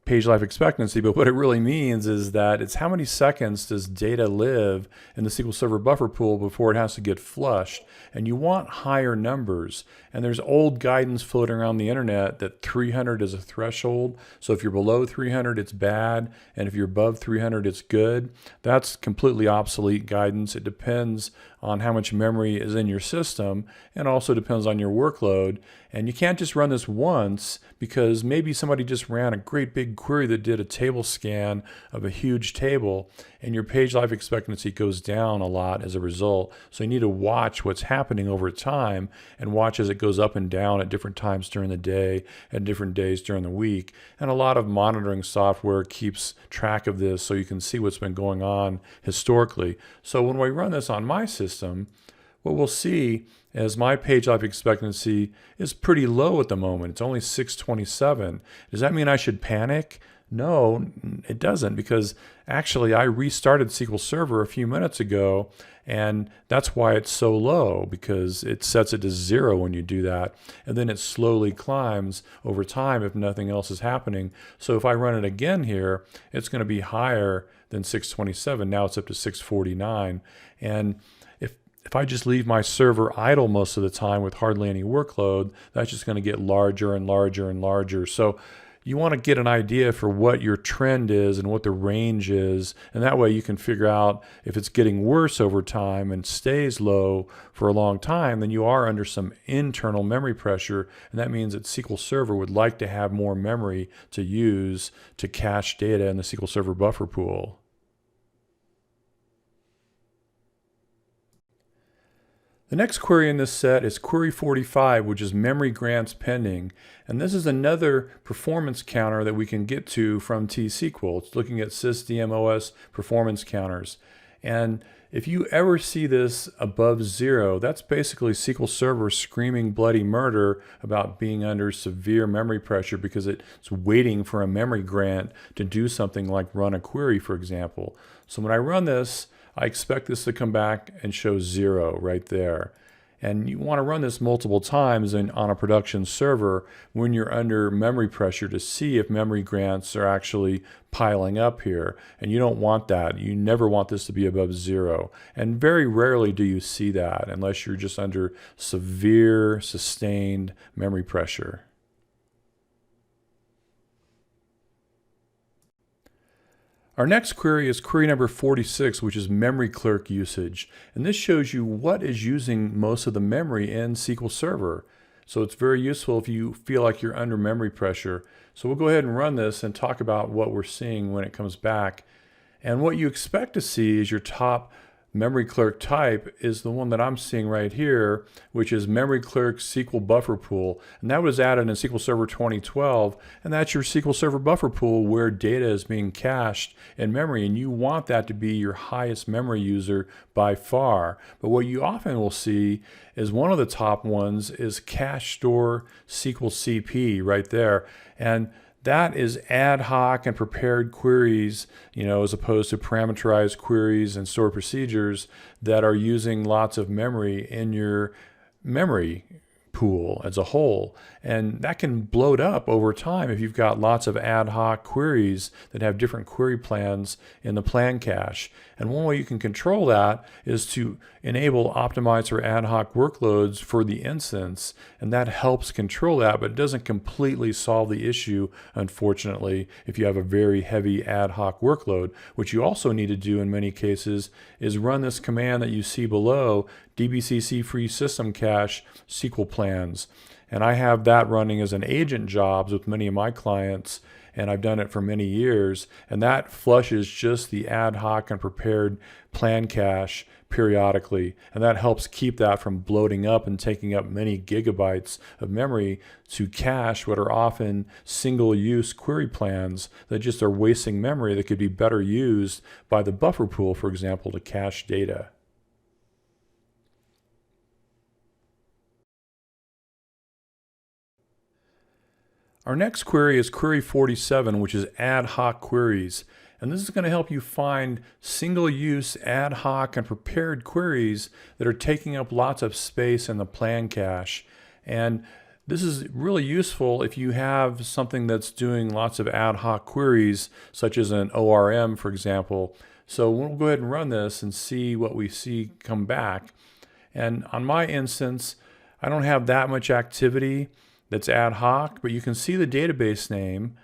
page life expectancy, but what it really means is that it's how many seconds does data live in the SQL Server buffer pool before it has to get flushed. And you want higher numbers. And there's old guidance floating around the internet that 300 is a threshold. So if you're below 300, it's bad. And if you're above 300, it's good. That's completely obsolete guidance. It depends on how much memory is in your system, and also depends on your workload. And you can't just run this once, because maybe somebody just ran a great big query that did a table scan of a huge table, and your page life expectancy goes down a lot as a result. So you need to watch what's happening over time, and watch as it goes up and down at different times during the day and different days during the week. And a lot of monitoring software keeps track of this, so you can see what's been going on historically. So when we run this on my system, what we'll see is my page life expectancy is pretty low at the moment. It's only 627. Does that mean I should panic? No, it doesn't, because actually I restarted SQL Server a few minutes ago, and that's why it's so low, because it sets it to 0 when you do that, and then it slowly climbs over time if nothing else is happening. So if I run it again here, it's going to be higher than 627. Now it's up to 649. And if I just leave my server idle most of the time with hardly any workload, that's just going to get larger and larger and larger. So you want to get an idea for what your trend is and what the range is, and that way you can figure out if it's getting worse over time and stays low for a long time, then you are under some internal memory pressure, and that means that SQL Server would like to have more memory to use to cache data in the SQL Server buffer pool. The next query in this set is query 45, which is memory grants pending. And this is another performance counter that we can get to from T-SQL. It's looking at SysDMOS performance counters. And if you ever see this above 0, that's basically SQL Server screaming bloody murder about being under severe memory pressure, because it's waiting for a memory grant to do something like run a query, for example. So when I run this, I expect this to come back and show 0 right there. And you want to run this multiple times on a production server when you're under memory pressure to see if memory grants are actually piling up here. And you don't want that. You never want this to be above 0. And very rarely do you see that unless you're just under severe, sustained memory pressure. Our next query is query number 46, which is memory clerk usage. And this shows you what is using most of the memory in SQL Server. So it's very useful if you feel like you're under memory pressure. So we'll go ahead and run this and talk about what we're seeing when it comes back. And what you expect to see is your top memory clerk type is the one that I'm seeing right here, which is memory clerk SQL buffer pool. And that was added in SQL Server 2012. And that's your SQL Server buffer pool where data is being cached in memory. And you want that to be your highest memory user by far. But what you often will see is one of the top ones is cache store SQL CP right there. And that is ad hoc and prepared queries, as opposed to parameterized queries and stored procedures that are using lots of memory in your memory pool as a whole. And that can bloat up over time if you've got lots of ad hoc queries that have different query plans in the plan cache. And one way you can control that is to enable optimize for ad hoc workloads for the instance. And that helps control that, but it doesn't completely solve the issue, unfortunately, if you have a very heavy ad hoc workload. What you also need to do in many cases is run this command that you see below, dbcc free system cache SQL plans. And I have that running as an agent jobs with many of my clients, and I've done it for many years. And that flushes just the ad hoc and prepared plan cache periodically. And that helps keep that from bloating up and taking up many gigabytes of memory to cache what are often single-use query plans that just are wasting memory that could be better used by the buffer pool, for example, to cache data. Our next query is query 47, which is ad hoc queries. And this is going to help you find single-use ad hoc and prepared queries that are taking up lots of space in the plan cache. And This is really useful if you have something that's doing lots of ad hoc queries, such as an ORM, for example. So we'll go ahead and run this and see what we see come back. And on my instance, I don't have that much activity that's ad hoc, but you can see the database name,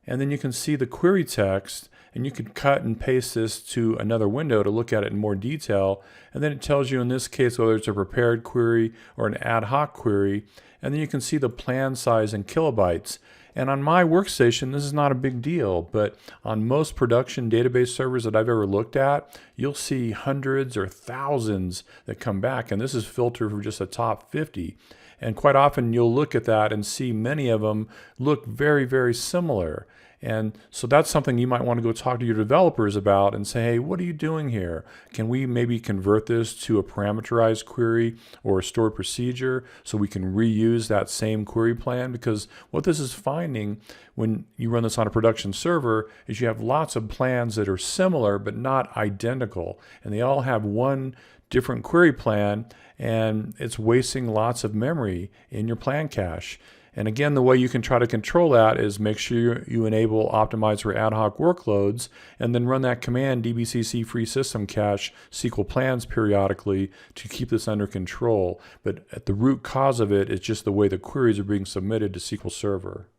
and then you can see the query text, and you can cut and paste this to another window to look at it in more detail. And then it tells you in this case whether it's a prepared query or an ad hoc query. And then you can see the plan size in kilobytes. And on my workstation, this is not a big deal, but on most production database servers that I've ever looked at, you'll see hundreds or thousands that come back. And this is filtered for just the top 50. And quite often you'll look at that and see many of them look very, very similar. And so that's something you might want to go talk to your developers about and say, hey, what are you doing here? Can we maybe convert this to a parameterized query or a stored procedure so we can reuse that same query plan? Because what this is finding when you run this on a production server is you have lots of plans that are similar but not identical. And they all have one different query plan, and it's wasting lots of memory in your plan cache. And again, the way you can try to control that is make sure you enable optimize for ad hoc workloads, and then run that command dbcc free system cache SQL plans periodically to keep this under control. But at the root cause of it is just the way the queries are being submitted to SQL Server.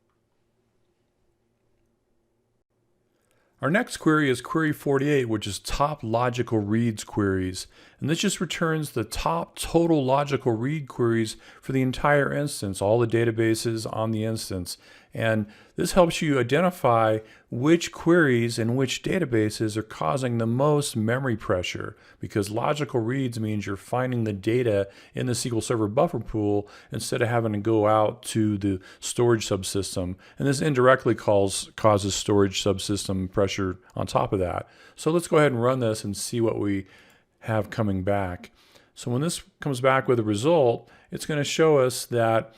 Our next query is query 48, which is top logical reads queries. And this just returns the top total logical read queries for the entire instance, all the databases on the instance. And this helps you identify which queries and which databases are causing the most memory pressure, because logical reads means you're finding the data in the SQL Server buffer pool instead of having to go out to the storage subsystem. And this indirectly causes storage subsystem pressure on top of that. So let's go ahead and run this and see what we have coming back. So when this comes back with a result, it's going to show us that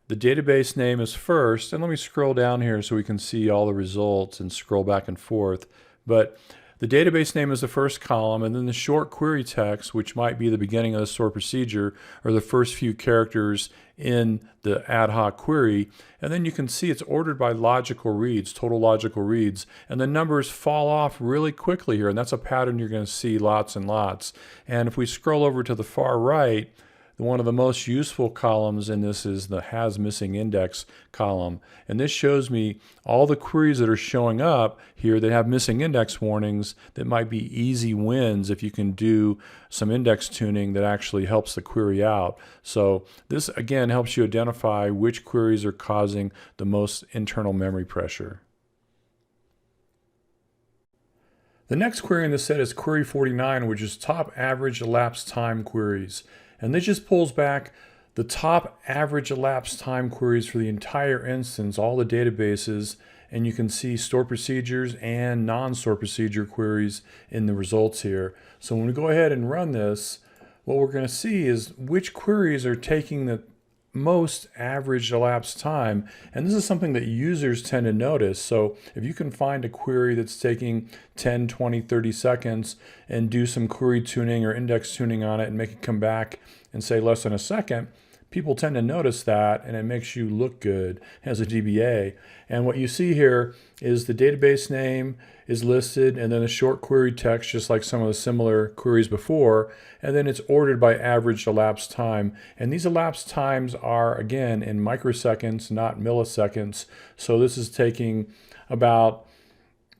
the database name is first, and let me scroll down here so we can see all the results and scroll back and forth. But the database name is the first column, and then the short query text, which might be the beginning of the stored procedure, or the first few characters in the ad hoc query. And then you can see it's ordered by logical reads, total logical reads, and the numbers fall off really quickly here, and that's a pattern you're going to see lots and lots. And if we scroll over to the far right, one of the most useful columns in this is the has missing index column. And this shows me all the queries that are showing up here that have missing index warnings that might be easy wins if you can do some index tuning that actually helps the query out. So this again helps you identify which queries are causing the most internal memory pressure. The next query in the set is query 49, which is top average elapsed time queries. And this just pulls back the top average elapsed time queries for the entire instance, all the databases, and you can see stored procedures and non-stored procedure queries in the results here. So when we go ahead and run this, what we're going to see is which queries are taking the most average elapsed time. And this is something that users tend to notice. So if you can find a query that's taking 10, 20, 30 seconds and do some query tuning or index tuning on it and make it come back and say less than a second, people tend to notice that, and it makes you look good as a DBA. And what you see here is the database name is listed, and then a short query text, just like some of the similar queries before, and then it's ordered by average elapsed time. And these elapsed times are, again, in microseconds, not milliseconds. So this is taking about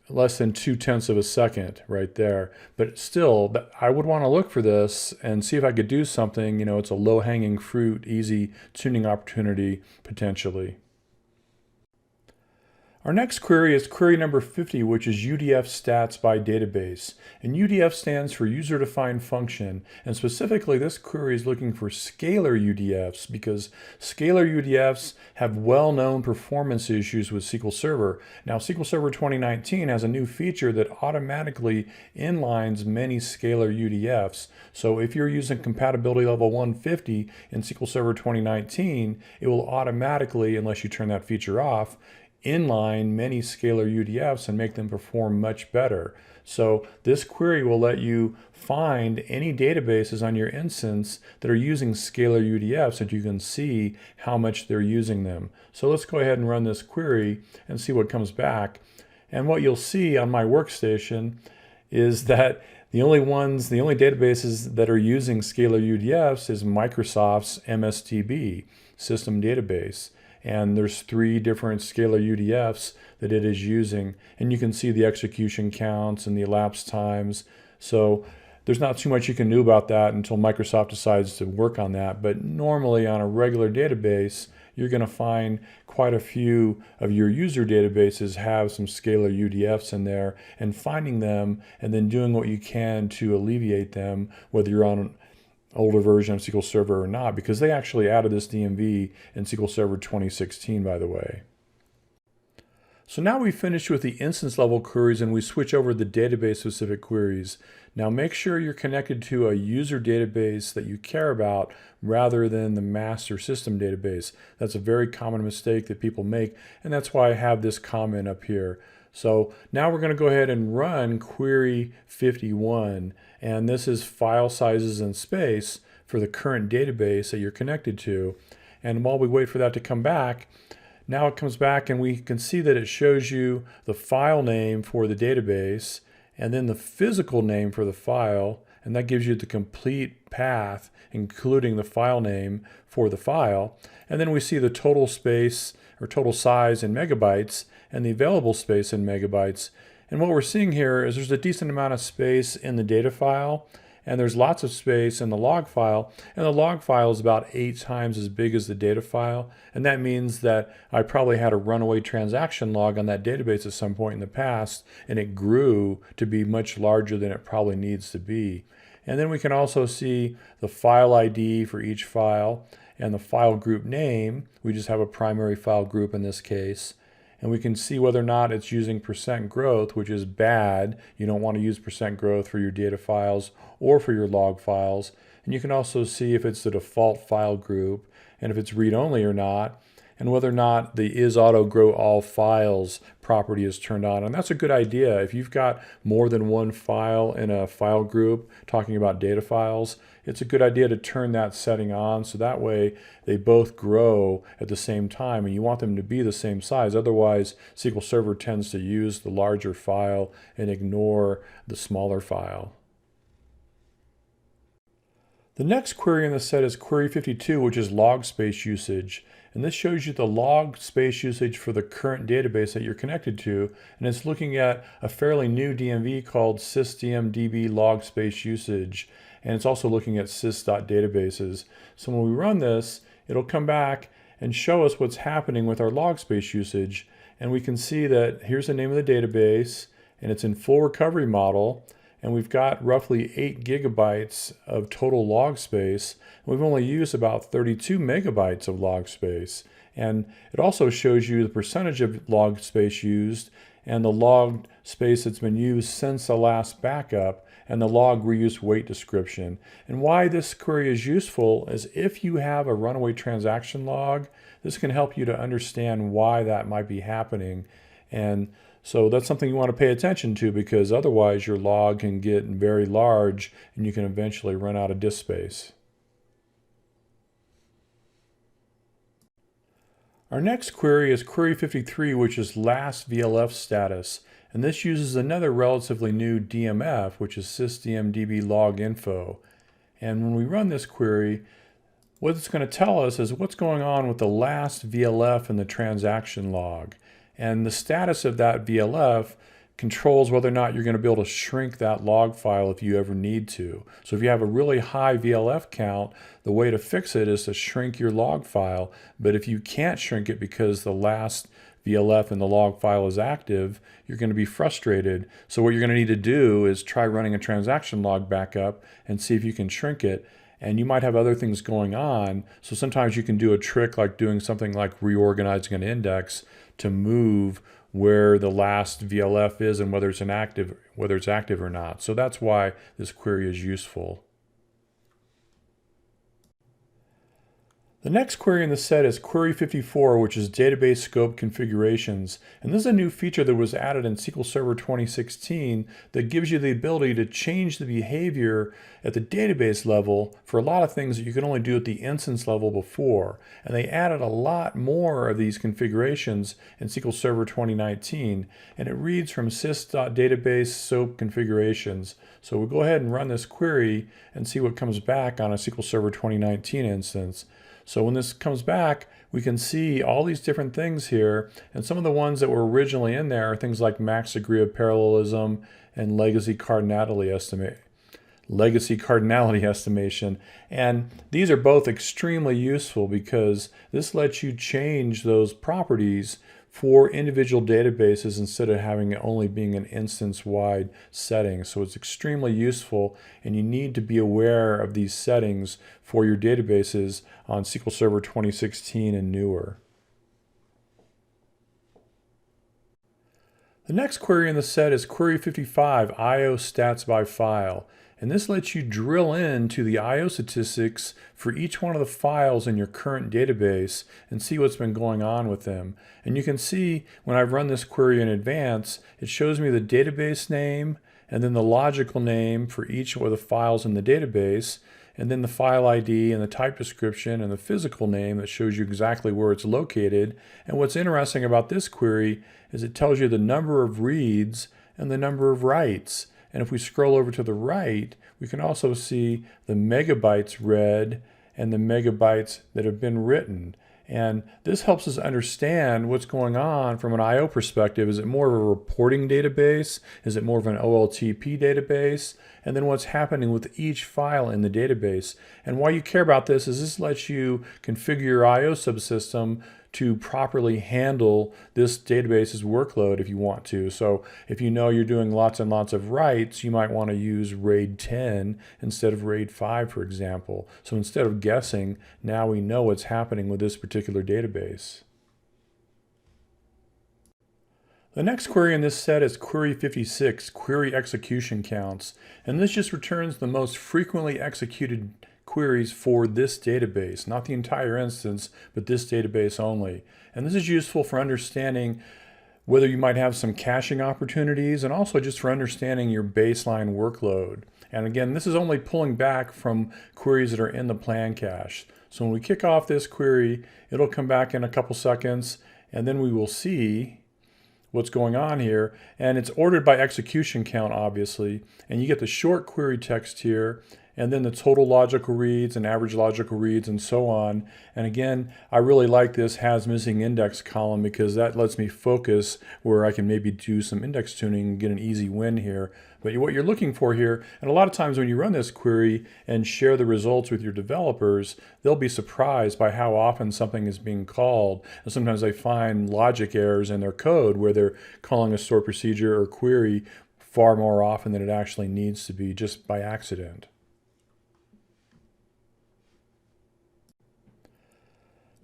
less than 0.2 of a second right there. But still, I would want to look for this and see if I could do something. You know, it's a low-hanging fruit, easy tuning opportunity potentially. Our next query is query number 50, which is UDF stats by database. And UDF stands for user defined function. And specifically, this query is looking for scalar UDFs because scalar UDFs have well-known performance issues with SQL Server. Now, SQL Server 2019 has a new feature that automatically inlines many scalar UDFs. So if you're using compatibility level 150 in SQL Server 2019, it will automatically, unless you turn that feature off, inline many scalar UDFs and make them perform much better. So this query will let you find any databases on your instance that are using scalar UDFs so that you can see how much they're using them. So let's go ahead and run this query and see what comes back. And what you'll see on my workstation is that the only databases that are using scalar UDFs is Microsoft's MSDB, System Database. And there's 3 different scalar UDFs that it is using. And you can see the execution counts and the elapsed times. So there's not too much you can do about that until Microsoft decides to work on that. But normally on a regular database, you're going to find quite a few of your user databases have some scalar UDFs in there, and finding them and then doing what you can to alleviate them, whether you're on an older version of SQL Server or not, because they actually added this DMV in SQL Server 2016, by the way. So now we've finished with the instance level queries and we switch over to the database specific queries. Now make sure you're connected to a user database that you care about rather than the master system database. That's a very common mistake that people make, and that's why I have this comment up here. So now we're going to go ahead and run query 51, and this is file sizes and space for the current database that you're connected to. And while we wait for that to come back, now it comes back and we can see that it shows you the file name for the database and then the physical name for the file, and that gives you the complete path, including the file name for the file. And then we see the total space or total size in megabytes and the available space in megabytes. And what we're seeing here is there's a decent amount of space in the data file, and there's lots of space in the log file, and the log file is about 8 times as big as the data file, and that means that I probably had a runaway transaction log on that database at some point in the past, and it grew to be much larger than it probably needs to be. And then we can also see the file ID for each file and the file group name. We just have a primary file group in this case. And we can see whether or not it's using percent growth, which is bad. You don't want to use percent growth for your data files or for your log files. And you can also see if it's the default file group and if it's read-only or not, and whether or not the is auto grow all files property is turned on. And that's a good idea. If you've got more than one file in a file group talking about data files, it's a good idea to turn that setting on so that way they both grow at the same time, and you want them to be the same size. Otherwise, SQL Server tends to use the larger file and ignore the smaller file. The next query in the set is query 52, which is log space usage. And this shows you the log space usage for the current database that you're connected to. And it's looking at a fairly new DMV called Sysdmdb Log Space Usage. And it's also looking at sys.databases. So when we run this, it'll come back and show us what's happening with our log space usage. And we can see that here's the name of the database, and it's in full recovery model. And we've got roughly 8 gigabytes of total log space. We've only used about 32 megabytes of log space. And it also shows you the percentage of log space used and the log space that's been used since the last backup and the log reuse weight description. And why this query is useful is if you have a runaway transaction log, this can help you to understand why that might be happening. And so that's something you want to pay attention to, because otherwise your log can get very large and you can eventually run out of disk space. Our next query is query 53, which is last Vlf status. And this uses another relatively new DMF, which is Sysdmdb Log Info. And when we run this query, what it's going to tell us is what's going on with the last VLF in the transaction log. And the status of that VLF controls whether or not you're going to be able to shrink that log file if you ever need to. So if you have a really high VLF count, the way to fix it is to shrink your log file. But if you can't shrink it because the last VLF in the log file is active, you're going to be frustrated. So what you're going to need to do is try running a transaction log backup and see if you can shrink it. And you might have other things going on. So sometimes you can do a trick like doing something like reorganizing an index to move where the last VLF is and whether it's active or not. So that's why this query is useful. The next query in the set is query 54, which is database scope configurations. And this is a new feature that was added in SQL Server 2016 that gives you the ability to change the behavior at the database level for a lot of things that you could only do at the instance level before. And they added a lot more of these configurations in SQL Server 2019. And it reads from sys.database scope configurations. So we'll go ahead and run this query and see what comes back on a SQL Server 2019 instance. So when this comes back, we can see all these different things here, and some of the ones that were originally in there are things like max degree of parallelism and legacy cardinality estimation. And these are both extremely useful because this lets you change those properties for individual databases instead of having it only being an instance-wide setting. So it's extremely useful, and you need to be aware of these settings for your databases on SQL Server 2016 and newer. The next query in the set is query 55, IO stats by file. And this lets you drill into the IO statistics for each one of the files in your current database and see what's been going on with them. And you can see when I've run this query in advance, it shows me the database name and then the logical name for each of the files in the database, and then the file ID and the type description and the physical name that shows you exactly where it's located. And what's interesting about this query is it tells you the number of reads and the number of writes. And if we scroll over to the right, we can also see the megabytes read and the megabytes that have been written. And this helps us understand what's going on from an I/O perspective. Is it more of a reporting database? Is it more of an OLTP database? And then what's happening with each file in the database. And why you care about this is this lets you configure your I/O subsystem to properly handle this database's workload if you want to. So if you know you're doing lots and lots of writes, you might want to use RAID 10 instead of RAID 5, for example. So instead of guessing, now we know what's happening with this particular database. The next query in this set is query 56, query execution counts. And this just returns the most frequently executed queries for this database, not the entire instance, but this database only. And this is useful for understanding whether you might have some caching opportunities and also just for understanding your baseline workload. And again, this is only pulling back from queries that are in the plan cache. So when we kick off this query, it'll come back in a couple seconds, and then we will see what's going on here. And it's ordered by execution count, obviously. And you get the short query text here, and then the total logical reads and average logical reads and so on. And again, I really like this has missing index column because that lets me focus where I can maybe do some index tuning and get an easy win here. But what you're looking for here, and a lot of times when you run this query and share the results with your developers, they'll be surprised by how often something is being called. And sometimes they find logic errors in their code where they're calling a stored procedure or query far more often than it actually needs to be just by accident.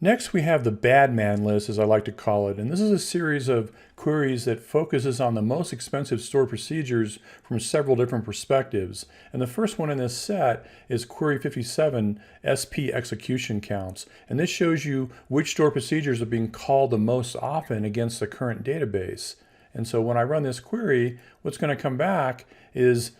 Next, we have the Badman List, as I like to call it, and this is a series of queries that focuses on the most expensive stored procedures from several different perspectives. And the first one in this set is query 57, SP execution counts. And this shows you which stored procedures are being called the most often against the current database. And so when I run this query, what's going to come back is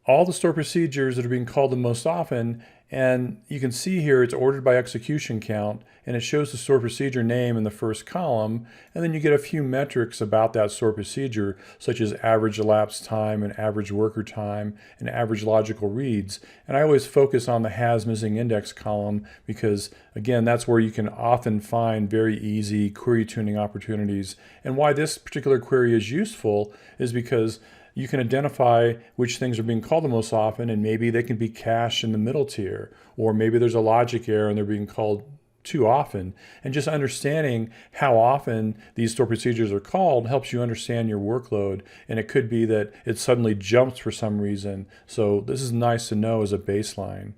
all the stored procedures that are being called the most often. And you can see here it's ordered by execution count, and it shows the stored procedure name in the first column, and then you get a few metrics about that stored procedure, such as average elapsed time and average worker time and average logical reads. And I always focus on the has missing index column because, again, that's where you can often find very easy query tuning opportunities. And why this particular query is useful is because you can identify which things are being called the most often, and maybe they can be cached in the middle tier, or maybe there's a logic error and they're being called too often. And just understanding how often these stored procedures are called helps you understand your workload. And it could be that it suddenly jumps for some reason. So this is nice to know as a baseline.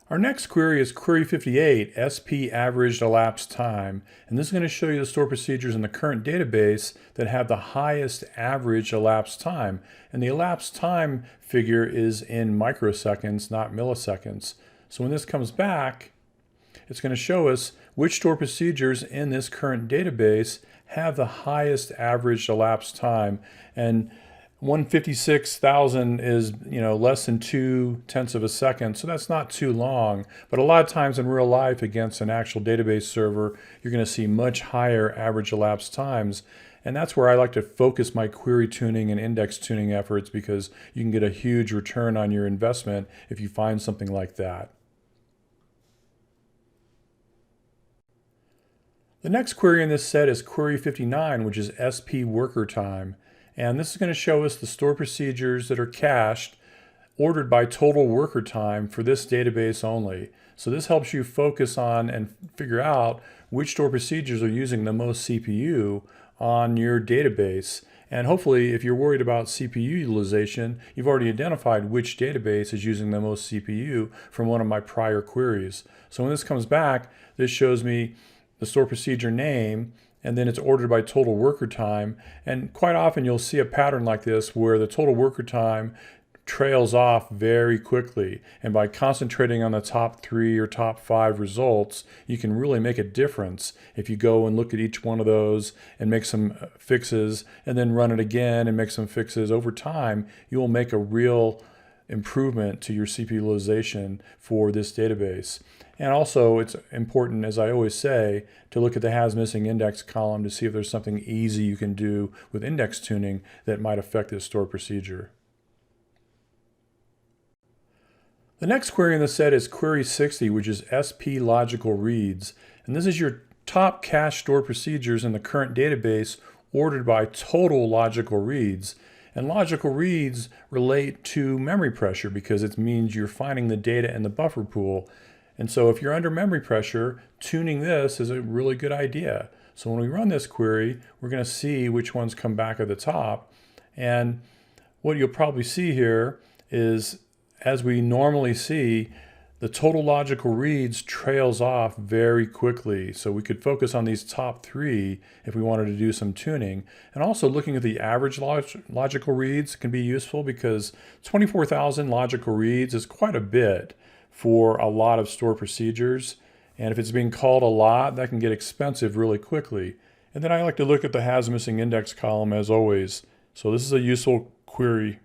Our next query is query 58, SP averaged elapsed time. And this is going to show you the stored procedures in the current database that have the highest average elapsed time. And the elapsed time figure is in microseconds, not milliseconds. So when this comes back, it's going to show us which stored procedures in this current database have the highest average elapsed time. And 156,000 is, less than 0.2 of a second, so that's not too long. But a lot of times in real life against an actual database server, you're going to see much higher average elapsed times. And that's where I like to focus my query tuning and index tuning efforts, because you can get a huge return on your investment if you find something like that. The next query in this set is query 59, which is SP worker time. And this is going to show us the stored procedures that are cached, ordered by total worker time for this database only. So this helps you focus on and figure out which stored procedures are using the most CPU on your database. And hopefully, if you're worried about CPU utilization, you've already identified which database is using the most CPU from one of my prior queries. So when this comes back, this shows me the stored procedure name, and then it's ordered by total worker time. And quite often you'll see a pattern like this where the total worker time trails off very quickly. And by concentrating on the top 3 or top 5 results, you can really make a difference if you go and look at each one of those and make some fixes and then run it again and make some fixes. Over time, you will make a real improvement to your CPU utilization for this database. And also, it's important, as I always say, to look at the has missing index column to see if there's something easy you can do with index tuning that might affect this stored procedure. The next query in the set is query 60, which is SP logical reads. And this is your top cache stored procedures in the current database ordered by total logical reads. And logical reads relate to memory pressure because it means you're finding the data in the buffer pool. And so if you're under memory pressure, tuning this is a really good idea. So when we run this query, we're going to see which ones come back at the top. And what you'll probably see here is, as we normally see, the total logical reads trails off very quickly. So we could focus on these top 3 if we wanted to do some tuning. And also looking at the average logical reads can be useful, because 24,000 logical reads is quite a bit for a lot of stored procedures. And if it's being called a lot, that can get expensive really quickly. And then I like to look at the has missing index column as always. So this is a useful query.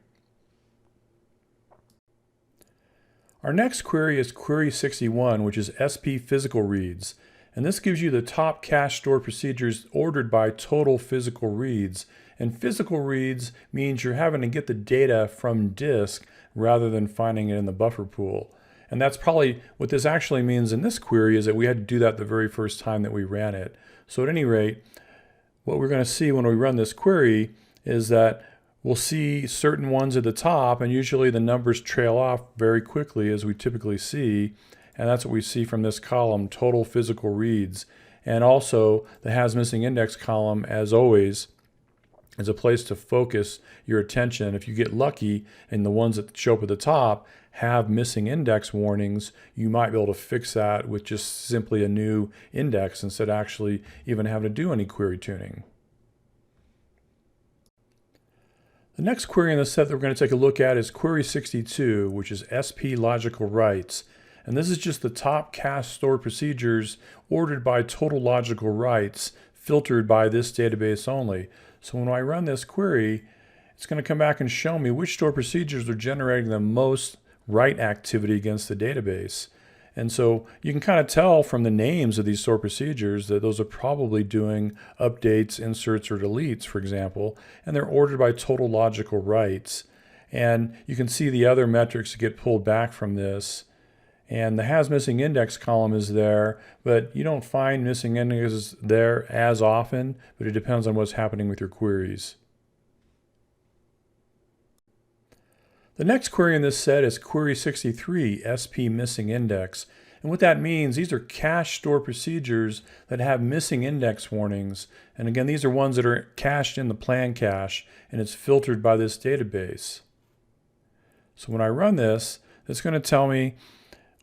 Our next query is query 61, which is SP physical reads. And this gives you the top cache stored procedures ordered by total physical reads. And physical reads means you're having to get the data from disk rather than finding it in the buffer pool. And that's probably what this actually means in this query, is that we had to do that the very first time that we ran it. So at any rate, what we're going to see when we run this query is that we'll see certain ones at the top, and usually the numbers trail off very quickly, as we typically see. And that's what we see from this column, total physical reads. And also the has missing index column, as always, is a place to focus your attention. If you get lucky and the ones that show up at the top have missing index warnings, you might be able to fix that with just simply a new index instead of actually even having to do any query tuning. The next query in the set that we're going to take a look at is query 62, which is SP logical writes. And this is just the top cache stored procedures ordered by total logical writes, filtered by this database only. So when I run this query, it's going to come back and show me which stored procedures are generating the most write activity against the database. And so you can kind of tell from the names of these stored procedures that those are probably doing updates, inserts, or deletes, for example, and they're ordered by total logical writes. And you can see the other metrics that get pulled back from this. And the has missing index column is there, but you don't find missing indexes there as often, but it depends on what's happening with your queries. The next query in this set is query 63, SP missing index. And what that means, these are cache stored procedures that have missing index warnings. And again, these are ones that are cached in the plan cache, and it's filtered by this database. So when I run this, it's going to tell me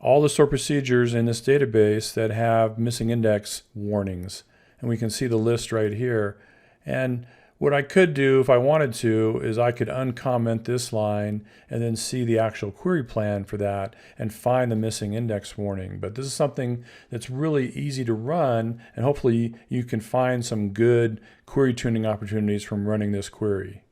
all the stored procedures in this database that have missing index warnings. And we can see the list right here. And What I could do if I wanted to is I could uncomment this line and then see the actual query plan for that and find the missing index warning. But this is something that's really easy to run, and hopefully you can find some good query tuning opportunities from running this query.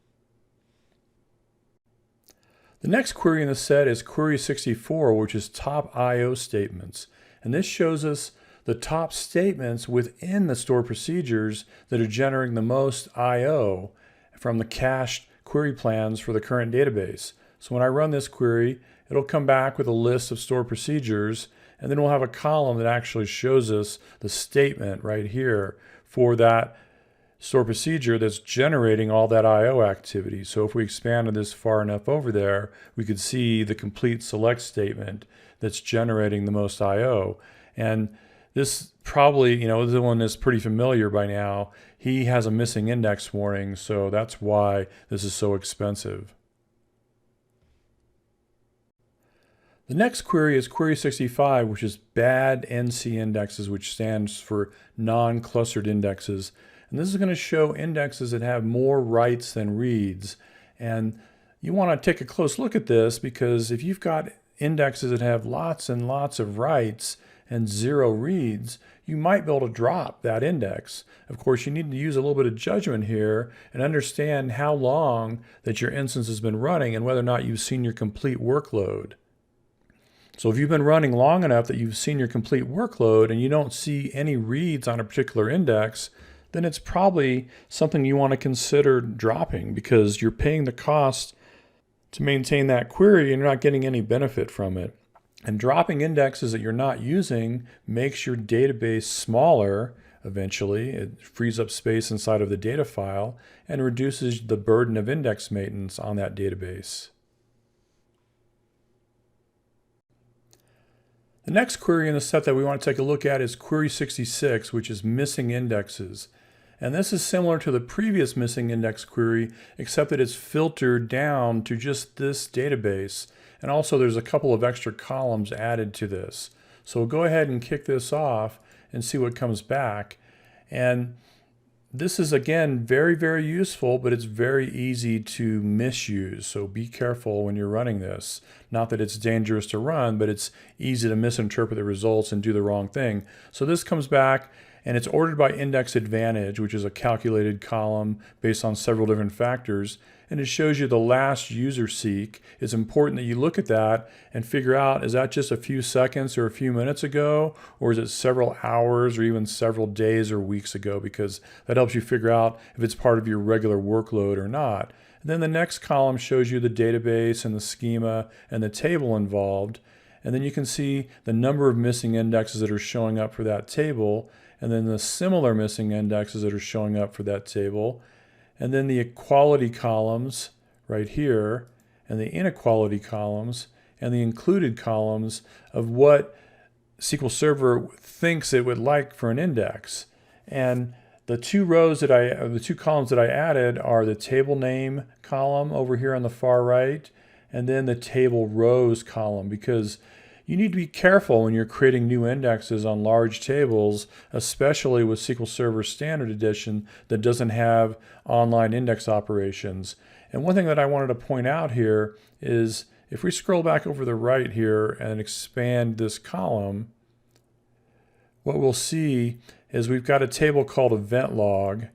The next query in the set is query 64, which is top IO statements. And this shows us the top statements within the store procedures that are generating the most IO from the cached query plans for the current database. So when I run this query, it'll come back with a list of store procedures, and then we'll have a column that actually shows us the statement right here for that store procedure that's generating all that IO activity. So if we expanded this far enough over there, we could see the complete select statement that's generating the most IO. And this probably, the one is pretty familiar by now. He has a missing index warning, so that's why this is so expensive. The next query is query 65, which is bad NC indexes, which stands for non-clustered indexes. And this is going to show indexes that have more writes than reads. And you want to take a close look at this, because if you've got indexes that have lots and lots of writes and 0 reads, you might be able to drop that index. Of course, you need to use a little bit of judgment here and understand how long that your instance has been running and whether or not you've seen your complete workload. So if you've been running long enough that you've seen your complete workload and you don't see any reads on a particular index, then it's probably something you want to consider dropping, because you're paying the cost to maintain that query and you're not getting any benefit from it. And dropping indexes that you're not using makes your database smaller eventually. It frees up space inside of the data file and reduces the burden of index maintenance on that database. The next query in the set that we want to take a look at is query 66, which is missing indexes. And this is similar to the previous missing index query, except that it's filtered down to just this database. And also there's a couple of extra columns added to this. So we'll go ahead and kick this off and see what comes back. And this is, again, very, very useful, but it's very easy to misuse. So be careful when you're running this. Not that it's dangerous to run, but it's easy to misinterpret the results and do the wrong thing. So this comes back, and it's ordered by index advantage, which is a calculated column based on several different factors. And it shows you the last user seek. It's important that you look at that and figure out, is that just a few seconds or a few minutes ago, or is it several hours or even several days or weeks ago, because that helps you figure out if it's part of your regular workload or not. And then the next column shows you the database and the schema and the table involved. And then you can see the number of missing indexes that are showing up for that table, and then the similar missing indexes that are showing up for that table. And then the equality columns right here, and the inequality columns, and the included columns of what SQL Server thinks it would like for an index. And the two columns that I added are the table name column over here on the far right, and then the table rows column, because you need to be careful when you're creating new indexes on large tables, especially with SQL Server Standard Edition that doesn't have online index operations. And one thing that I wanted to point out here is if we scroll back over the right here and expand this column, what we'll see is we've got a table called event log,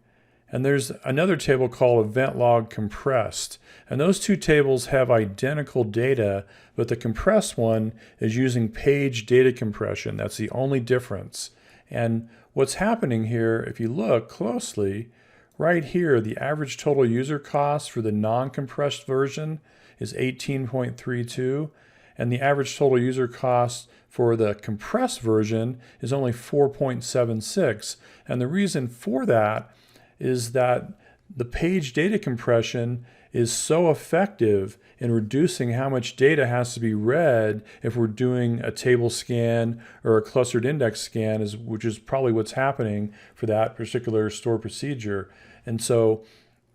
and there's another table called event log compressed. And those two tables have identical data, but the compressed one is using page data compression. That's the only difference. And what's happening here, if you look closely, right here, the average total user cost for the non-compressed version is 18.32, and the average total user cost for the compressed version is only 4.76. And the reason for that is that the page data compression is so effective in reducing how much data has to be read if we're doing a table scan or a clustered index scan, which is probably what's happening for that particular store procedure. And so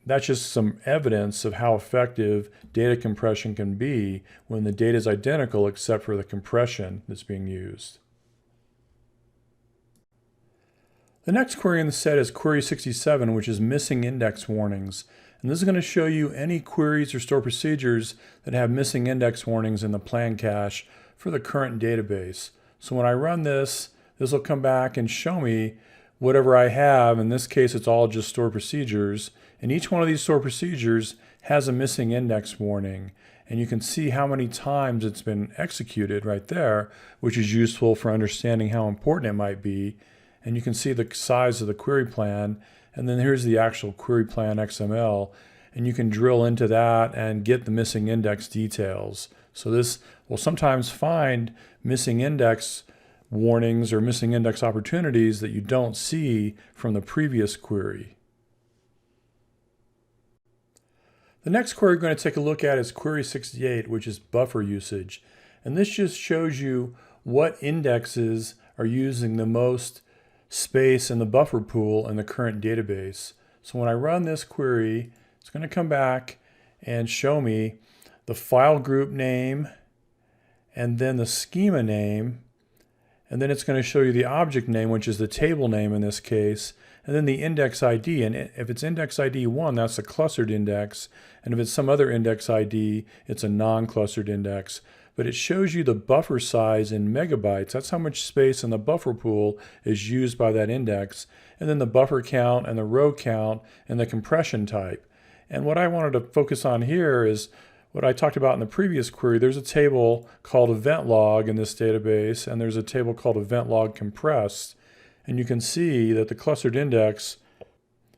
that's just some evidence of how effective data compression can be when the data is identical except for the compression that's being used. The next query in the set is query 67, which is missing index warnings. And this is going to show you any queries or store procedures that have missing index warnings in the plan cache for the current database. So when I run this, this will come back and show me whatever I have. In this case, it's all just store procedures. And each one of these store procedures has a missing index warning. And you can see how many times it's been executed right there, which is useful for understanding how important it might be. And you can see the size of the query plan. And then here's the actual query plan XML. And you can drill into that and get the missing index details. So this will sometimes find missing index warnings or missing index opportunities that you don't see from the previous query. The next query we're going to take a look at is query 68, which is buffer usage. And this just shows you what indexes are using the most space in the buffer pool in the current database. So when I run this query, it's going to come back and show me the file group name and then the schema name. And then it's going to show you the object name, which is the table name in this case, and then the index ID. And if it's index ID 1, that's a clustered index. And if it's some other index ID, it's a non-clustered index. But it shows you the buffer size in megabytes. That's how much space in the buffer pool is used by that index. And then the buffer count and the row count and the compression type. And what I wanted to focus on here is what I talked about in the previous query. There's a table called event log in this database, and there's a table called event log compressed. And you can see that the clustered index,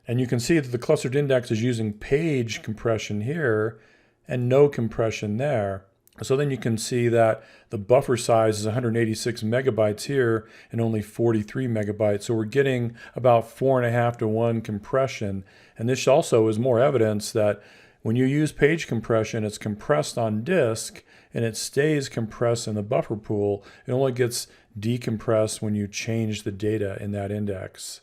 is using page compression here and no compression there. So then you can see that the buffer size is 186 megabytes here and only 43 megabytes. So we're getting about 4.5 to 1 compression. And this also is more evidence that when you use page compression, it's compressed on disk and it stays compressed in the buffer pool. It only gets decompressed when you change the data in that index.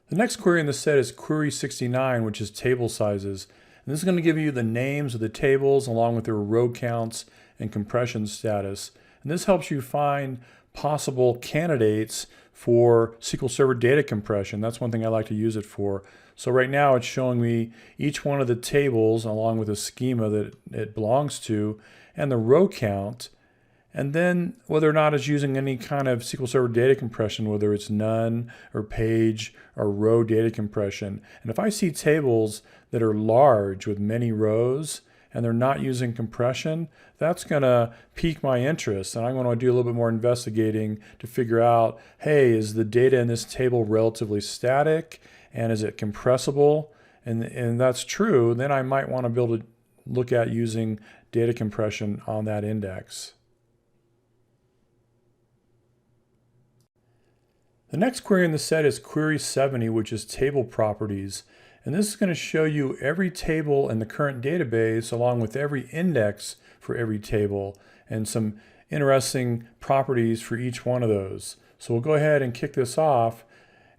The next query in the set is query 69, which is table sizes. And this is going to give you the names of the tables along with their row counts and compression status. And this helps you find possible candidates for SQL Server data compression. That's one thing I like to use it for. So right now it's showing me each one of the tables along with the schema that it belongs to and the row count, and then whether or not it's using any kind of SQL Server data compression, whether it's none or page or row data compression. And if I see tables that are large with many rows and they're not using compression, that's going to pique my interest. And I'm going to do a little bit more investigating to figure out, hey, is the data in this table relatively static and is it compressible? And that's true, then I might want to be able to look at using data compression on that index. The next query in the set is query 70, which is table properties. And this is going to show you every table in the current database along with every index for every table and some interesting properties for each one of those. So we'll go ahead and kick this off.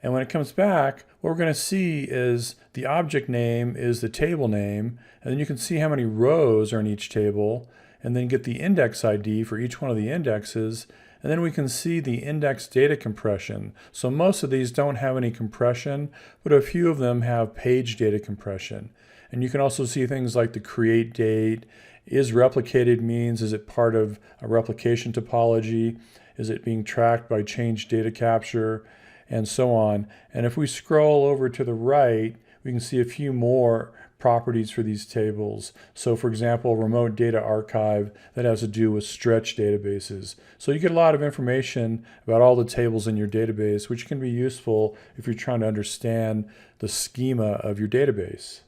And when it comes back, what we're going to see is the object name is the table name. And then you can see how many rows are in each table and then get the index ID for each one of the indexes. And then we can see the index data compression. So most of these don't have any compression, but a few of them have page data compression. And you can also see things like the create date. Is replicated means, is it part of a replication topology? Is it being tracked by change data capture? And so on. And if we scroll over to the right, we can see a few more properties for these tables. So for example, remote data archive, that has to do with stretch databases. So you get a lot of information about all the tables in your database, which can be useful if you're trying to understand the schema of your database.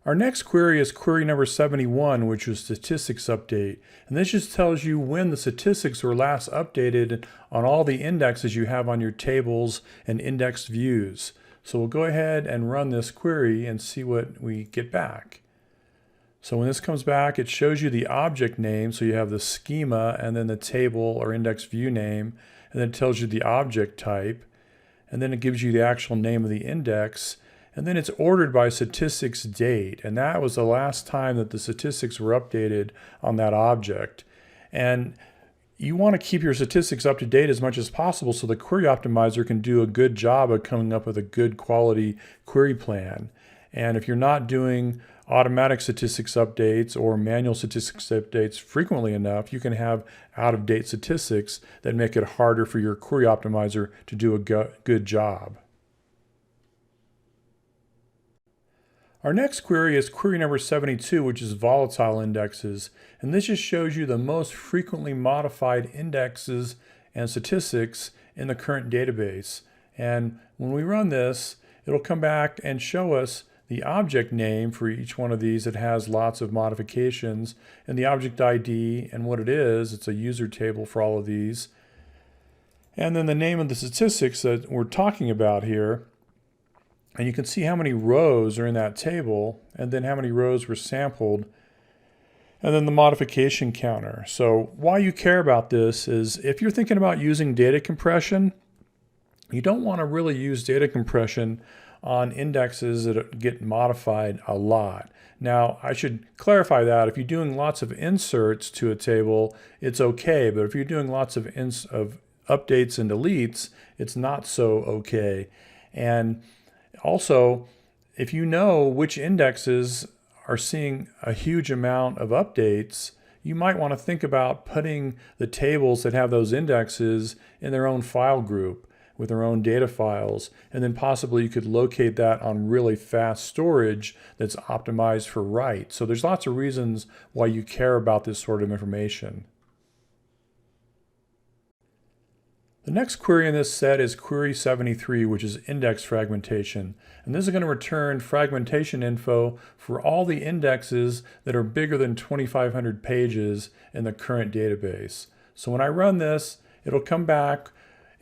Our next query is query number 71, which was statistics update. And this just tells you when the statistics were last updated on all the indexes you have on your tables and indexed views. So we'll go ahead and run this query and see what we get back. So when this comes back, it shows you the object name. So you have the schema and then the table or index view name, and then it tells you the object type, and then it gives you the actual name of the index, and then it's ordered by statistics date. And that was the last time that the statistics were updated on that object. And you want to keep your statistics up to date as much as possible so the query optimizer can do a good job of coming up with a good quality query plan. And if you're not doing automatic statistics updates or manual statistics updates frequently enough, you can have out-of-date statistics that make it harder for your query optimizer to do a good job. Our next query is query number 72, which is volatile indexes. And this just shows you the most frequently modified indexes and statistics in the current database. And when we run this, it'll come back and show us the object name for each one of these that has lots of modifications, and the object ID and what it is. It's a user table for all of these. And then the name of the statistics that we're talking about here. And you can see how many rows are in that table, and then how many rows were sampled, and then the modification counter. So why you care about this is if you're thinking about using data compression, you don't want to really use data compression on indexes that get modified a lot. Now, I should clarify that if you're doing lots of inserts to a table, it's okay, but if you're doing lots of updates and deletes, it's not so okay. And also, if you know which indexes are seeing a huge amount of updates, you might want to think about putting the tables that have those indexes in their own file group with their own data files, and then possibly you could locate that on really fast storage that's optimized for write. So there's lots of reasons why you care about this sort of information. The next query in this set is query 73, which is index fragmentation. And this is going to return fragmentation info for all the indexes that are bigger than 2,500 pages in the current database. So when I run this, it'll come back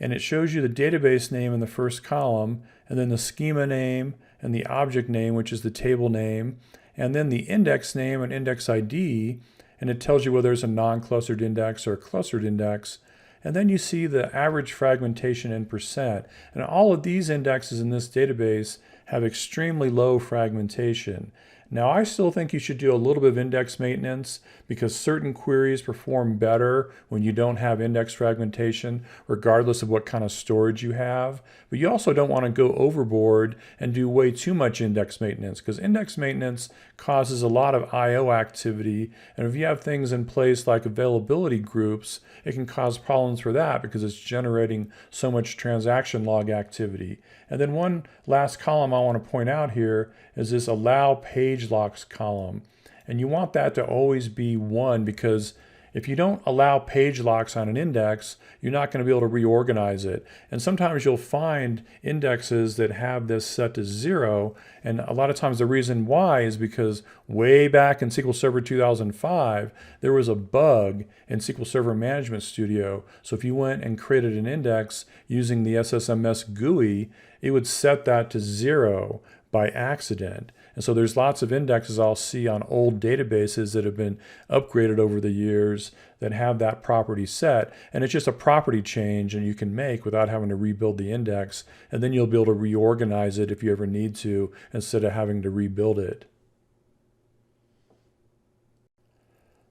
and it shows you the database name in the first column, and then the schema name and the object name, which is the table name, and then the index name and index ID, and it tells you whether it's a non-clustered index or a clustered index. And then you see the average fragmentation in percent. And all of these indexes in this database have extremely low fragmentation. Now, I still think you should do a little bit of index maintenance because certain queries perform better when you don't have index fragmentation, regardless of what kind of storage you have. But you also don't want to go overboard and do way too much index maintenance, because index maintenance causes a lot of I/O activity. And if you have things in place like availability groups, it can cause problems for that because it's generating so much transaction log activity. And then one last column I want to point out here is this allow page locks column. And you want that to always be 1, because if you don't allow page locks on an index, you're not going to be able to reorganize it. And sometimes you'll find indexes that have this set to 0. And a lot of times the reason why is because way back in SQL Server 2005, there was a bug in SQL Server Management Studio. So if you went and created an index using the SSMS GUI, it would set that to 0 by accident. And so there's lots of indexes I'll see on old databases that have been upgraded over the years that have that property set. And it's just a property change and you can make without having to rebuild the index. And then you'll be able to reorganize it if you ever need to, instead of having to rebuild it.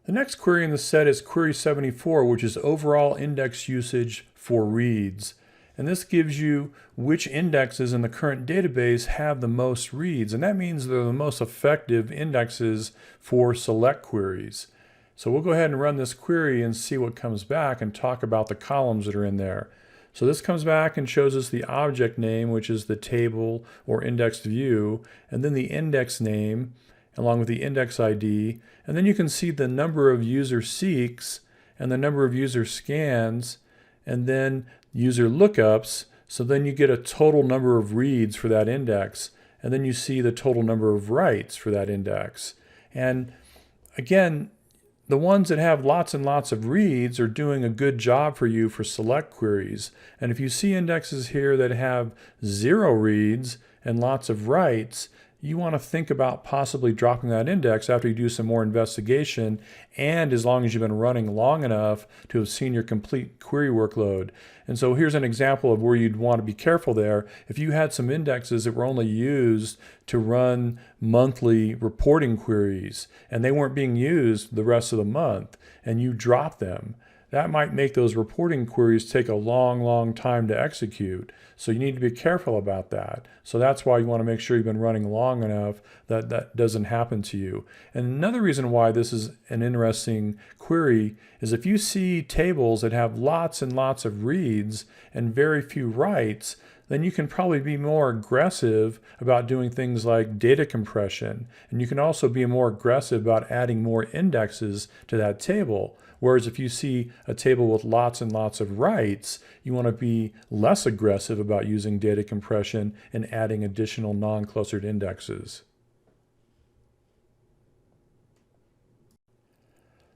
The next query in the set is query 74, which is overall index usage for reads. And this gives you which indexes in the current database have the most reads. And that means they're the most effective indexes for select queries. So we'll go ahead and run this query and see what comes back and talk about the columns that are in there. So this comes back and shows us the object name, which is the table or indexed view, and then the index name along with the index ID. And then you can see the number of user seeks and the number of user scans, and then user lookups. So then you get a total number of reads for that index, and then you see the total number of writes for that index. And again, the ones that have lots and lots of reads are doing a good job for you for select queries. And if you see indexes here that have 0 reads and lots of writes, you want to think about possibly dropping that index after you do some more investigation, and as long as you've been running long enough to have seen your complete query workload. And so here's an example of where you'd want to be careful there. If you had some indexes that were only used to run monthly reporting queries and they weren't being used the rest of the month, and you drop them, that might make those reporting queries take a long time to execute. So you need to be careful about that. So that's why you want to make sure you've been running long enough that that doesn't happen to you. And another reason why this is an interesting query is if you see tables that have lots and lots of reads and very few writes, then you can probably be more aggressive about doing things like data compression. And you can also be more aggressive about adding more indexes to that table. Whereas if you see a table with lots and lots of writes, you want to be less aggressive about using data compression and adding additional non-clustered indexes.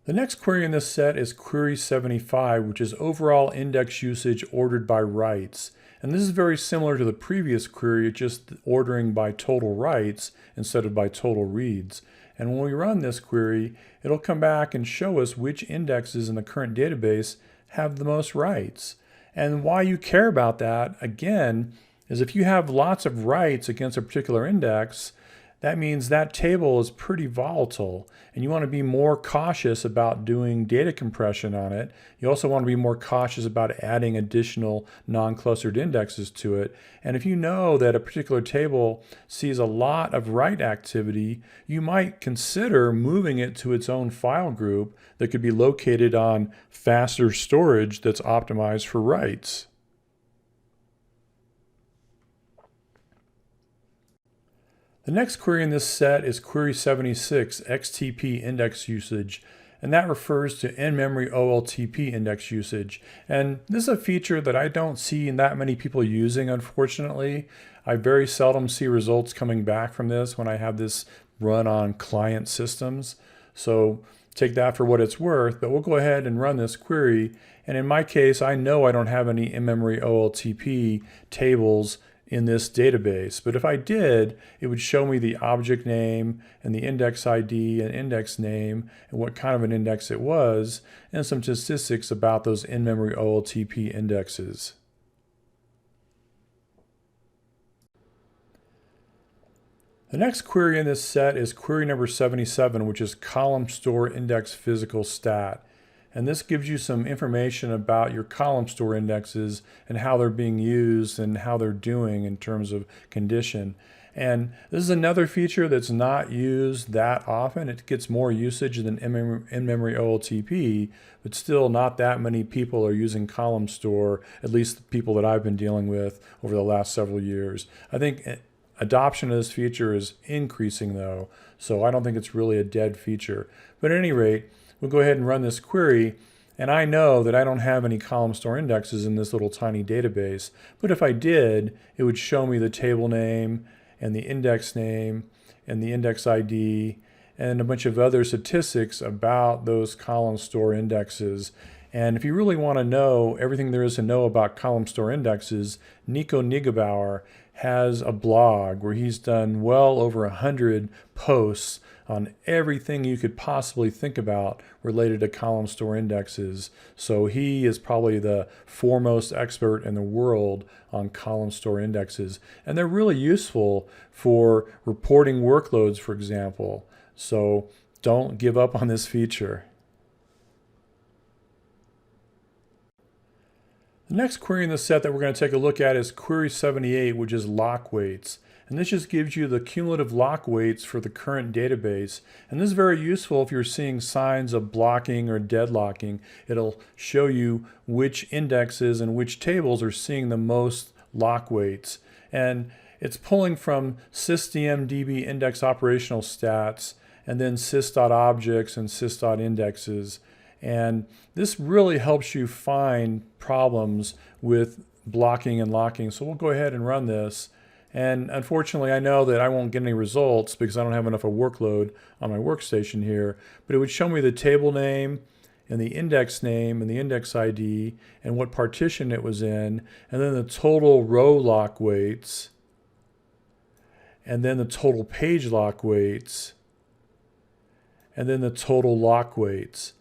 The next query in this set is query 75, which is overall index usage ordered by writes. And this is very similar to the previous query, just ordering by total writes instead of by total reads. And when we run this query, it'll come back and show us which indexes in the current database have the most writes. And why you care about that, again, is if you have lots of writes against a particular index, that means that table is pretty volatile, and you want to be more cautious about doing data compression on it. You also want to be more cautious about adding additional non-clustered indexes to it. And if you know that a particular table sees a lot of write activity, you might consider moving it to its own file group that could be located on faster storage that's optimized for writes. The next query in this set is query 76, XTP index usage, and that refers to in-memory OLTP index usage. And this is a feature that I don't see that many people using, unfortunately. I very seldom see results coming back from this when I have this run on client systems. So take that for what it's worth, but we'll go ahead and run this query. And in my case, I know I don't have any in-memory OLTP tables in this database. But if I did, it would show me the object name and the index ID and index name and what kind of an index it was, and some statistics about those in-memory OLTP indexes. The next query in this set is query number 77, which is column store index physical stat. And this gives you some information about your column store indexes and how they're being used and how they're doing in terms of condition. And this is another feature that's not used that often. It gets more usage than in-memory OLTP, but still not that many people are using column store, at least the people that I've been dealing with over the last several years. I think adoption of this feature is increasing though, so I don't think it's really a dead feature. But at any rate, we'll go ahead and run this query, and I know that I don't have any column store indexes in this little tiny database, but if I did, it would show me the table name and the index name and the index ID and a bunch of other statistics about those column store indexes. And if you really want to know everything there is to know about column store indexes, Nico Nigebauer has a blog where he's done well over 100 posts on everything you could possibly think about related to column store indexes. So he is probably the foremost expert in the world on column store indexes. And they're really useful for reporting workloads, for example. So don't give up on this feature. The next query in the set that we're going to take a look at is query 78, which is lock weights. And this just gives you the cumulative lock weights for the current database. And this is very useful if you're seeing signs of blocking or deadlocking. It'll show you which indexes and which tables are seeing the most lock weights. And it's pulling from Sysdmdb index operational stats and then sys.objects and sys.indexes. And this really helps you find problems with blocking and locking. So we'll go ahead and run this. And unfortunately, I know that I won't get any results because I don't have enough of a workload on my workstation here, but it would show me the table name and the index name and the index ID and what partition it was in, and then the total row lock weights. and then the total page lock weights, and then the total lock weights.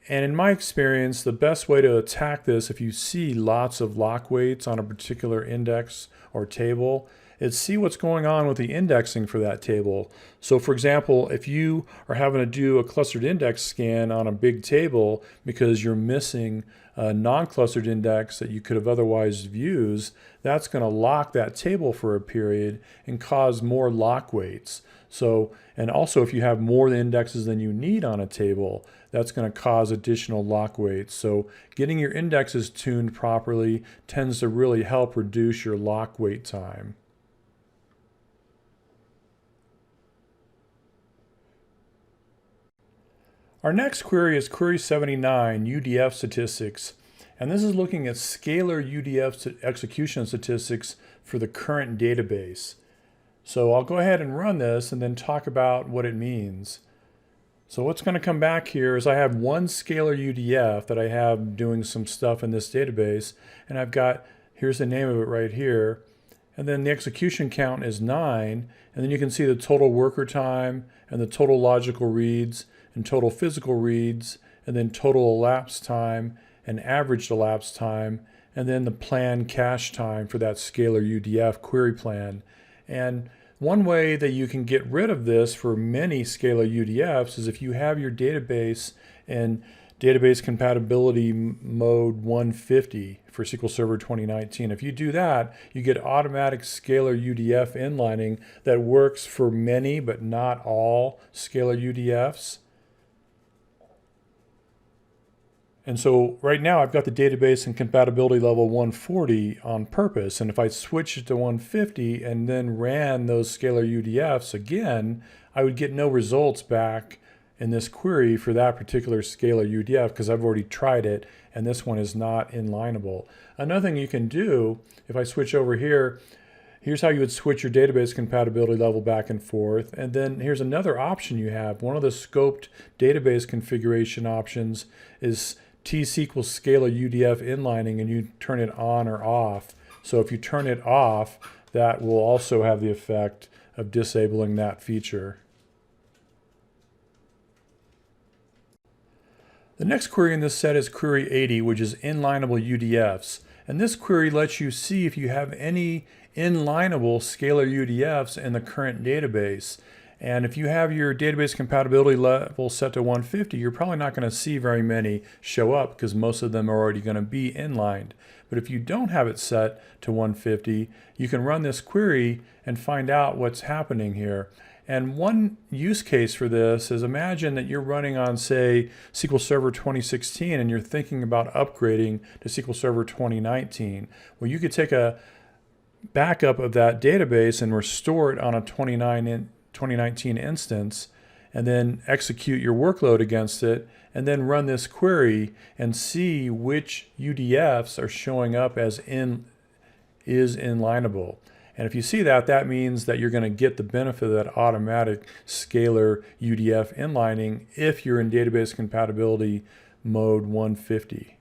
And in my experience, the best way to attack this, if you see lots of lock weights on a particular index or table, is see what's going on with the indexing for that table. So for example, if you are having to do a clustered index scan on a big table because you're missing a non-clustered index that you could have otherwise used, that's going to lock that table for a period and cause more lock weights. So, and also if you have more indexes than you need on a table, that's going to cause additional lock weights. So getting your indexes tuned properly tends to really help reduce your lock wait time. Our next query is query 79, UDF statistics. And this is looking at scalar UDF execution statistics for the current database. So I'll go ahead and run this and then talk about what it means. So what's going to come back here is I have one scalar UDF that I have doing some stuff in this database, and I've got, here's the name of it right here, and then the execution count is 9, and then you can see the total worker time and the total logical reads and total physical reads, and then total elapsed time and averaged elapsed time, and then the planned cache time for that scalar UDF query plan. And one way that you can get rid of this for many scalar UDFs is if you have your database in database compatibility mode 150 for SQL Server 2019. If you do that, you get automatic scalar UDF inlining that works for many but not all scalar UDFs. And so right now I've got the database in compatibility level 140 on purpose. And if I switch it to 150 and then ran those scalar UDFs again, I would get no results back in this query for that particular scalar UDF because I've already tried it and this one is not inlineable. Another thing you can do, if I switch over here, here's how you would switch your database compatibility level back and forth. And then here's another option you have. One of the scoped database configuration options is T-SQL scalar UDF inlining, and you turn it on or off. So if you turn it off, that will also have the effect of disabling that feature. The next query in this set is query 80, which is inlineable UDFs. And this query lets you see if you have any inlineable scalar UDFs in the current database. And if you have your database compatibility level set to 150, you're probably not going to see very many show up because most of them are already going to be inlined. But if you don't have it set to 150, you can run this query and find out what's happening here. And one use case for this is imagine that you're running on, say, SQL Server 2016 and you're thinking about upgrading to SQL Server 2019. Well, you could take a backup of that database and restore it on a 2019 instance and then execute your workload against it and then run this query and see which UDFs are showing up as inlineable. And if you see that, that means that you're going to get the benefit of that automatic scalar UDF inlining if you're in database compatibility mode 150.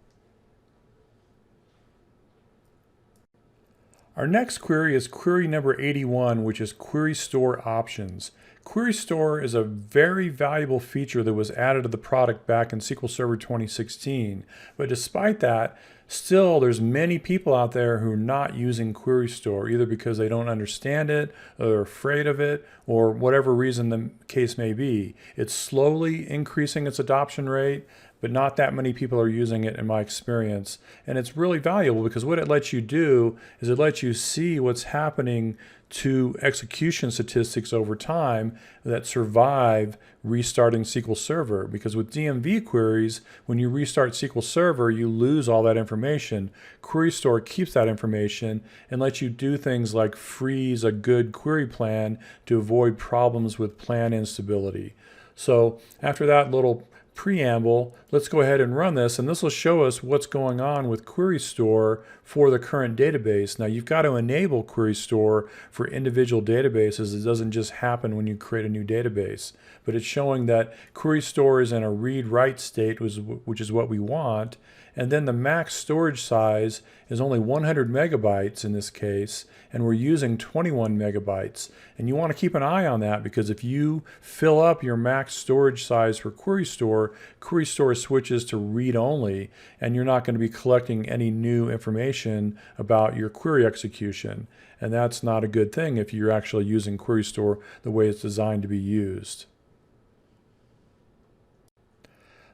Our next query is query number 81, which is query store options. Query store is a very valuable feature that was added to the product back in SQL Server 2016. But despite that, still there's many people out there who are not using query store, either because they don't understand it, or they're afraid of it, or whatever reason the case may be. It's slowly increasing its adoption rate, but not that many people are using it in my experience. And it's really valuable because what it lets you do is it lets you see what's happening to execution statistics over time that survive restarting SQL Server. Because with DMV queries, when you restart SQL Server, you lose all that information. Query Store keeps that information and lets you do things like freeze a good query plan to avoid problems with plan instability. So after that little preamble, let's go ahead and run this, and this will show us what's going on with Query Store for the current database. Now you've got to enable Query Store for individual databases. It doesn't just happen when you create a new database, but it's showing that Query Store is in a read-write state, which is what we want, And then the max storage size is only 100 megabytes in this case, and we're using 21 megabytes. And you want to keep an eye on that, because if you fill up your max storage size for Query Store switches to read-only, and you're not going to be collecting any new information about your query execution. And that's not a good thing if you're actually using Query Store the way it's designed to be used.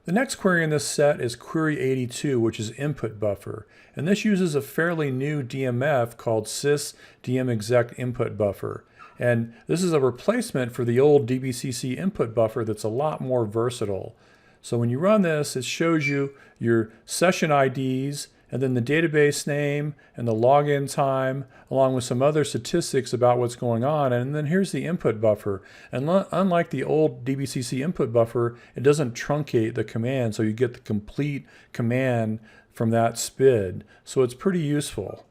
The next query in this set is query 82, which is input buffer. And this uses a fairly new DMF called Sysdmdb input buffer. And this is a replacement for the old DBCC input buffer that's a lot more versatile. So when you run this, it shows you your session IDs, and then the database name and the login time, along with some other statistics about what's going on. And then here's the input buffer. And unlike the old DBCC input buffer, it doesn't truncate the command, so you get the complete command from that SPID. So it's pretty useful.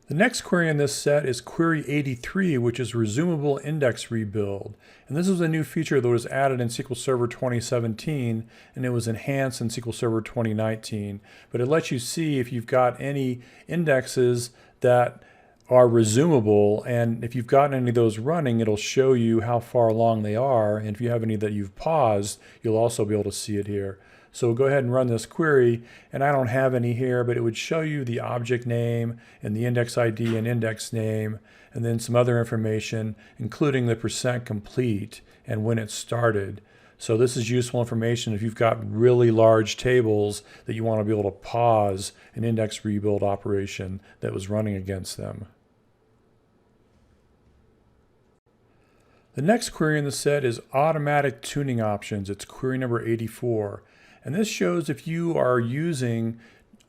The next query in this set is query 83, which is resumable index rebuild. And this is a new feature that was added in SQL Server 2017, and it was enhanced in SQL Server 2019. But it lets you see if you've got any indexes that are resumable, and if you've got any of those running, it'll show you how far along they are. And if you have any that you've paused, you'll also be able to see it here. So we'll go ahead and run this query, and I don't have any here, but it would show you the object name and the index ID and index name, and then some other information, including the % complete and when it started. So this is useful information if you've got really large tables that you want to be able to pause an index rebuild operation that was running against them. The next query in the set is automatic tuning options. It's query number 84. And this shows if you are using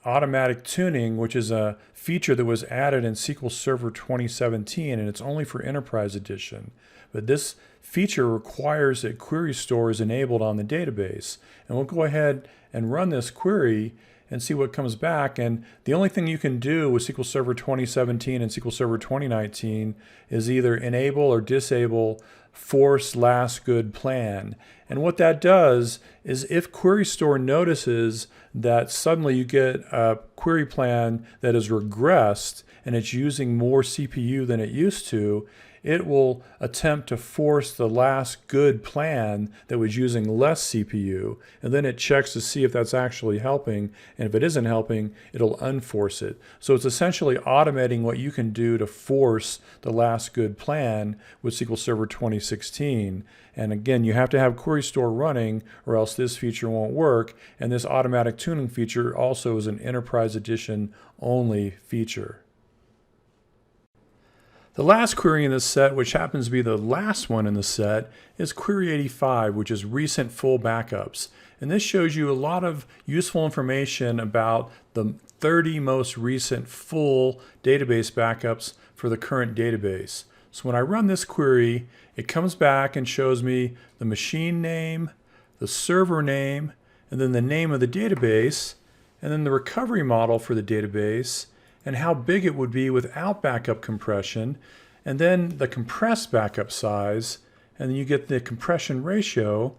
automatic tuning, which is a feature that was added in SQL Server 2017, and it's only for Enterprise Edition. But this feature requires that Query Store is enabled on the database. And we'll go ahead and run this query and see what comes back. And the only thing you can do with SQL Server 2017 and SQL Server 2019 is either enable or disable force last good plan. And what that does is if Query Store notices that suddenly you get a query plan that has regressed and it's using more CPU than it used to, it will attempt to force the last good plan that was using less CPU, and then it checks to see if that's actually helping, and if it isn't helping, it'll unforce it. So it's essentially automating what you can do to force the last good plan with SQL Server 2016. And again, you have to have Query Store running or else this feature won't work, and this automatic tuning feature also is an Enterprise Edition only feature. The last query in this set, which happens to be the last one in the set, is query 85, which is recent full backups. And this shows you a lot of useful information about the 30 most recent full database backups for the current database. So when I run this query, it comes back and shows me the machine name, the server name, and then the name of the database, and then the recovery model for the database, and how big it would be without backup compression, and then the compressed backup size, and then you get the compression ratio,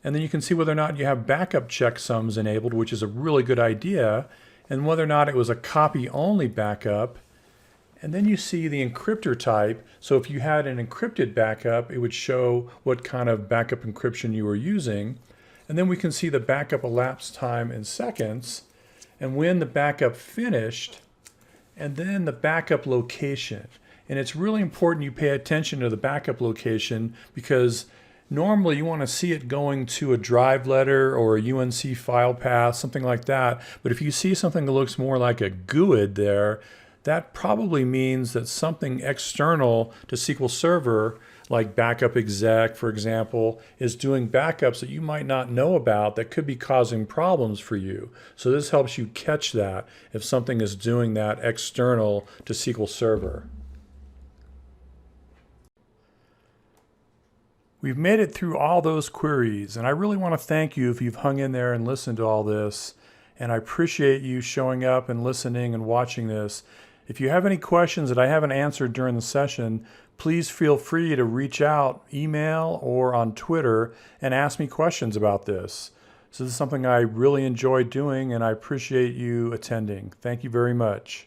and then you can see whether or not you have backup checksums enabled, which is a really good idea, and whether or not it was a copy-only backup. And then you see the encryptor type. So if you had an encrypted backup, it would show what kind of backup encryption you were using. And then we can see the backup elapsed time in seconds, and when the backup finished, and then the backup location. And it's really important you pay attention to the backup location, because normally you want to see it going to a drive letter or a UNC file path, something like that. But if you see something that looks more like a GUID there, that probably means that something external to SQL Server, like backup exec, for example, is doing backups that you might not know about that could be causing problems for you. So this helps you catch that if something is doing that external to SQL Server. We've made it through all those queries, and I really want to thank you if you've hung in there and listened to all this. And I appreciate you showing up and listening and watching this. If you have any questions that I haven't answered during the session, please feel free to reach out, email, or on Twitter and ask me questions about this. So this is something I really enjoy doing, and I appreciate you attending. Thank you very much.